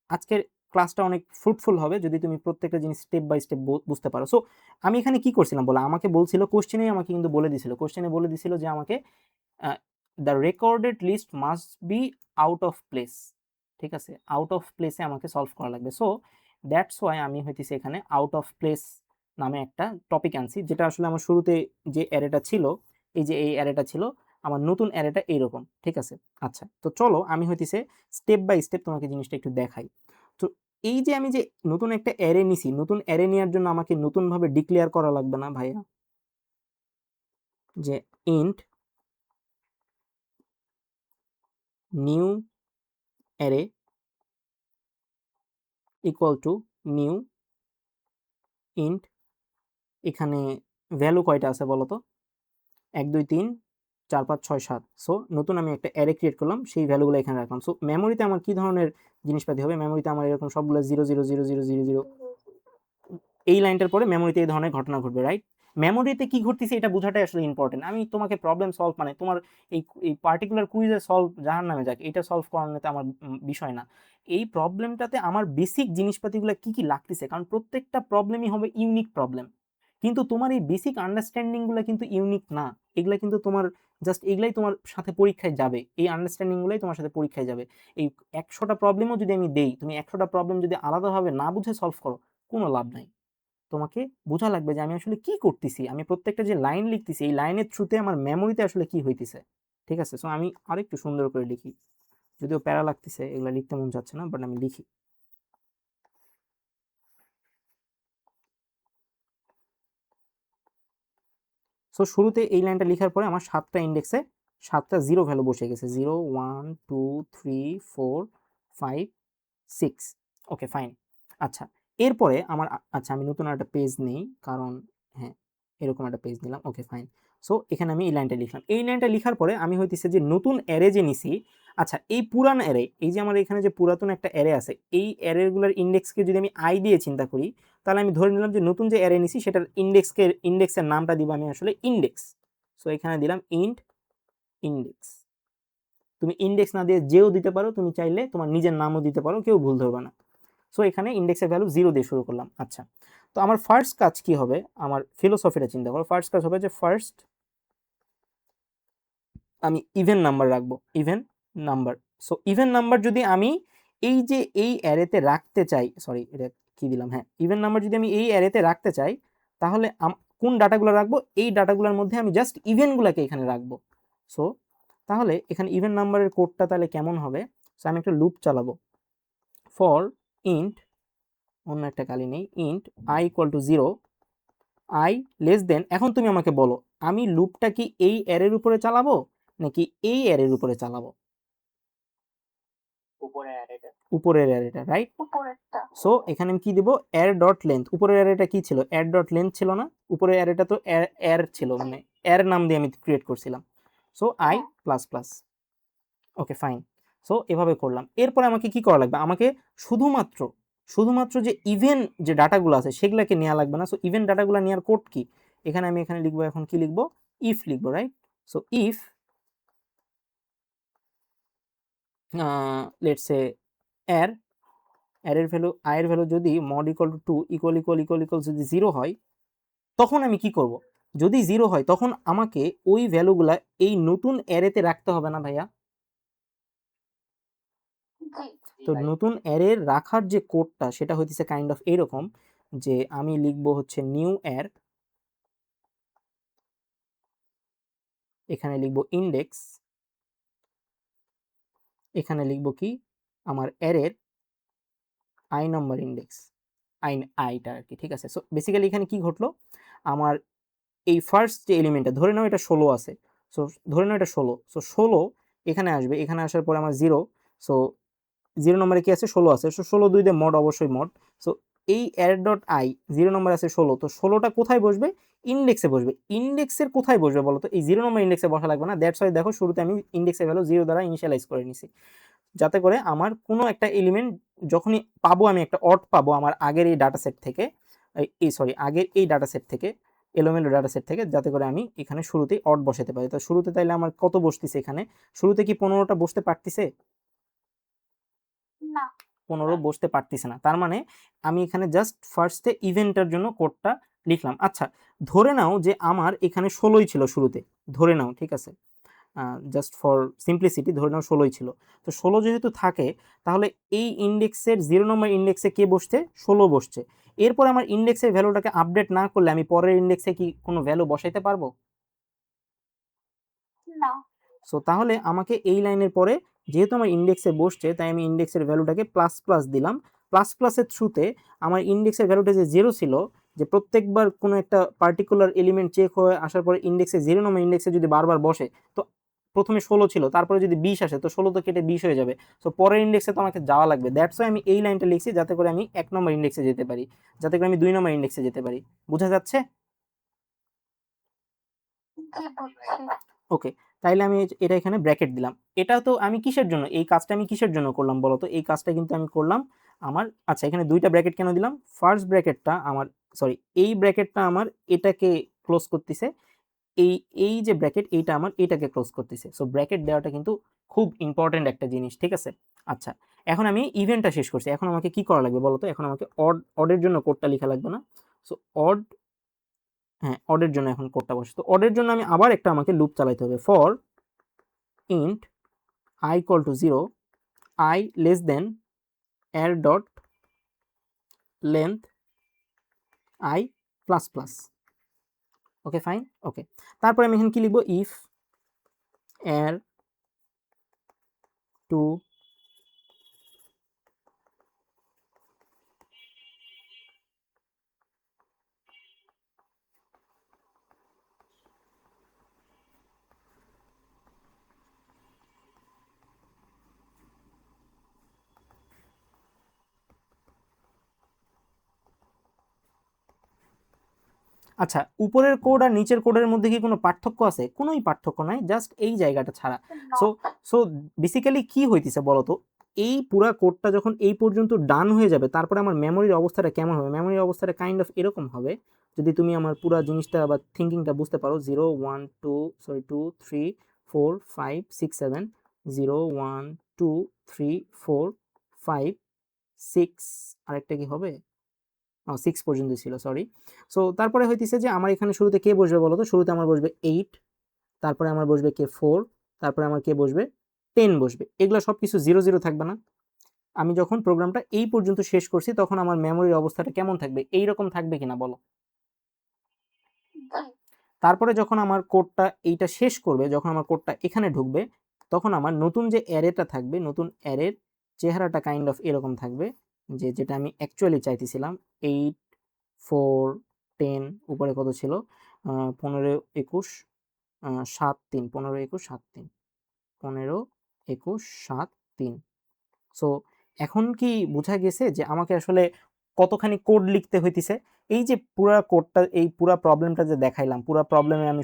আজকের ক্লাসটা অনেক ফ্রুটফুল হবে যদি তুমি প্রত্যেকটা জিনিস স্টেপ বাই স্টেপ বুঝতে পারো। সো আমি এখানে কি করছিলাম বলো, আমাকে বলছিল কোশ্চেনেই আমাকে কিন্তু বলে দিছিল, কোশ্চেনে বলে দিছিল যে আমাকে the recorded list must be out of place, ঠিক আছে, আউট অফ প্লেসে আমাকে সলভ করা লাগবে। সো দ্যাটস ওয়াই আমি হইতেছে এখানে আউট অফ প্লেস নামে একটা টপিক আনছি, যেটা আসলে আমার শুরুতে যে অ্যারেটা ছিল, এই যে এই অ্যারেটা ছিল, আমার নতুন অ্যারেটা এইরকম, ঠিক আছে। আচ্ছা, তো চলো আমি হইতেছে স্টেপ বাই স্টেপ তোমাকে জিনিসটা একটু দেখাই। তো এই যে আমি যে নতুন একটা অ্যারে নিছি, নতুন অ্যারে নেওয়ার জন্য আমাকে নতুনভাবে ডিক্লেয়ার করা লাগবে না ভাইয়া, যে int new array equal to new int, এখানে ভ্যালু কয়টা আছে বলো তো, 1 2 3 4 5 6 7। সো নতুন আমি একটা অ্যারে ক্রিয়েট করলাম, সেই ভ্যালুগুলো এখানে রাখলাম। সো মেমোরিতে আমার কি ধরনের জিনিসপাতি হবে, মেমোরিতে আমার এরকম সবগুলো 0 0 0 0 0 0, এই লাইনটার পরে মেমোরিতে এই ধরনের ঘটনা ঘটবে, রাইট। মেমোরিতে কি ঘটতেছে এটা বোঝাটাই আসলে ইম্পর্টেন্ট। আমি তোমাকে প্রবলেম সলভ মানে তোমার এই পার্টিকুলার কুইজে সলভ জাহার নামে যাক, এটা সলভ করানোতে আমার বিষয় না। এই প্রবলেমটাতে আমার বেসিক জিনিসপাতিগুলো কি কি লাগতেছে, কারণ প্রত্যেকটা প্রবলেমই হবে ইউনিক প্রবলেম, কিন্তু তোমার এই বেসিক আন্ডারস্ট্যান্ডিংগুলো কিন্তু ইউনিক না। এগুলা কিন্তু তোমার জাস্ট এগুলাই তোমার সাথে পরীক্ষায় যাবে, এই আন্ডারস্ট্যান্ডিংগুলোই তোমার সাথে পরীক্ষায় যাবে। এই 100টা প্রবলেমও যদি আমি দেই, তুমি 100টা প্রবলেম যদি আলাদাভাবে না বুঝে সলভ করো, কোনো লাভ নাই। তোমাকে বোঝা লাগবে যে আমি আসলে কি করতেছি, আমি প্রত্যেকটা যে লাইন লিখতেছি এই লাইনের থ্রুতে আমার মেমোরিতে আসলে কি হইতেছে, ঠিক আছে। সো আমি আরেকটু সুন্দর করে লিখি, যদিও প্যারা লাগতেছে, এগুলো লিখতে মন যাচ্ছে না, বাট আমি লিখি। সো শুরুতে এই লাইনটা লেখার পরে আমার 7টা ইন্ডেক্সে 7টা জিরো ভ্যালু বসে গেছে, 0 1 2 3 4 5 6। Okay fine. আচ্ছা, এরপরে আমার আচ্ছা আমি নতুন একটা পেজ নেই, কারণ হ্যাঁ এরকম একটা পেজ নিলাম। Okay fine. সো এখানে আমি এই লাইনটা লিখলাম, এই লাইনটা লেখার পরে আমি হইতেছে যে নতুন অ্যারে যে নিছি, আচ্ছা এই পুরান অ্যারে, এই যে আমার এখানে যে পুরাতন একটা অ্যারে আছে, এই অ্যারেগুলোর ইন্ডেক্সকে যদি আমি আই দিয়ে চিন্তা করি, তাহলে আমি ধরে নিলাম যে নতুন যে অ্যারে নিছি সেটার ইন্ডেক্সের নামটা দিব আমি আসলে ইন্ডেক্স। সো এখানে দিলাম ইন্ট ইন্ডেক্স। তুমি ইন্ডেক্স না দিয়ে যেও দিতে পারো, তুমি চাইলে তোমার নিজের নামও দিতে পারো, কেউ ভুল ধরবে না। সো এখানে ইন্ডেক্সের ভ্যালু 0 দিয়ে শুরু করলাম। আচ্ছা, তো আমার ফার্স্ট কাজ কি হবে, আমার ফিলোসফিটা চিন্তা করো। ফার্স্ট কাজ হবে যে ফার্স্ট আমি ইভেন নাম্বার রাখবো, even number. So even number যদি আমি এই যে এই অ্যারেতে রাখতে চাই, সরি এটা কি দিলাম, হ্যাঁ ইভেন নাম্বার যদি আমি এই অ্যারেতে রাখতে চাই, তাহলে কোন ডাটাগুলো রাখবো, এই ডাটাগুলোর মধ্যে আমি জাস্ট ইভেনগুলোকে এখানে রাখবো। সো তাহলে এখানে ইভেন নাম্বারের কোডটা তাহলে কেমন হবে, সো আমি একটা লুপ চালাবো, ফর ইন্ট, অন্য একটা কালি নেই, int I equal to 0, I less দেন, এখন তুমি আমাকে বলো আমি লুপটা কি এই অ্যারের উপরে চালাবো নাকি এই অ্যারের উপরে চালাবো, উপরের অ্যারেটা, রাইট। উপরেরটা। সো এখানে আমি কি দিব, এর ডট লেন্থ, উপরের অ্যারেটা কি ছিল, এর ডট লেন্থ ছিল না, উপরের অ্যারেটা তো এর ছিল, মানে এর নাম দিয়ে আমি ক্রিয়েট করছিলাম। So I plus plus. Okay fine. So এভাবে করলাম। এরপরে আমাকে কি করা লাগবে, আমাকে শুধুমাত্র যে ইভেন যে ডাটাগুলো আছে সেগুলোকে নেওয়া লাগবে না। সো ইভেন ডাটাগুলো নেওয়ার কোড কি, এখানে আমি এখানে লিখবো, এখন কি লিখবো, ইফ লিখবো, right. So if let's say এর এর ভ্যালু, আই এর ভ্যালু যদি mod equal to 2 equal equal equal equal যদি 0 হয়, তখন আমি কি করব, যদি 0 হয় তখন আমাকে ওই ভ্যালুগুলা এই নতুন অ্যারেতে রাখতে হবে না ভাইয়া। জি। তো নতুন অ্যারে রাখার যে কোডটা সেটা হইতেছে কাইন্ড অফ এরকম, যে আমি লিখবো হচ্ছে নিউ অ্যার, এখানে লিখবো ইন্ডেক্স, এখানে লিখবো কি আমার অ্যারের আই নাম্বার ইন্ডেক্স, আইটা আর কি, ঠিক আছে। সো বেসিক্যালি এখানে কি ঘটলো, আমার এই ফার্স্ট যে এলিমেন্টটা ধরে নাও এটা 16 আছে, সো ধরে নাও এটা 16, সো 16 এখানে আসবে, এখানে আসার পরে আমার 0, সো 0 নম্বরে কি আছে, 16 আছে, সো 16 2 দিয়ে মড, অবশ্যই মড। সো এই অ্যাড ডট আই 0 নম্বর আছে 16, তো 16টা কোথায় বসবে, ইন্ডেক্সে বসবে। ইন্ডেক্সের কোথায় বসবে বলো তো, এই 0 নম্বর ইন্ডেক্সে বসা লাগবে না। দ্যাটস ওয়াই দেখো শুরুতে আমি ইন্ডেক্সের ভ্যালু 0 দ্বারা ইনিশিয়ালাইজ করে নিছি, যাতে করে আমার কোনো একটা এলিমেন্ট যখনই পাবো, আমি একটা অড পাবো আমার আগের এই ডাটা সেট থেকে, আগের এই ডাটা সেট থেকে, এলোমেলো ডাটা সেট থেকে, যাতে করে আমি এখানে শুরুতেই অড বসাতে পারি। তো শুরুতে তাইলে আমার কত বসতেছে, এখানে শুরুতে কি 15টা বসতে পারতেছে, না 15 বসতে পারতেছে না। তার মানে আমি এখানে জাস্ট ফার্স্টে ইভেন্টটার জন্য কোডটা লিখলাম। আচ্ছা, ধরে নাও যে আমার এখানে 16ই ছিল শুরুতে, ধরে নাও, ঠিক আছে, জাস্ট ফর সিম্পলিসিটি ধরে নাও 16ই ছিল। তো 16 যেহেতু থাকে, তাহলে এই ইন্ডেক্সের 0 নম্বর ইন্ডেক্সে কে বসছে? 16 বসছে। এরপর আমার ইন্ডেক্সের ভ্যালুটাকে আপডেট না করলে আমি পরের ইন্ডেক্সে কি কোনো ভ্যালু বসাইতে পারবো? না। সো তাহলে আমাকে এই লাইনের পরে যেহেতু আমার ইন্ডেক্সে বসছে, তাই আমি ইন্ডেক্সের ভ্যালুটাকে প্লাস প্লাস দিলাম। প্লাস প্লাসের থ্রুতে আমার ইন্ডেক্সের ভ্যালুটা যে 0 ছিল, যে প্রত্যেকবার কোনো একটা পার্টিকুলার এলিমেন্ট চেক হয়ে আসার পরে ইন্ডেক্সে 0 নম্বর ইন্ডেক্সে যদি বারবার বসে, তো প্রথমে 16 ছিল, তারপরে যদি 20 আসে, তো 16 তো কেটে 20 হয়ে যাবে। সো পরের ইন্ডেক্সে তো আমাকে যাওয়া লাগবে। দ্যাটস ওয়াই আমি এই লাইনটা লিখছি, যাতে করে আমি 1 নম্বর ইন্ডেক্সে যেতে পারি, যাতে করে আমি 2 নম্বর ইন্ডেক্সে যেতে পারি। বোঝা যাচ্ছে? জি, বুঝছি। ওকে, তাইলে আমি এটা এখানে ব্র্যাকেট দিলাম। এটা তো আমি কিসের জন্য, এই কাজটা আমি কিসের জন্য করলাম বলো তো? এই কাজটা কিন্তু আমি করলাম আমার, আচ্ছা এখানে দুইটা ব্র্যাকেট কেন দিলাম? ফার্স্ট ব্র্যাকেটটা আমার, সরি, এই ব্র্যাকেটটা আমার এটাকে ক্লোজ করতেছে, এই এই যে ব্র্যাকেট এইটা আমার এটাকে ক্লোজ করতেছে। সো ব্র্যাকেট দেওয়াটা কিন্তু খুব ইম্পর্টেন্ট একটা জিনিস, ঠিক আছে? আচ্ছা, এখন আমি ইভেন্টটা শেষ করছি, এখন আমাকে কি করা লাগবে বলো তো? এখন আমাকে অডের জন্য কোডটা লেখা লাগবে না? সো অড, হ্যাঁ, অডের জন্য এখন কোডটা বসে। তো অডের জন্য আমি আবার একটা আমাকে লুপ চালাইতে হবে। For int I equal to 0, I less than air dot length I plus plus. Okay, fine, okay. তারপরে আমি এখানে কি লিখবো? ইফ air to আচ্ছা, উপরের কোড আর নিচের কোডের মধ্যে কি কোনো পার্থক্য আছে? কোনোই পার্থক্য নাই, জাস্ট এই জায়গাটা ছাড়া। So not. সো বেসিক্যালি কি হইতেছে বলতো? এই পুরা কোডটা যখন এই পর্যন্ত ডান হয়ে যাবে, তারপরে আমার মেমোরির অবস্থাটা কেমন হবে? মেমোরির অবস্থাটা কাইন্ড অফ এরকম হবে, যদি তুমি আমার পুরা জিনিসটা বা থিঙ্কিংটা বুঝতে পারো। 0 1 2 সরি 2 3 4 5 6 7, 0 1 2 3 4 5 6, আরেকটা কি হবে? 6 পর্যন্ত ছিল, সরি। সো তারপরে হইতেছে যে আমার এখানে শুরুতে কে বসবে বলো তো? শুরুতে আমার বসবে 8, তারপরে আমার বসবে কে 4, তারপরে আমার কে বসবে 10 বসবে। এগুলো সব কিছু 0 0 থাকবে না? আমি যখন প্রোগ্রামটা এই পর্যন্ত শেষ করছি, তখন আমার মেমোরির অবস্থাটা কেমন থাকবে? এইরকম থাকবে কিনা বলো? জি। তারপরে যখন আমার কোডটা এইটা শেষ করবে, যখন আমার কোডটা এখানে ঢুকবে, তখন আমার নতুন যে অ্যারেটা থাকবে, নতুন অ্যারের চেহারাটা কাইন্ড অফ এরকম থাকবে, যে যেটা আমি অ্যাকচুয়ালি চাইতেছিলাম। 8 4 10, উপরে কত ছিল? 15 21 7 3, 15 21 7 3, 15 21 7 3। সো এখন কি বোঝা গেছে যে আমাকে আসলে কতখানি কোড লিখতে হইতেছে? এই যে পুরা কোডটা, এই পুরা প্রবলেমটা যে দেখাইলাম, পুরা প্রবলেমে আমি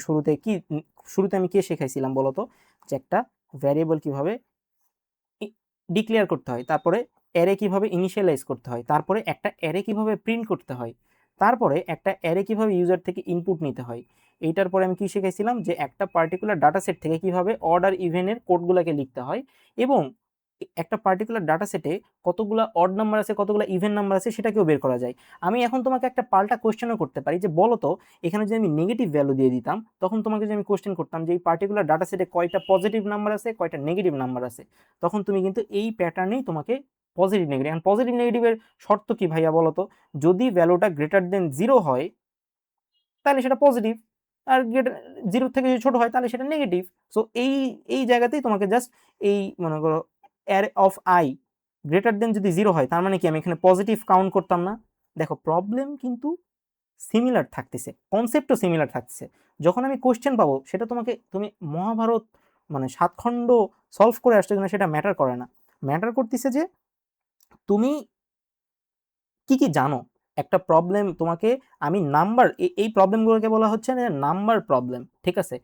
শুরুতে আমি কি শেখাইছিলাম বলতো? যে একটা ভ্যারিয়েবল কিভাবে ডিক্লেয়ার করতে হয়, তারপরে অ্যারে কিভাবে ইনিশিয়ালাইজ করতে হয়, তারপরে একটা অ্যারে কিভাবে প্রিন্ট করতে হয়, তারপরে একটা অ্যারে কিভাবে ইউজার থেকে ইনপুট নিতে হয়। এইটার পরে আমি কি শিখাইছিলাম? যে একটা পার্টিকুলার ডাটা সেট থেকে কিভাবে অড আর ইভেনের কোডগুলোকে লিখতে হয়, এবং একটা পার্টিকুলার ডাটা সেটে কতগুলা অড নাম্বার আছে, কতগুলা ইভেন নাম্বার আছে, সেটাকেও বের করা যায়। আমি এখন তোমাকে একটা পাল্টা কোয়েশ্চেনও করতে পারি, যে বলো তো, এখানে যদি আমি নেগেটিভ ভ্যালু দিয়ে দিতাম, তখন তোমাকে যদি আমি কোয়েশ্চেন করতাম যে এই পার্টিকুলার ডাটা সেটে কয়টা পজিটিভ নাম্বার আছে, কয়টা নেগেটিভ নাম্বার আছে, তখন তুমি কিন্তু এই প্যাটার্নেই তোমাকে পজিটিভ নেগেটিভ, এখন পজিটিভ নেগেটিভের শর্ত কি ভাইয়া বলো তো? যদি ভ্যালুটা গ্রেটার দেন 0 হয়, তাহলে সেটা পজিটিভ, আর গ্রেটার 0 থেকে যদি ছোট হয়, তাহলে সেটা নেগেটিভ। সো এই এই জায়গাতেই তোমাকে জাস্ট এই মনে করো array of I greater than যদি 0 হয়, তার মানে কি আমি এখানে পজিটিভ কাউন্ট করতাম না? দেখো, প্রবলেম কিন্তু সিমিলার থাকতেছে, কনসেপ্টও সিমিলার থাকতেছে। যখন আমি কোশ্চেন পাবো, সেটা তুমি মহাভারত মানে 7 খণ্ড সলভ করে আসছো কিনা সেটা ম্যাটার করে না। ম্যাটার করতেছে যে তুমি কি কি জানো। একটা প্রবলেম তোমাকে, আমি নাম্বার, এই প্রবলেমগুলোকে বলা হচ্ছে না নাম্বার প্রবলেম, ঠিক আছে?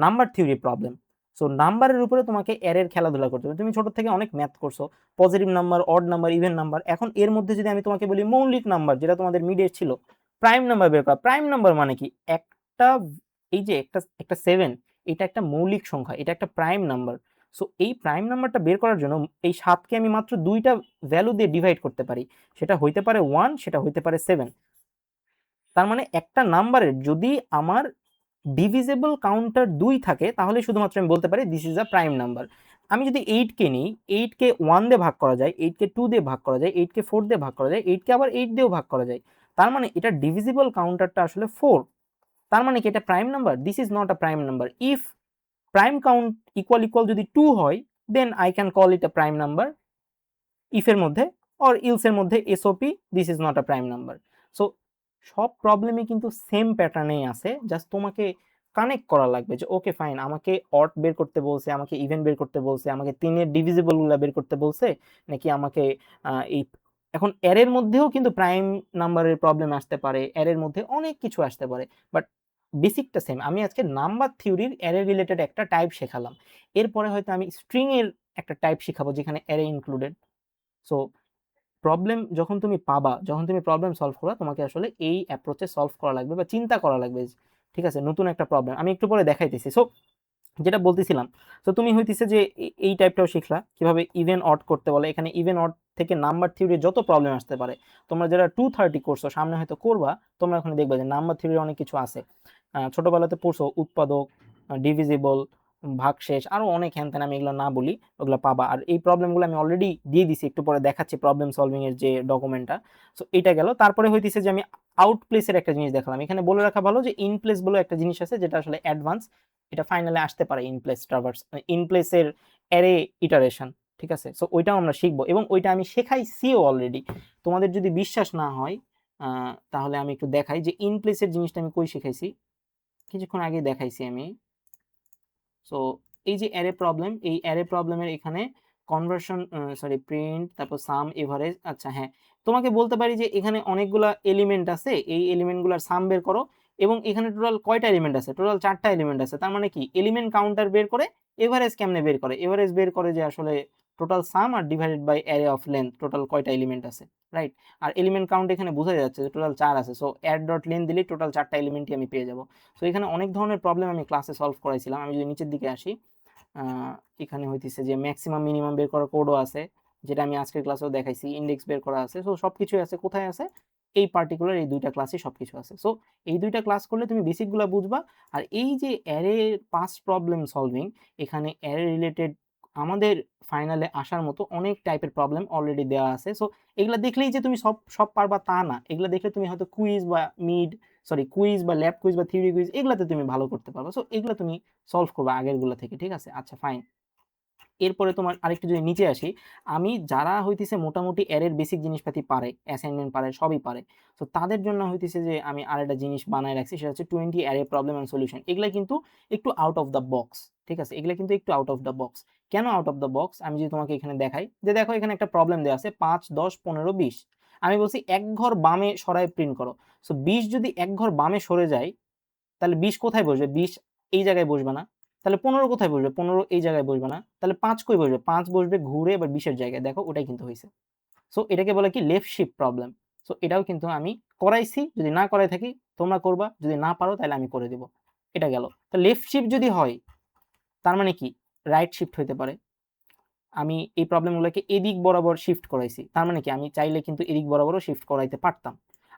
Number theory problem. সো নাম্বারের উপরে তোমাকে অ্যারের খেলাধুলা করতে হবে। তুমি ছোট থেকে অনেক ম্যাথ করছো, positive number, odd number, even number. এখন এর মধ্যে যদি আমি তোমাকে বলি মৌলিক নাম্বার, যেটা তোমাদের মিডে ছিল, প্রাইম নাম্বার বের করা। প্রাইম নাম্বার মানে কি? একটা, এই যে একটা একটা 7, এটা একটা মৌলিক সংখ্যা, এটা একটা প্রাইম নাম্বার। সো এই প্রাইম নাম্বারটা বের করার জন্য এই 7কে আমি মাত্র দুইটা ভ্যালু দিয়ে ডিভাইড করতে পারি, সেটা হইতে পারে 1, সেটা হইতে পারে 7। তার মানে একটা নাম্বারের যদি আমার ডিভিজেবল কাউন্টার 2 থাকে তাহলে শুধুমাত্র আমি বলতে পারি this is a prime number. আমি যদি 8কে নিই, 8কে 1 দিয়ে ভাগ করা যায়, 8কে 2 দিয়ে ভাগ করা যায়, 8কে 4 দিয়ে ভাগ করা যায়, 8কে আবার 8 দিয়েও ভাগ করা যায়, তার মানে এটা ডিভিজিবল কাউন্টারটা আসলে 4। তার মানে কি এটা prime number? This is not a prime number. If prime count equal যদি 2 হয়, then I can call it a prime number. ইফের মধ্যে অর ইলসের মধ্যে SOP, this is not a prime number. So সব প্রবলেমই কিন্তু সেম প্যাটার্নেই আছে, জাস্ট তোমাকে কানেক্ট করা লাগবে যে ওকে ফাইন, আমাকে অড বের করতে বলছে, আমাকে ইভেন বের করতে বলছে, আমাকে 3-এর ডিভিজিবলগুলো বের করতে বলছে, নাকি আমাকে এই এখন অ্যারের মধ্যেও কিন্তু প্রাইম নাম্বারের প্রবলেম আসতে পারে, অ্যারের মধ্যে অনেক কিছু আসতে পারে, বাট বেসিকটা সেম। আমি আজকে নাম্বার থিওরির অ্যারে রিলেটেড একটা টাইপ শেখালাম, এরপরে হয়তো আমি স্ট্রিং এর একটা টাইপ শেখাবো যেখানে অ্যারে ইনক্লুডেড। সো প্রবলেম যখন তুমি পাবা, যখন তুমি প্রবলেম সলভ করবা, তোমাকে আসলে এই অ্যাপ্রোচে সলভ করা লাগবে বা চিন্তা করা লাগবে, ঠিক আছে? নতুন একটা প্রবলেম আমি একটু পরে দেখাইতেছি। সো যেটা বলতেছিলাম, তো তুমি হইতেছে যে এই টাইপটাও শিখলা কিভাবে ইভেন অড করতে বলে। এখানে ইভেন অড থেকে নাম্বার থিওরির যত প্রবলেম আসতে পারে, তোমরা যারা 230 করছো সামনে হয়তো করবা, তোমরা ওখানে দেখবা যে নাম্বার থিওরির অনেক কিছু আছে। ছোটবেলাতে পড়ছো উৎপাদক, ডিভিজিবল, ভাগশেষ, আরো অনেক হ্যান ত্যান, আমি এগুলো না বলি, ওগুলো পাবা। আর এই প্রবলেমগুলো আমি অলরেডি দিয়ে দিছি, একটু পরে দেখাচ্ছি প্রবলেম সলভিং এর যে ডকুমেন্টটা। সো এটা গেল। তারপরে হইতেছে যে আমি আউট প্লেসের একটা জিনিস দেখালাম। এখানে বলে রাখা ভালো যে ইন প্লেস বলে একটা জিনিস আছে যেটা আসলে অ্যাডভান্স, এটা ফাইনালে আসতে পারে ইন প্লেস ট্রাভার্স, ইন প্লেসের অ্যারে ইটারেশন, ঠিক আছে? সো ওইটাও আমরা শিখবো এবং ওইটা আমি শেখাইছিও অলরেডি। তোমাদের যদি বিশ্বাস না হয় তাহলে আমি একটু দেখাই যে ইন প্লেসের জিনিসটা আমি কই শিখাইছি, কিছুক্ষণ আগে দেখাইছি আমি। সো এই যে অ্যারে প্রবলেম, এই অ্যারে প্রবলেমের এখানে কনভার্সন, সরি প্রিন্ট, তারপর সাম, এভারেজ। আচ্ছা হ্যাঁ, তোমাকে বলতে পারি যে এখানে অনেকগুলা এলিমেন্ট আছে, এই এলিমেন্টগুলোর সাম বের করো, এবং এখানে টোটাল কয়টা এলিমেন্ট আছে? টোটাল 4টা এলিমেন্ট আছে। তার মানে কি এলিমেন্ট কাউন্টার বের করে এভারেজ কেমনে বের করে? এভারেজ বের করে যে আসলে টোটাল সাম আর divided by array of length, total কয়টা এলিমেন্ট আছে, রাইট? আর এলিমেন্ট কাউন্ট এখানে বোঝা যাচ্ছে যে টোটাল 4 আছে। সো অ্যাড ডট লেন্থ দিলে টোটাল 4টা এলিমেন্টই আমি পেয়ে যাব। সো এখানে অনেক ধরনের প্রবলেম আমি ক্লাসে সলভ করাইছিলাম। আমি যদি নিচের দিকে আসি, এখানে হইতেছে যে ম্যাক্সিমাম মিনিমাম বের করার কোডও আছে, যেটা আমি আজকের ক্লাসেও দেখাইছি, ইন্ডেক্স বের করা আছে। সো সবকিছুই আছে। কোথায় আছে? এই পার্টিকুলার এই দুইটা ক্লাসে সবকিছু আছে। সো এই দুইটা ক্লাস করলে তুমি বেসিকগুলো বুঝবা। আর এই যে অ্যারে পাস প্রবলেম সলভিং, এখানে অ্যারে রিলেটেড আমাদের ফাইনালে আসার মতো অনেক টাইপের প্রবলেম অলরেডি দেওয়া আছে। সো এগুলা দেখলেই যে তুমি সব সব পারবা তা না। এগুলা দেখলে তুমি হয়তো কুইজ বা ল্যাব কুইজ বা থিওরি কুইজ এগুলাতে তুমি ভালো করতে পারবা। সো এগুলা তুমি সলভ করবা আগেরগুলা থেকে, ঠিক আছে? আচ্ছা ফাইন। এরপরে তোমার আরেকটু যদি নিচে আসি, আমি যারা হইতেছে মোটামুটি অ্যারের বেসিক জিনিসপাতি পারে, অ্যাসাইনমেন্ট পারে, সবই পারে, তো তাদের জন্য হইতেছে যে আমি আরেকটা জিনিস বানায় রাখছি, সেটা হচ্ছে 20 অ্যারে প্রবলেম এন্ড সলিউশন। এগুলা কিন্তু একটু আউট অফ দ্য বক্স, ঠিক আছে? এগুলা কিন্তু একটু আউট অফ দ্য বক্স। কেন আউট অফ দ্য বক্স? আমি যদি তোমাকে এখানে দেখাই যে দেখো এখানে একটা প্রবলেম দেওয়া আছে 5, 10, 15, 20। আমি বলছি এক ঘর বামে সরায় প্রিন্ট করো। সো 20 যদি এক ঘর বামে সরে যায়, তাহলে 20 কোথায় বসবে? 20 এই জায়গায় বসবে না। তাহলে 15 কোথায় বসবে? 15 এই জায়গায় বসবে না। তাহলে 5 কই বসবে? 5 বসবে ঘুরে এবার 20 এর জায়গায়। দেখো ওটাই কিন্তু হইছে। সো এটাকে বলে কি লেফট শিফট প্রবলেম। সো এটাও কিন্তু আমি করাইছি। যদি না করাই থাকি তোমরা করবা, যদি না পারো তাহলে আমি করে দিব। এটা গেল। তো লেফট শিফট যদি হয় তার মানে কি রাইট শিফট হইতে পারে। আমি এই প্রবলেমগুলোকে এদিক বরাবর শিফট করাইছি, তার মানে কি আমি চাইলে কিন্তু এদিক বরাবরও শিফট করাইতে পারতাম।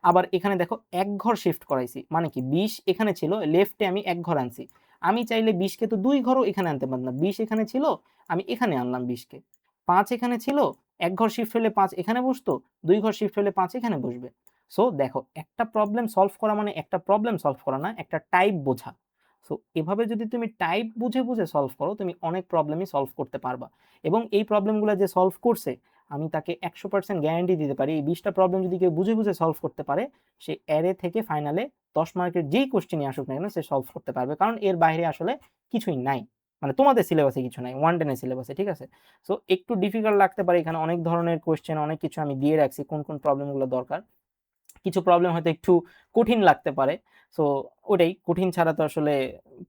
আবার এখানে দেখো এক ঘর শিফট করাইছি, মানে কি 20 এখানে ছিল, লেফটে আমি এক ঘর আনছি। আমি চাইলে 20কে তো 2 ঘরও এখানে আনতে পারতাম। 20 এখানে ছিল, আমি এখানে আনলাম 20কে। 5 এখানে ছিল, এক ঘর শিফট হলে 5 এখানে বসতো, 2 ঘর শিফট হলে 5 এখানে বসবে। সো দেখো একটা প্রবলেম সলভ করা মানে একটা প্রবলেম সলভ করা না, একটা টাইপ বোঝা। সো এভাবে যদি তুমি টাইপ বুঝে বুঝে সলভ করো, তুমি অনেক প্রবলেমই সলভ করতে পারবা। এবং এই প্রবলেমগুলো যে সলভ করছে, আমি তাকে 100% গ্যারান্টি দিতে পারি, এই 20টা প্রবলেম যদি কেউ বুঝে বুঝে সলভ করতে পারে, সে অ্যারে থেকে ফাইনালে 10 মার্কের যেই কোশ্চেনই আসুক না কেন সে সলভ করতে পারবে, কারণ এর বাইরে আসলে কিছুই নাই। মানে তোমাদের সিলেবাসে কিছু নাই, 110 এর সিলেবাসে, ঠিক আছে? সো একটু ডিফিকাল্ট লাগতে পারে, এখানে অনেক ধরনের কোশ্চেন, অনেক কিছু আমি দিয়ে রাখছি কোন কোন প্রবলেমগুলো দরকার। কিছু প্রবলেম হয়তো একটু কঠিন লাগতে পারে। সো ওটাই, কঠিন ছাড়া তো আসলে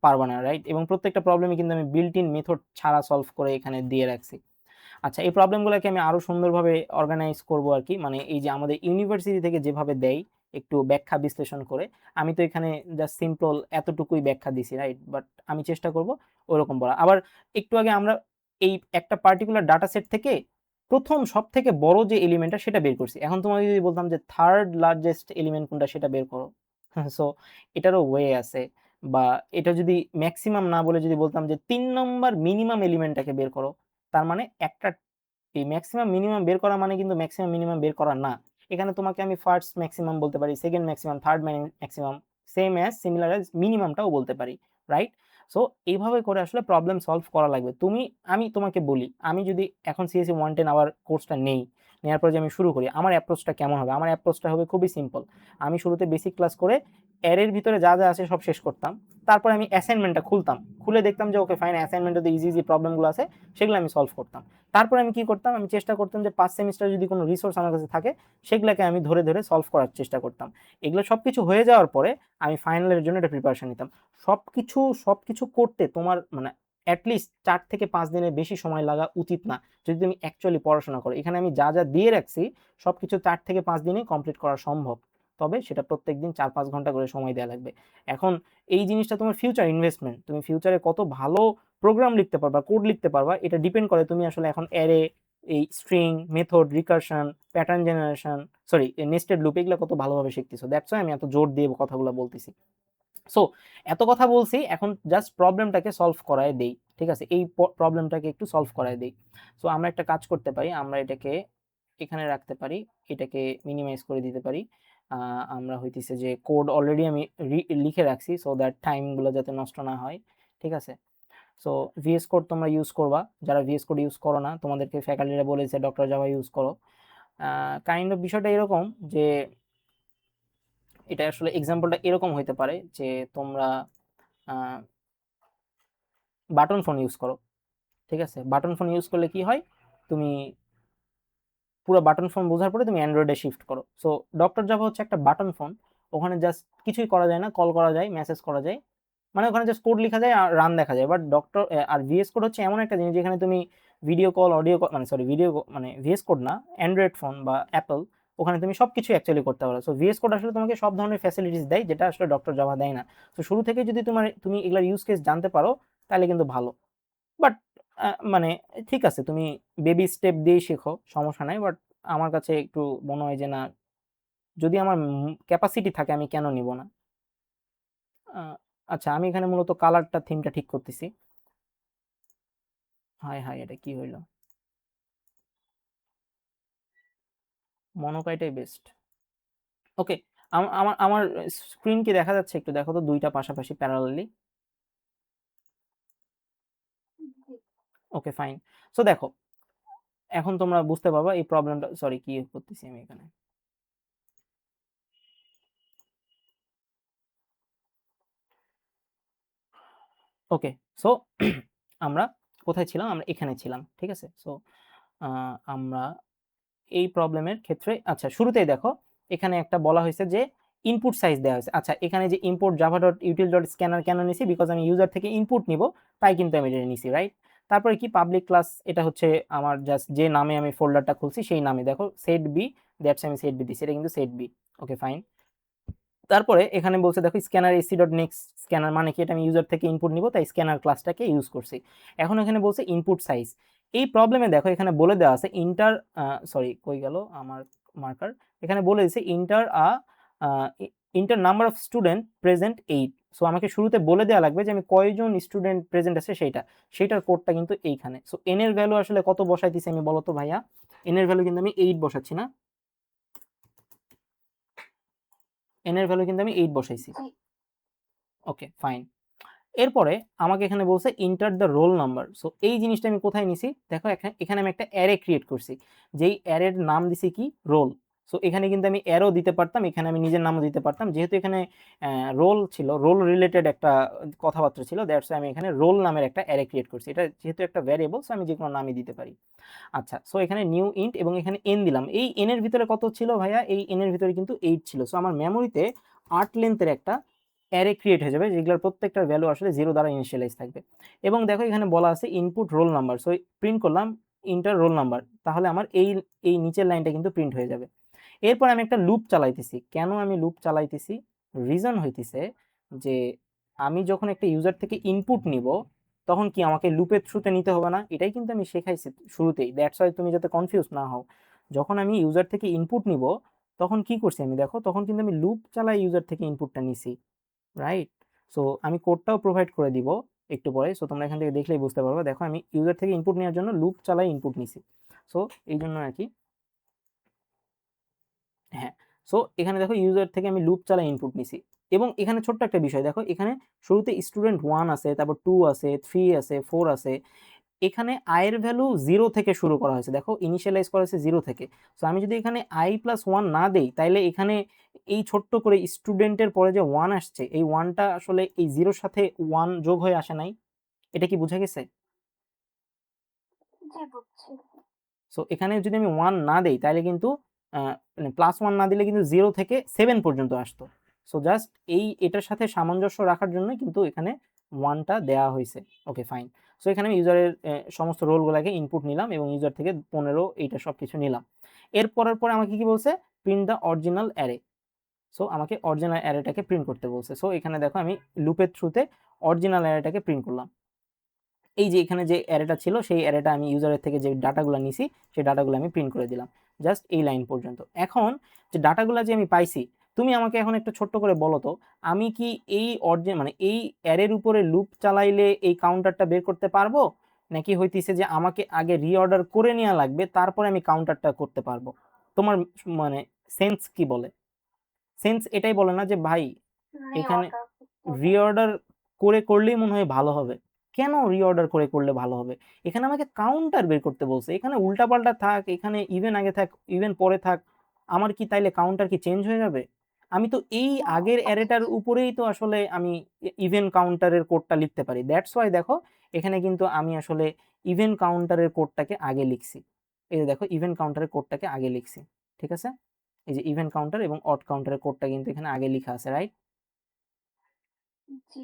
পারবা না, রাইট? এবং প্রত্যেকটা প্রবলেমই কিন্তু আমি বিল্ট ইন মেথড ছাড়া সলভ করে এখানে দিয়ে রাখছি। আচ্ছা এই প্রবলেমগুলোকে আমি আরো সুন্দরভাবে অর্গানাইজ করব আর কি, মানে এই যে আমাদের ইউনিভার্সিটি থেকে যেভাবে দেয় একটু ব্যাখ্যা বিশ্লেষণ করে, আমি তো এখানে জাস্ট সিম্পল এতটুকুই ব্যাখ্যা দিছি, রাইট? বাট আমি চেষ্টা করব ওরকম বলা। আবার একটু আগে আমরা এই একটা পার্টিকুলার ডাটা সেট থেকে প্রথম সব থেকে বড় যে এলিমেন্টটা সেটা বের করছি। এখন তোমাকে যদি বলতাম যে থার্ড লার্জেস্ট এলিমেন্ট কোনটা সেটা বের করো, সো এটারও ওয়ে আছে। বা এটা যদি ম্যাক্সিমাম না বলে যদি বলতাম যে 3 নম্বর মিনিমাম এলিমেন্টটাকে বের করো, তার মানে একটা এই ম্যাক্সিমাম মিনিমাম বের করা মানে কিন্তু ম্যাক্সিমাম মিনিমাম বের করা না। এখানে তোমাকে আমি ফার্স্ট ম্যাক্সিমাম বলতে পারি, second maximum, third maximum, same as similar as মিনিমামটাও বলতে পারি, রাইট? সো এইভাবে করে আসলে প্রবলেম সলভ করা লাগবে। আমি তোমাকে বলি, আমি যদি এখন সিএসসি 110 আওয়ার কোর্সটা নেওয়ার পরে যে আমি শুরু করি, আমার অ্যাপ্রোচটা কেমন হবে? আমার অ্যাপ্রোচটা হবে খুবই সিম্পল। আমি শুরুতে বেসিক ক্লাস করে এর ভিতরে যা যা আছে সব শেষ করতাম। তারপরে আমি অ্যাসাইনমেন্টটা খুলে দেখতাম যে ওকে ফাইন, অ্যাসাইনমেন্টে তো ইজি প্রবলেমগুলো আছে, সেগুলো আমি সলভ করতাম। তারপরে আমি কি করতাম, আমি চেষ্টা করতাম যে 5 সেমিস্টার যদি কোনো রিসোর্স আমার কাছে থাকে সেগুলোকে আমি ধরে ধরে সলভ করার চেষ্টা করতাম। এগুলো সবকিছু হয়ে যাওয়ার পরে আমি ফাইনালের জন্য এটা প্রিপারেশন নিতাম। সবকিছু করতে তোমার মানে অ্যাটলিস্ট 4 থেকে 5 দিনের বেশি সময় লাগা উচিত না, যদি তুমি অ্যাকচুয়ালি পড়াশোনা করো। এখানে আমি যা যা দিয়ে রাখছি সবকিছু 4 থেকে 5 দিনে কমপ্লিট করা সম্ভব, তবে সেটা প্রত্যেকদিন 4-5 ঘন্টা করে সময় দেওয়া লাগবে। এখন এই জিনিসটা তোমার ফিউচার ইনভেস্টমেন্ট, তুমি ফিউচারে কত ভালো প্রোগ্রাম লিখতে পারবা, কোড লিখতে পারবা, এটা ডিপেন্ড করে তুমি আসলে এখন অ্যারে, এই string, method, recursion, pattern generation, sorry nested loop, এগুলো কত ভালোভাবে শিখতেছো। দ্যাটস ওয়াই আমি এত জোর দিয়ে কথাগুলো বলতেছি। সো এত কথা বলছি, এখন জাস্ট প্রবলেমটাকে সলভ করায় দেই, ঠিক আছে? এই প্রবলেমটাকে একটু সলভ করায় দেই। সো আমরা একটা কাজ করতে পারি, আমরা এটাকে এখানে রাখতে পারি, এটাকে মিনিমাইজ করে দিতে পারি। আমরা হইতেছে যে কোড অলরেডি আমি লিখে রাখছি, সো দ্যাট টাইমগুলো যাতে নষ্ট না হয়, ঠিক আছে? সো ভিএস কোড তোমরা ইউজ করবা, যারা ভিএস কোড ইউজ করো না তোমাদেরকে ফ্যাকাল্টিরা বলেছে ডক্টর জাভা ইউজ করো। কাইন্ড অফ বিষয়টা এরকম যে এটা আসলে এক্সাম্পলটা এরকম হইতে পারে যে তোমরা বাটন ফোন ইউজ করো, ঠিক আছে? বাটন ফোন ইউজ করলে কি হয়, তুমি পুরো বাটন ফোন বোঝার পরে তুমি অ্যান্ড্রয়েডে শিফট করো। সো ডক্টর জাভা হচ্ছে একটা বাটন ফোন, ওখানে জাস্ট কিছুই করা যায় না, কল করা যায়, মেসেজ করা যায়, মানে ওখানে জাস্ট কোড লেখা যায় আর রান দেখা যায়। বাট আর ভিএস কোড হচ্ছে এমন একটা জিনিস যেখানে তুমি ভিডিও কল, অডিও কল, মানে ভিএস কোড না, অ্যান্ড্রয়েড ফোন বা অ্যাপল, ওখানে তুমি সব কিছু অ্যাকচুয়ালি করতে পারো। সো ভিএস কোড আসলে তোমাকে সব ধরনের ফ্যাসিলিটিস দেয়, যেটা আসলে ডক্টর জাভা দেয় না। তো শুরু থেকে যদি তুমি এগুলার ইউজ কেস জানতে পারো তাহলে কিন্তু ভালো। বাট মানে ঠিক আছে, তুমি বেবি স্টেপ দিয়ে শেখো, সমস্যা নাই। বাট আমার কাছে একটু মনে হয় যে না, যদি আমার ক্যাপাসিটি থাকে আমি কেন নিব না। আচ্ছা, আমি এখানে মূলত কালারটা, থিমটা ঠিক করতেছি। হাই হাই, এটা কি হইলো? মনোকাইটাই বেস্ট। ওকে, আমার আমার স্ক্রিন কি দেখা যাচ্ছে? একটু দেখো তো, দুইটা পাশাপাশি প্যারালালি। Okay fine. সো দেখো, এখন তোমরা বুঝতে পারবা এই প্রবলেমটা, সরি কি করতেছি আমি এখানে। ওকে, সো আমরা কোথায় ছিলাম? আমরা এখানে ছিলাম, ঠিক আছে? সো আমরা এই প্রবলেমের ক্ষেত্রে, আচ্ছা শুরুতেই দেখো এখানে একটা বলা হয়েছে যে ইনপুট সাইজ দেওয়া হয়েছে। আচ্ছা, এখানে যে import Java dot util dot scanner কেন নিছি? বিকজ আমি ইউজার থেকে ইনপুট নিব, তাই কিন্তু আমি এটা নিছি, রাইট? তারপরে কি পাবলিক ক্লাস, এটা হচ্ছে আমার জাস্ট যে নামে আমি ফোল্ডারটা খুলছি সেই নামে, দেখো সেট বি, দ্যাটস আমি সেট বি দিছি, এটা কিন্তু সেট বি। Okay fine. তারপরে এখানে বলছে দেখো scanner AC dot next scanner, মানে কি এটা আমি ইউজার থেকে ইনপুট নিব, তাই স্ক্যানার ক্লাসটাকে ইউজ করছি। এখন এখানে বলছে ইনপুট সাইজ। এই প্রবলেমে দেখো এখানে বলে দেওয়া আছে ইন্টার, সরি কই গেল আমার মার্কার, এখানে বলে দিয়েছে inter number of student present 8। So আমাকে শুরুতে বলে দেওয়া লাগবে যে আমি কয়জন স্টুডেন্ট প্রেজেন্ট আছে সেইটার কোডটা কিন্তু এইখানে। সো এন এর ভ্যালু আসলে কত বসাইতেছি আমি, বলো তো ভাইয়া? এন এর ভ্যালু কিন্তু আমি 8 বসাচ্ছি না, এন এর ভ্যালু কিন্তু আমি 8 বসাইছি। Okay fine. এরপরে আমাকে এখানে বলছে enter the roll number. So এই জিনিসটা আমি কোথায় নিছি? দেখো এখানে আমি একটা অ্যারে ক্রিয়েট করছি, যেই অ্যারের নাম দিছি কি? রোল। সো এখানে কিন্তু আমি অ্যারো দিতে পারতাম, এখানে আমি নিজের নামও দিতে পারতাম, যেহেতু এখানে রোল ছিল, রোল রিলেটেড একটা কথাবার্তা ছিল, দ্যাটস আমি এখানে রোল নামের একটা অ্যারে ক্রিয়েট করছি। এটা যেহেতু একটা ভ্যারিয়েবল, সো আমি যে কোনো নামই দিতে পারি। আচ্ছা, সো এখানে নিউ ইন্ট এবং এখানে এন দিলাম। এই এন এর ভিতরে কত ছিল ভাইয়া? এই এন এর ভিতরে কিন্তু 8 ছিল। সো আমার মেমোরিতে 8 লেন্থের একটা অ্যারে ক্রিয়েট হয়ে যাবে, যেগুলোর প্রত্যেকটার ভ্যালু আসলে 0 দ্বারা ইনিশিয়ালাইজ থাকবে। এবং দেখো এখানে বলা আছে input roll number. So print করলাম ইন্টার রোল নাম্বার, তাহলে আমার এই নিচের লাইনটা কিন্তু প্রিন্ট হয়ে যাবে। এরপর আমি একটা লুপ চালাইতেছি। কেন আমি লুপ চালাইতেছি? রিজন হইতেছে যে আমি যখন একটা ইউজার থেকে ইনপুট নিব, তখন কি আমাকে লুপের থ্রুতে নিতে হবে না? এটাই কিন্তু আমি শেখাইছি শুরুতেই। দ্যাটস ওয়াই তুমি যাতে কনফিউজ না হও। যখন আমি ইউজার থেকে ইনপুট নিব তখন কি করছি আমি দেখো, তখন কিন্তু আমি লুপ চালাই ইউজার থেকে ইনপুটটা নিছি, রাইট? সো আমি কোডটাও প্রোভাইড করে দিব একটু পরে। সো তোমরা এখান থেকে দেখলেই বুঝতে পারবে। দেখো আমি ইউজার থেকে ইনপুট নেওয়ার জন্য লুপ চালাই ইনপুট নিছি। সো এই জন্য আর কি, হ্যাঁ। সো এখানে দেখো ইউজার থেকে আমি লুপ চালাই ইনপুট নিছি, এবং এখানে ছোট্ট একটা বিষয় দেখো, এখানে শুরুতে স্টুডেন্ট 1 আছে, তারপর 2 আছে, 3 আছে, 4 আছে। এখানে i এর ভ্যালু 0 থেকে শুরু করা হয়েছে, দেখো ইনিশিয়ালাইজ করা হয়েছে 0 থেকে। সো আমি যদি এখানে i+1 না দেই, তাইলে এখানে এই ছোট্ট করে স্টুডেন্টের পরে যে 1 আসছে, এই 1টা আসলে এই 0 সাথে 1 যোগ হয়ে আসে নাই। এটা কি বোঝা গেছে? জি বুঝছি। সো এখানে যদি আমি 1 না দেই তাহলে কিন্তু মানে +1 না দিলে কিন্তু 0 থেকে 7 পর্যন্ত আসতো। সো জাস্ট এটার সাথে সামঞ্জস্য রাখার জন্য কিন্তু এখানে 1টা দেয়া হয়েছে। Okay fine. সো এখানে আমি ইউজারের সমস্ত রোলগুলোকে ইনপুট নিলাম এবং ইউজার থেকে 15 এইটা সবকিছু নিলাম। এর পরে আমাকে কি বলছে? Print the original array. So আমাকে অরিজিনাল অ্যারেটাকে প্রিন্ট করতে বলছে। সো এখানে দেখো আমি লুপের থ্রুতে অরিজিনাল অ্যারেটাকে প্রিন্ট করলাম। এই যে এখানে যে অ্যারেটা ছিল সেই অ্যারেটা আমি ইউজারের থেকে যে ডাটাগুলো নিছি সেই ডাটাগুলো আমি প্রিন্ট করে দিলাম, জাস্ট এই লাইন পর্যন্ত। এখন যে ডাটাগুলো যে আমি পাইছি, তুমি আমাকে এখন একটা ছোট্ট করে বলো তো, আমি কি এই মানে এই অ্যারের উপরে লুপ চালাইলে এই কাউন্টারটা বের করতে পারবো, নাকি হইতিছে যে আমাকে আগে রিঅর্ডার করে নেওয়া লাগবে তারপরে আমি কাউন্টারটা করতে পারবো? তোমার মানে সেন্স কি বলে? সেন্স এটাই বলে না যে ভাই এখানে রিঅর্ডার করতে হবে। রিঅর্ডার করে করলেই মনে হয় ভালো হবে? কেন রিঅর্ডার করে করলে ভালো হবে? এখানে আমাকে কাউন্টার বের করতে বলছে। এখানে উল্টাপাল্টা থাক, এখানে ইভেন আগে থাক, ইভেন পরে থাক, আমার কি তাইলে কাউন্টার কি চেঞ্জ হয়ে যাবে? আমি তো এই ও আগের আচ্ছা অ্যারেটার আচ্ছা। উপরেই তো আসলে আমি ইভেন কাউন্টারের কোডটা লিখতে পারি। দ্যাটস ওয়াই দেখো এখানে কিন্তু আমি আসলে ইভেন কাউন্টারের কোডটাকে আগে লিখছি। এই যে দেখো ইভেন কাউন্টারের কোডটাকে আগে লিখছি, ঠিক আছে? এই যে ইভেন কাউন্টার এবং অড কাউন্টারের কোডটা কিন্তু এখানে আগে লেখা আছে, রাইট? জি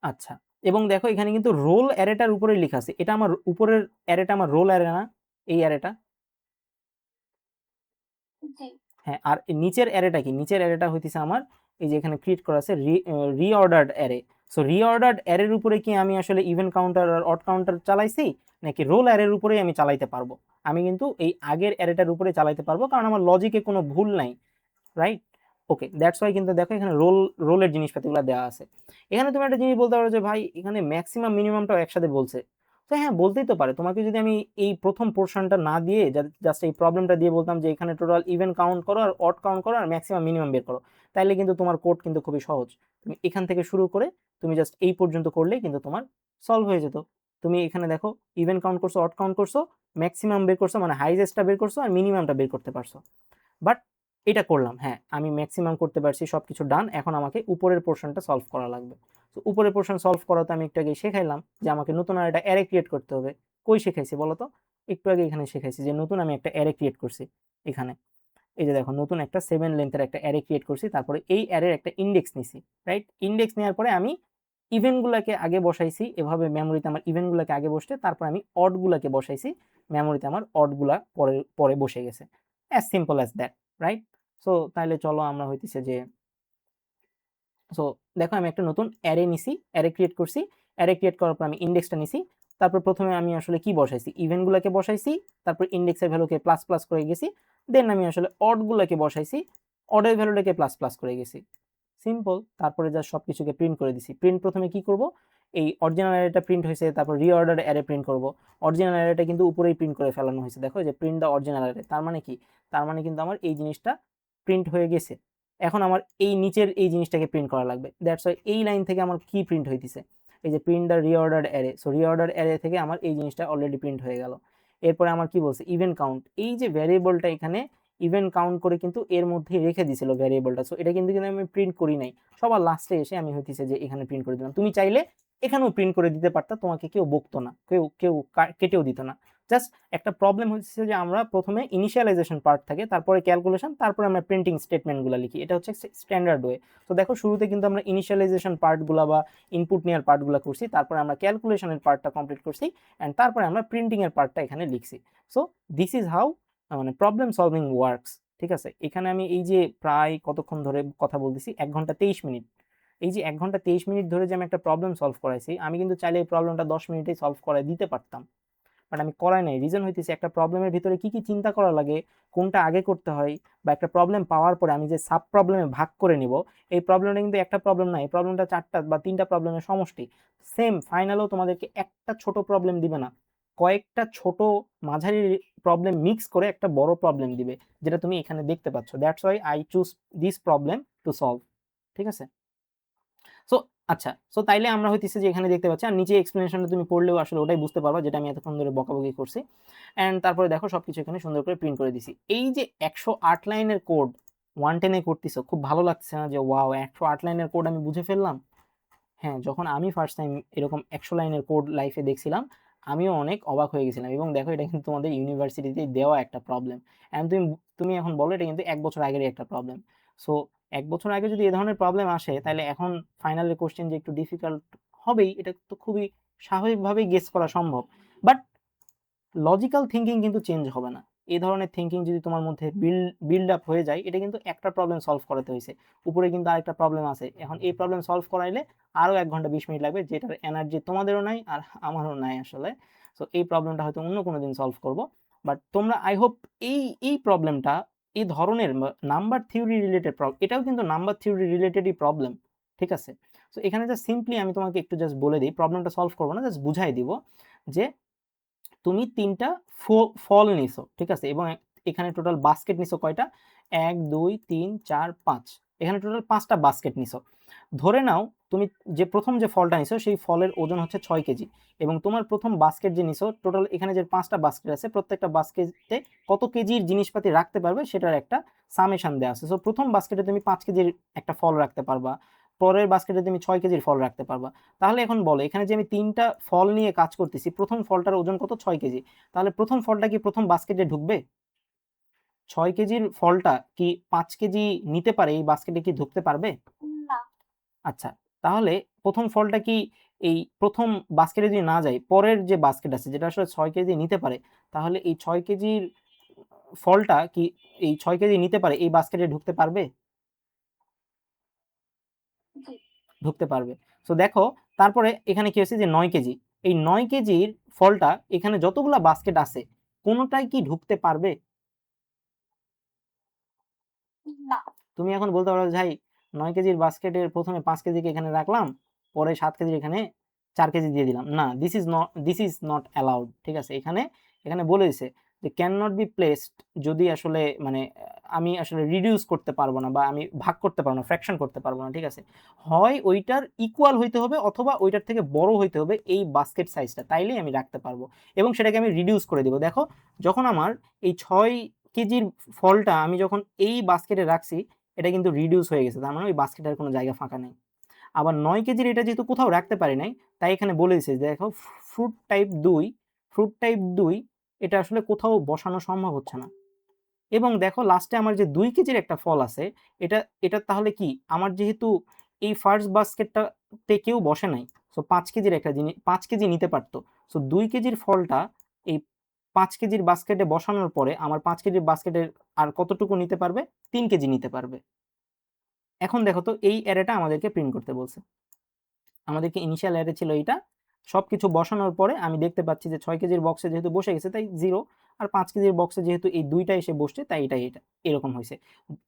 আচ্ছা, এবং দেখো এখানে কিন্তু রোল অ্যারেটার উপরেই লেখা আছে। এটা আমার উপরের অ্যারেটা আমার রোল অ্যারে না, এই অ্যারেটা? জি হ্যাঁ, আর নিচের অ্যারেটা কি? নিচের অ্যারেটা হইতেছে আমার এই যে এখানে ক্রিয়েট করা আছে রিঅর্ডার্ড অ্যারে। সো রিঅর্ডার্ড অ্যারের উপরে কি আমি আসলে ইভেন কাউন্টার আর অড কাউন্টার চালাইছি, নাকি রোল অ্যারের উপরেই আমি চালাইতে পারবো? আমি কিন্তু এই আগের অ্যারেটার উপরে চালাইতে পারবো, কারণ আমার লজিকে কোনো ভুল নাই, রাইট? ওকে, দ্যাটস ওয়াই কিন্তু দেখো এখানে রোলের জিনিসপাতিগুলো দেওয়া আছে। এখানে তুমি একটা জিনিস বলতে পারো যে ভাই এখানে ম্যাক্সিমাম মিনিমামটাও একসাথে বলছে। তো হ্যাঁ, বলতেই তো পারে। তোমাকে যদি আমি এই প্রথম পোর্শনটা না দিয়ে জাস্ট এই প্রবলেমটা দিয়ে বলতাম যে এখানে টোটাল ইভেন কাউন্ট করো আর অড কাউন্ট করো আর ম্যাক্সিমাম মিনিমাম বের করো, তাইলে কিন্তু তোমার কোড কিন্তু খুবই সহজ। তুমি এখান থেকে শুরু করে তুমি জাস্ট এই পর্যন্ত করলেই কিন্তু তোমার সলভ হয়ে যেত। তুমি এখানে দেখো ইভেন কাউন্ট করছো, অড কাউন্ট করছো, ম্যাক্সিমাম বের করছো, মানে হাইজেস্টটা বের করছো আর মিনিমামটা বের করতে পারছো। বাট এটা করলাম, হ্যাঁ আমি ম্যাক্সিমাম করতে পারছি, সবকিছু ডান। এখন আমাকে উপরের পোর্শনটা সলভ করা লাগবে। তো উপরের পোর্শন সলভ করাতে আমি একটু আগে শেখাইলাম যে আমাকে নতুন আর একটা অ্যারে ক্রিয়েট করতে হবে। কই শেখাইছি বলো তো? একটু আগে এখানে শেখাইছি যে নতুন আমি একটা অ্যারে ক্রিয়েট করছি এখানে। এই যে দেখো নতুন একটা 7 লেন্থের একটা অ্যারে ক্রিয়েট করছি, তারপরে এই অ্যারের একটা ইন্ডেক্স নিছি, রাইট? ইন্ডেক্স নেওয়ার পরে আমি ইভেন্টগুলোকে আগে বসাইছি, এভাবে মেমোরিতে আমার ইভেন্টগুলোকে আগে বসতে, তারপর আমি অডগুলোকে বসাইছি মেমোরিতে, আমার অডগুলা পরে পরে বসে গেছে। As simple as that, right? So তাহলে চলো আমরা হইতেছে যে, সো দেখো আমি একটা নতুন অ্যারে নিছি, অ্যারে ক্রিয়েট করছি। অ্যারে ক্রিয়েট করার পর আমি ইন্ডেক্সটা নিছি। তারপর প্রথমে আমি আসলে কি বসাইছি? ইভেন্টগুলোকে বসাইছি, তারপর ইন্ডেক্সের ভ্যালুকে প্লাস প্লাস করে গেছি। দেন আমি আসলে অডগুলোকে বসাইছি, অডের ভ্যালুটাকে প্লাস প্লাস করে গেছি। সিম্পল। তারপরে জাস্ট সবকিছুকে প্রিন্ট করে দিছি। প্রিন্ট প্রথমে কি করব? এই অরিজিনাল অ্যারেটা প্রিন্ট হয়েছে, তারপর রিঅর্ডার অ্যারে প্রিন্ট করব। অরিজিনাল অ্যারেটা কিন্তু উপরেই প্রিন্ট করে ফেলানো হয়েছে, দেখো যে প্রিন্ট দ্য অরিজিনাল অ্যারে। তার মানে কি? তার মানে কিন্তু আমার এই জিনিসটা প্রিন্ট হয়ে গেছে। এখন আমার এই নিচের এই জিনিসটাকে প্রিন্ট করা লাগবে। দ্যাটস ওয়াই এই লাইন থেকে আমার কি প্রিন্ট হইতেছে? এই যে print the reordered array. So reorder array থেকে আমার এই জিনিসটা অলরেডি প্রিন্ট হয়ে গেল। এরপরে আমার কি বলছে? Event count. এই যে ভ্যারিয়েবলটা এখানে ইভেন্ট কাউন্ট করে কিন্তু এর মধ্যে রেখে দিছিল ভ্যারিয়েবলটা। সো এটা কিন্তু আমি প্রিন্ট করি নাই, সবার লাস্টে এসে আমি হইতেছে যে এখানে প্রিন্ট করে দিলাম। তুমি চাইলে এখানেও প্রিন্ট করে দিতে পারতা, তোমাকে কেউ বকতো না, কেউ কেউ কেটেও দিত না। জাস্ট একটা প্রবলেম হচ্ছে যে আমরা প্রথমে ইনিশিয়ালাইজেশন পার্ট থাকে, তারপরে ক্যালকুলেশন, তারপরে আমরা প্রিন্টিং স্টেটমেন্টগুলো লিখি। এটা হচ্ছে স্ট্যান্ডার্ড ওয়ে। তো দেখো শুরুতে কিন্তু আমরা ইনিশিয়ালাইজেশন পার্টগুলো বা ইনপুট নেওয়ার পার্টগুলো করছি, তারপরে আমরা ক্যালকুলেশনের পার্টটা কমপ্লিট করছি, অ্যান্ড তারপরে আমরা প্রিন্টিং এর পার্টটা এখানে লিখছি। সো দিস ইজ হাউ মানে প্রবলেম সলভিং ওয়ার্কস। ঠিক আছে, এখানে আমি এই যে প্রায় কতক্ষণ ধরে কথা বলতেছি, 1 ঘন্টা 23 মিনিট। এই যে 1 ঘন্টা 23 মিনিট ধরে যে আমি একটা প্রবলেম সলভ করাইছি, আমি কিন্তু চাইলে এই প্রবলেমটা 10 মিনিটেই সলভ করাই দিতে পারতাম, বাট আমি করাই নাই। রিজন হইতেছে একটা প্রবলেমের ভিতরে কি কি চিন্তা করা লাগে, কোনটা আগে করতে হয়, বা একটা প্রবলেম পাওয়ার পরে আমি যে সাব প্রবলেমে ভাগ করে নিব, এই প্রবলেমটা কিন্তু একটা প্রবলেম না, এই প্রবলেমটা 4টা বা 3টা প্রবলেমের সমষ্টি। সেম ফাইনালেও তোমাদেরকে একটা ছোট প্রবলেম দিবে না, কয়েকটা ছোট মাঝারি প্রবলেম মিক্স করে একটা বড় প্রবলেম দিবে, যেটা তুমি এখানে দেখতে পাচ্ছ। That's why I choose this problem to solve. ঠিক আছে? সো আচ্ছা, সো তাইলে আমরা হইতেছে যে এখানে দেখতে পাচ্ছি, আর নিচে এক্সপ্লেনেশনটা তুমি পড়লেও আসলে ওটাই বুঝতে পারবা, যেটা আমি এতক্ষণ ধরে বকাবকি করছি। অ্যান্ড তারপরে দেখো সবকিছু এখানে সুন্দর করে প্রিন্ট করে দিছি। এই যে 108 লাইনের কোড 110 এ করতেছো, খুব ভালো লাগছে না যে ওয়াও 108 লাইনের কোড আমি বুঝে ফেললাম? হ্যাঁ, যখন আমি ফার্স্ট টাইম এরকম 100 লাইনের কোড লাইফে দেখছিলাম, আমিও অনেক অবাক হয়ে গেছিলাম। এবং দেখো এটা কিন্তু তোমাদের ইউনিভার্সিটিতে দেওয়া একটা প্রবলেম, অ্যান্ড তুমি এখন বলো এটা কিন্তু 1 বছর আগেরই একটা প্রবলেম। সো 1 বছর আগে যদি এ ধরনের প্রবলেম আসে, তাহলে এখন ফাইনালের কোশ্চেন যে একটু ডিফিকাল্ট হবেই, এটা তো খুবই স্বাভাবিকভাবেই গেস করা সম্ভব। বাট লজিক্যাল থিঙ্কিং কিন্তু চেঞ্জ হবে না। এই ধরনের থিঙ্কিং যদি তোমার মধ্যে বিল্ড আপ হয়ে যায়, এটা কিন্তু একটা প্রবলেম সলভ করাতে হয়েছে, উপরে কিন্তু আরেকটা প্রবলেম আছে, এখন এই প্রবলেম সলভ করাইলে আরও 1 ঘন্টা 20 মিনিট লাগবে, যেটার এনার্জি তোমাদেরও নাই আর আমারও নাই আসলে। সো এই প্রবলেমটা হয়তো অন্য কোনো দিন সলভ করব। বাট তোমরা আই হোপ এই প্রবলেমটা, এই ধরনের নাম্বার থিওরি রিলেটেড প্রবলেম, এটাও কিন্তু নাম্বার থিওরি রিলেটেডই প্রবলেম। ঠিক আছে? সো এখানে জাস্ট সিম্পলি আমি তোমাকে একটু জাস্ট বলে দিই, প্রবলেমটা সলভ করবো না, জাস্ট বুঝাই দিব যে তুমি 3টা ফল নিছো, ঠিক আছে? এবং এখানে টোটাল বাস্কেট নিছো কয়টা? 1 2 3 4 5, এখানে টোটাল 5টা বাস্কেট নিছো। ধরে নাও তুমি যে প্রথম যে ফলটা নিছো সেই ফলের ওজন হচ্ছে 6 কেজি, এবং তোমার প্রথম বাস্কেট যে নিছো, টোটাল এখানে যে 5টা বাস্কেট আছে, প্রত্যেকটা বাস্কেটে কত কেজির জিনিসপাতি রাখতে পারবে সেটার একটা সামেশন দেওয়া আছে। সো প্রথম বাস্কেটে তুমি 5 কেজির একটা ফল রাখতে পারবা, পরের বাস্কেটে তুমি 6 কেজির ফল রাখতে পারবা। তাহলে এখন বলো, এখানে যে আমি 3টা ফল নিয়ে কাজ করতেছি, প্রথম ফলটার ওজন কত? 6 কেজি। তাহলে প্রথম ফলটা কি প্রথম বাস্কেটে ঢুকবে? 6 কেজির ফলটা কি 5 কেজি নিতে পারে? এই বাস্কেটে কি ঢুকতে পারবে? না। আচ্ছা, তাহলে প্রথম ফলটা কি এই প্রথম বাস্কেটে যদি না যায়, পরের যে বাস্কেট আছে যেটা আসলে 6 কেজি নিতে পারে, তাহলে এই 6 কেজির ফলটা কি এই 6 কেজি নিতে পারে এই বাস্কেটে ঢুকতে পারবে? জি। ঢুকতে পারবে। সো দেখো তারপরে এখানে কি হয়েছে যে 9 কেজি, এই 9 কেজির ফলটা এখানে যতগুলা বাস্কেট আছে কোনোটাই কি ঢুকতে পারবে? না। তুমি এখন বলতে পারো ভাই 9 কেজির বাস্কেটের প্রথমে 5 কেজিকে এখানে রাখলাম, পরে 7 কেজির এখানে 4 কেজি দিয়ে দিলাম। না, দিস ইজ নট অ্যালাউড। ঠিক আছে? এখানে বলে দিছে যে ক্যান নট বি প্লেসড, যদি আসলে মানে আমি আসলে রিডিউস করতে পারবো না, বা আমি ভাগ করতে পারবো না, ফ্র্যাকশন করতে পারবো না। ঠিক আছে? হয় ওইটার ইকুয়াল হইতে হবে, অথবা ওইটার থেকে বড় হইতে হবে এই বাস্কেট সাইজটা, তাইলেই আমি রাখতে পারবো, এবং সেটাকে আমি রিডিউস করে দিব। দেখো যখন আমার এই 6 কেজির ফলটা আমি যখন এই বাস্কেটে রাখছি, এটা কিন্তু রিডিউস হয়ে গেছে, তার মানে ওই বাস্কেটের কোনো জায়গা ফাঁকা নেই। আবার 9 কেজির এটা যেহেতু কোথাও রাখতে পারি নাই, তাই এখানে বলে দিছে যে দেখো ফ্রুট টাইপ 2 এটা আসলে কোথাও বসানো সম্ভব হচ্ছে না। এবং দেখো লাস্টে আমার যে 2 কেজির একটা ফল আছে, এটা তাহলে কি আমার যেহেতু এই ফার্স্ট বাস্কেটটাতে কেউ বসে নাই, সো 5 কেজির একটা জিনিস 5 কেজি নিতে পারতো। সো 2 কেজির ফলটা এই 5 কেজির বাস্কেটে বসানোর পরে আমার 5 কেজির বাস্কেটের আর কতটুকু নিতে পারবে? 3 কেজি নিতে পারবে। এখন দেখো তো এই অ্যারেটা আমাদেরকে প্রিন্ট করতে বলছে। আমাদেরকে ইনিশিয়াল অ্যারে ছিল এইটা, সবকিছু বসানোর পরে আমি দেখতে পাচ্ছি যে 6 কেজির বক্সে যেহেতু বসে গেছে তাই 0, আর 5 কেজির বক্সে যেহেতু এই দুইটা এসে বসছে তাই এটা এরকম হয়েছে।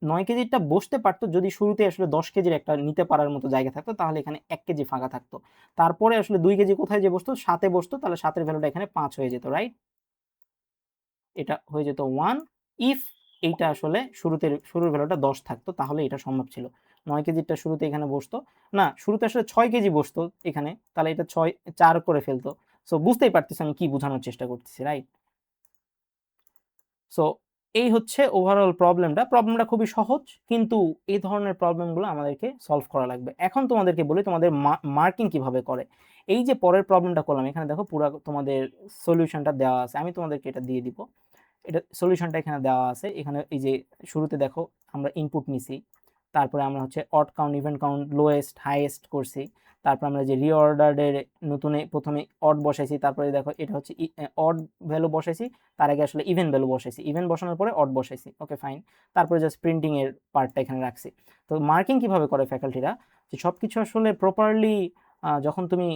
9 কেজিরটা বসতে পারতো যদি শুরুতে আসলে 10 কেজির একটা নিতে পারার মতো জায়গা থাকতো, তাহলে এখানে 1 কেজি ফাঁকা থাকতো। তারপরে আসলে 2 কেজি কোথায় যে বসতো? 7-এ বসতো, তাহলে 7-এর ভ্যালুটা এখানে 5 হয়ে যেত, রাইট? এটা হয়ে যেত 1 ইফ এইটা আসলে শুরুর ভ্যালুটা 10 থাকতো, তাহলে এটা সম্ভব ছিল। 9 কেজিরটা শুরুতে এখানে বসতো না, শুরুতে আসলে 6 কেজি বসতো এখানে, তাহলে এটা 4 করে ফেলতো। সো বুঝতেই পারতেছ আমি কি বোঝানোর চেষ্টা করতেছি, রাইট? সো এই হচ্ছে ওভারঅল প্রবলেমটা খুবই সহজ, কিন্তু এই ধরনের প্রবলেমগুলো আমাদেরকে সলভ করা লাগবে। এখন তোমাদেরকে বলি তোমাদের মার্কিং কিভাবে করে। এই যে পরের প্রবলেমটা করলাম, এখানে দেখো পুরো তোমাদের সলিউশনটা দেওয়া আছে, আমি তোমাদেরকে এটা দিয়ে দিব। এটা সলিউশনটা এখানে দেওয়া আছে। এখানে এই যে শুরুতে দেখো আমরা ইনপুট নিছি, তারপরে আমরা হচ্ছে odd count, even count, lowest, highest করছি, তারপর আমরা যে রিঅর্ডারের নতুনে প্রথমে অড বসাইছি, তারপরে দেখো এটা হচ্ছে অড ভ্যালু বসাইছি, তার আগে আসলে ইভেন ভ্যালু বসাইছি, ইভেন বসানোর পরে অড বসাইছি, ওকে ফাইন। তারপরে জাস্ট প্রিন্টিং এর পার্টটা এখানে রাখছি। তো মার্কিং কিভাবে করে ফ্যাকাল্টিরা, যে সবকিছু আসলে প্রপারলি যখন তুমি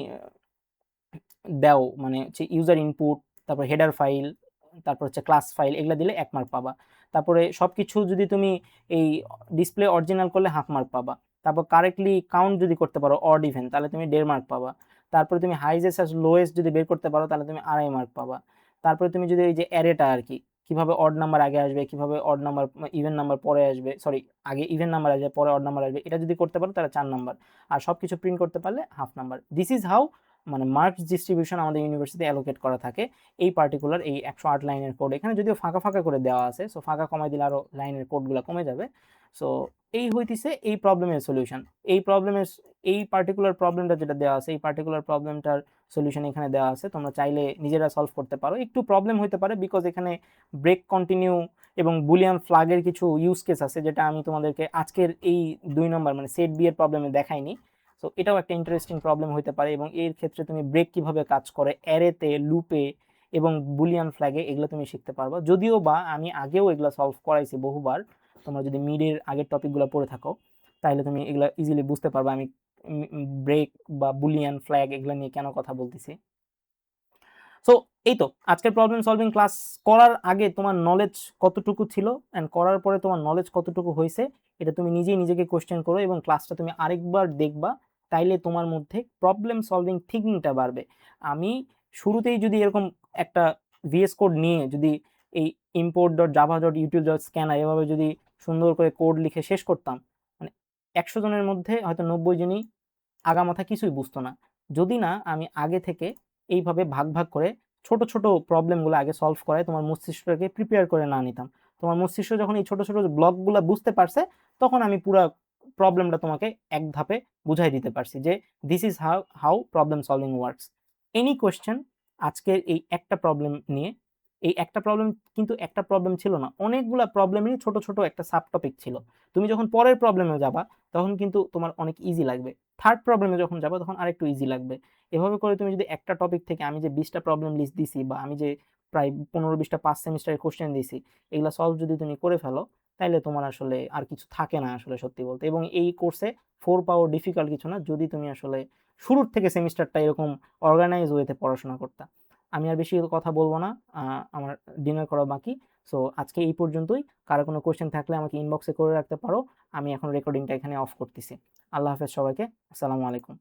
দাও, মানে হচ্ছে ইউজার ইনপুট, তারপর হেডার ফাইল, তারপর হচ্ছে ক্লাস ফাইল, এগুলা দিলে 1 মার্ক পাবা। তারপরে সবকিছু যদি তুমি এই ডিসপ্লে অরিজিনাল করলে 1/2 মার্ক পাবা। তারপর কারেক্টলি কাউন্ট যদি করতে পারো অড ইভেন, তাহলে তুমি 1.5 মার্ক পাবা। তারপরে তুমি হাইজেস্ট আর লোয়েস্ট যদি বের করতে পারো তাহলে তুমি 2.5 মার্ক পাবা। তারপরে তুমি যদি এই যে অ্যারেটা আর কি, কিভাবে অড নাম্বার আগে আসবে, কিভাবে অড নাম্বার ইভেন নাম্বার পরে আসবে, সরি আগে ইভেন নাম্বার আসবে পরে অড নাম্বার আসবে, এটা যদি করতে পারো তাহলে 4 নাম্বার। আর সবকিছু প্রিন্ট করতে পারলে 1/2 নাম্বার। দিস ইজ হাউ মানে মার্কস ডিস্ট্রিবিউশন আমাদের ইউনিভার্সিটি অ্যালোকেট করা থাকে এই পার্টিকুলার এই 108 লাইনের কোড। এখানে যদিও ফাঁকা ফাঁকা করে দেওয়া আছে, সো ফাঁকা কমাই দিলে আরো লাইনের কোডগুলো কমে যাবে। সো এই হইতেছে এই প্রবলেমের সলিউশন। এই পার্টিকুলার প্রবলেমটা যেটা দেওয়া আছে, এই পার্টিকুলার প্রবলেমটার সলিউশন এখানে দেওয়া আছে। তোমরা চাইলে নিজেরা সলভ করতে পারো। একটু প্রবলেম হতে পারে বিকজ এখানে ব্রেক কন্টিনিউ এবং বুলিয়ান ফ্ল্যাগের কিছু ইউজ কেস আছে, যেটা আমি তোমাদেরকে আজকের এই 2 নম্বর মানে সেট বি এর প্রবলেমে দেখাইনি। সো এটাও একটা ইন্টারেস্টিং প্রবলেম হতে পারে, এবং এর ক্ষেত্রে তুমি ব্রেক কিভাবে কাজ করে অ্যারেতে, লুপে এবং বুলিয়ান ফ্ল্যাগে, এগুলো তুমি শিখতে পারবা। যদিও বা আমি আগেও এগুলো সলভ করাইছি বহুবার। তোমরা যদি মিডের আগের টপিকগুলো পড়ে থাকো তাহলে তুমি এগুলো ইজিলি বুঝতে পারবা আমি ব্রেক বা বুলিয়ান ফ্ল্যাগ এগুলো নিয়ে কেন কথা বলতেছি। সো এই তো আজকের প্রবলেম সলভিং ক্লাস করার আগে তোমার নলেজ কতটুকু ছিল অ্যান্ড করার পরে তোমার নলেজ কতটুকু হয়েছে, এটা তুমি নিজেই নিজেকে কোশ্চেন করো এবং ক্লাসটা তুমি আরেকবার দেখবা। তাইলে তোমার মধ্যে প্রবলেম সলভিং থিঙ্কিংটা বাড়বে। আমি শুরুতেই যদি এরকম একটা ভিএস কোড নিয়ে যদি এই import dot Java dot YouTube dot scanner এভাবে যদি সুন্দর করে কোড লিখে শেষ করতাম, মানে 100 জনের মধ্যে হয়তো 90 জনই আগামাথা কিছুই বুঝতো না, যদি না আমি আগে থেকে এইভাবে ভাগ ভাগ করে ছোট ছোট প্রবলেমগুলো আগে সলভ করে তোমার মস্তিষ্কটাকে প্রিপেয়ার করে না নিতাম। তোমার মস্তিষ্ক যখন এই ছোট ছোট ব্লকগুলো বুঝতে পারছে, তখন আমি পুরো প্রবলেমটা তোমাকে এক ধাপে বুঝাই দিতে পারছি যে this is how problem solving works. Any question আজকের এই একটা প্রবলেম নিয়ে, এই একটা প্রবলেম কিন্তু একটা প্রবলেম ছিল না, অনেকগুলা প্রবলেমেরই ছোট ছোট একটা সাব টপিক ছিল। তুমি যখন পরের প্রবলেমে যাবা তখন কিন্তু তোমার অনেক ইজি লাগবে, থার্ড প্রবলেমে যখন যাবো তখন আরেকটু ইজি লাগবে। এভাবে করে তুমি যদি একটা টপিক থেকে আমি যে 20টা প্রবলেম লিস্ট দিছি বা আমি যে প্রায় 15-20টা 5 সেমিস্টারের কোশ্চেন দিছি, এগুলা সলভ যদি তুমি করে ফেলো তাইলে তোমার আসলে আর কিছু থাকে না আসলে সত্যি বলতে। এবং এই কোর্সে 4 পাওয়ার ডিফিকাল্ট কিছু না, যদি তুমি আসলে শুরুর থেকে সেমিস্টারটা এরকম অর্গানাইজ ওয়েতে পড়াশোনা করতা। আমি আর বেশি কথা বলবো না, আমার ডিনার করা বাকি। সো আজকে এই পর্যন্তই। কারো কোনো কোশ্চেন থাকলে আমাকে ইনবক্সে করে রাখতে পারো। আমি এখন রেকর্ডিংটা এখানে অফ করতেছি। আল্লাহ হাফেজ সবাইকে। আসসালামু আলাইকুম।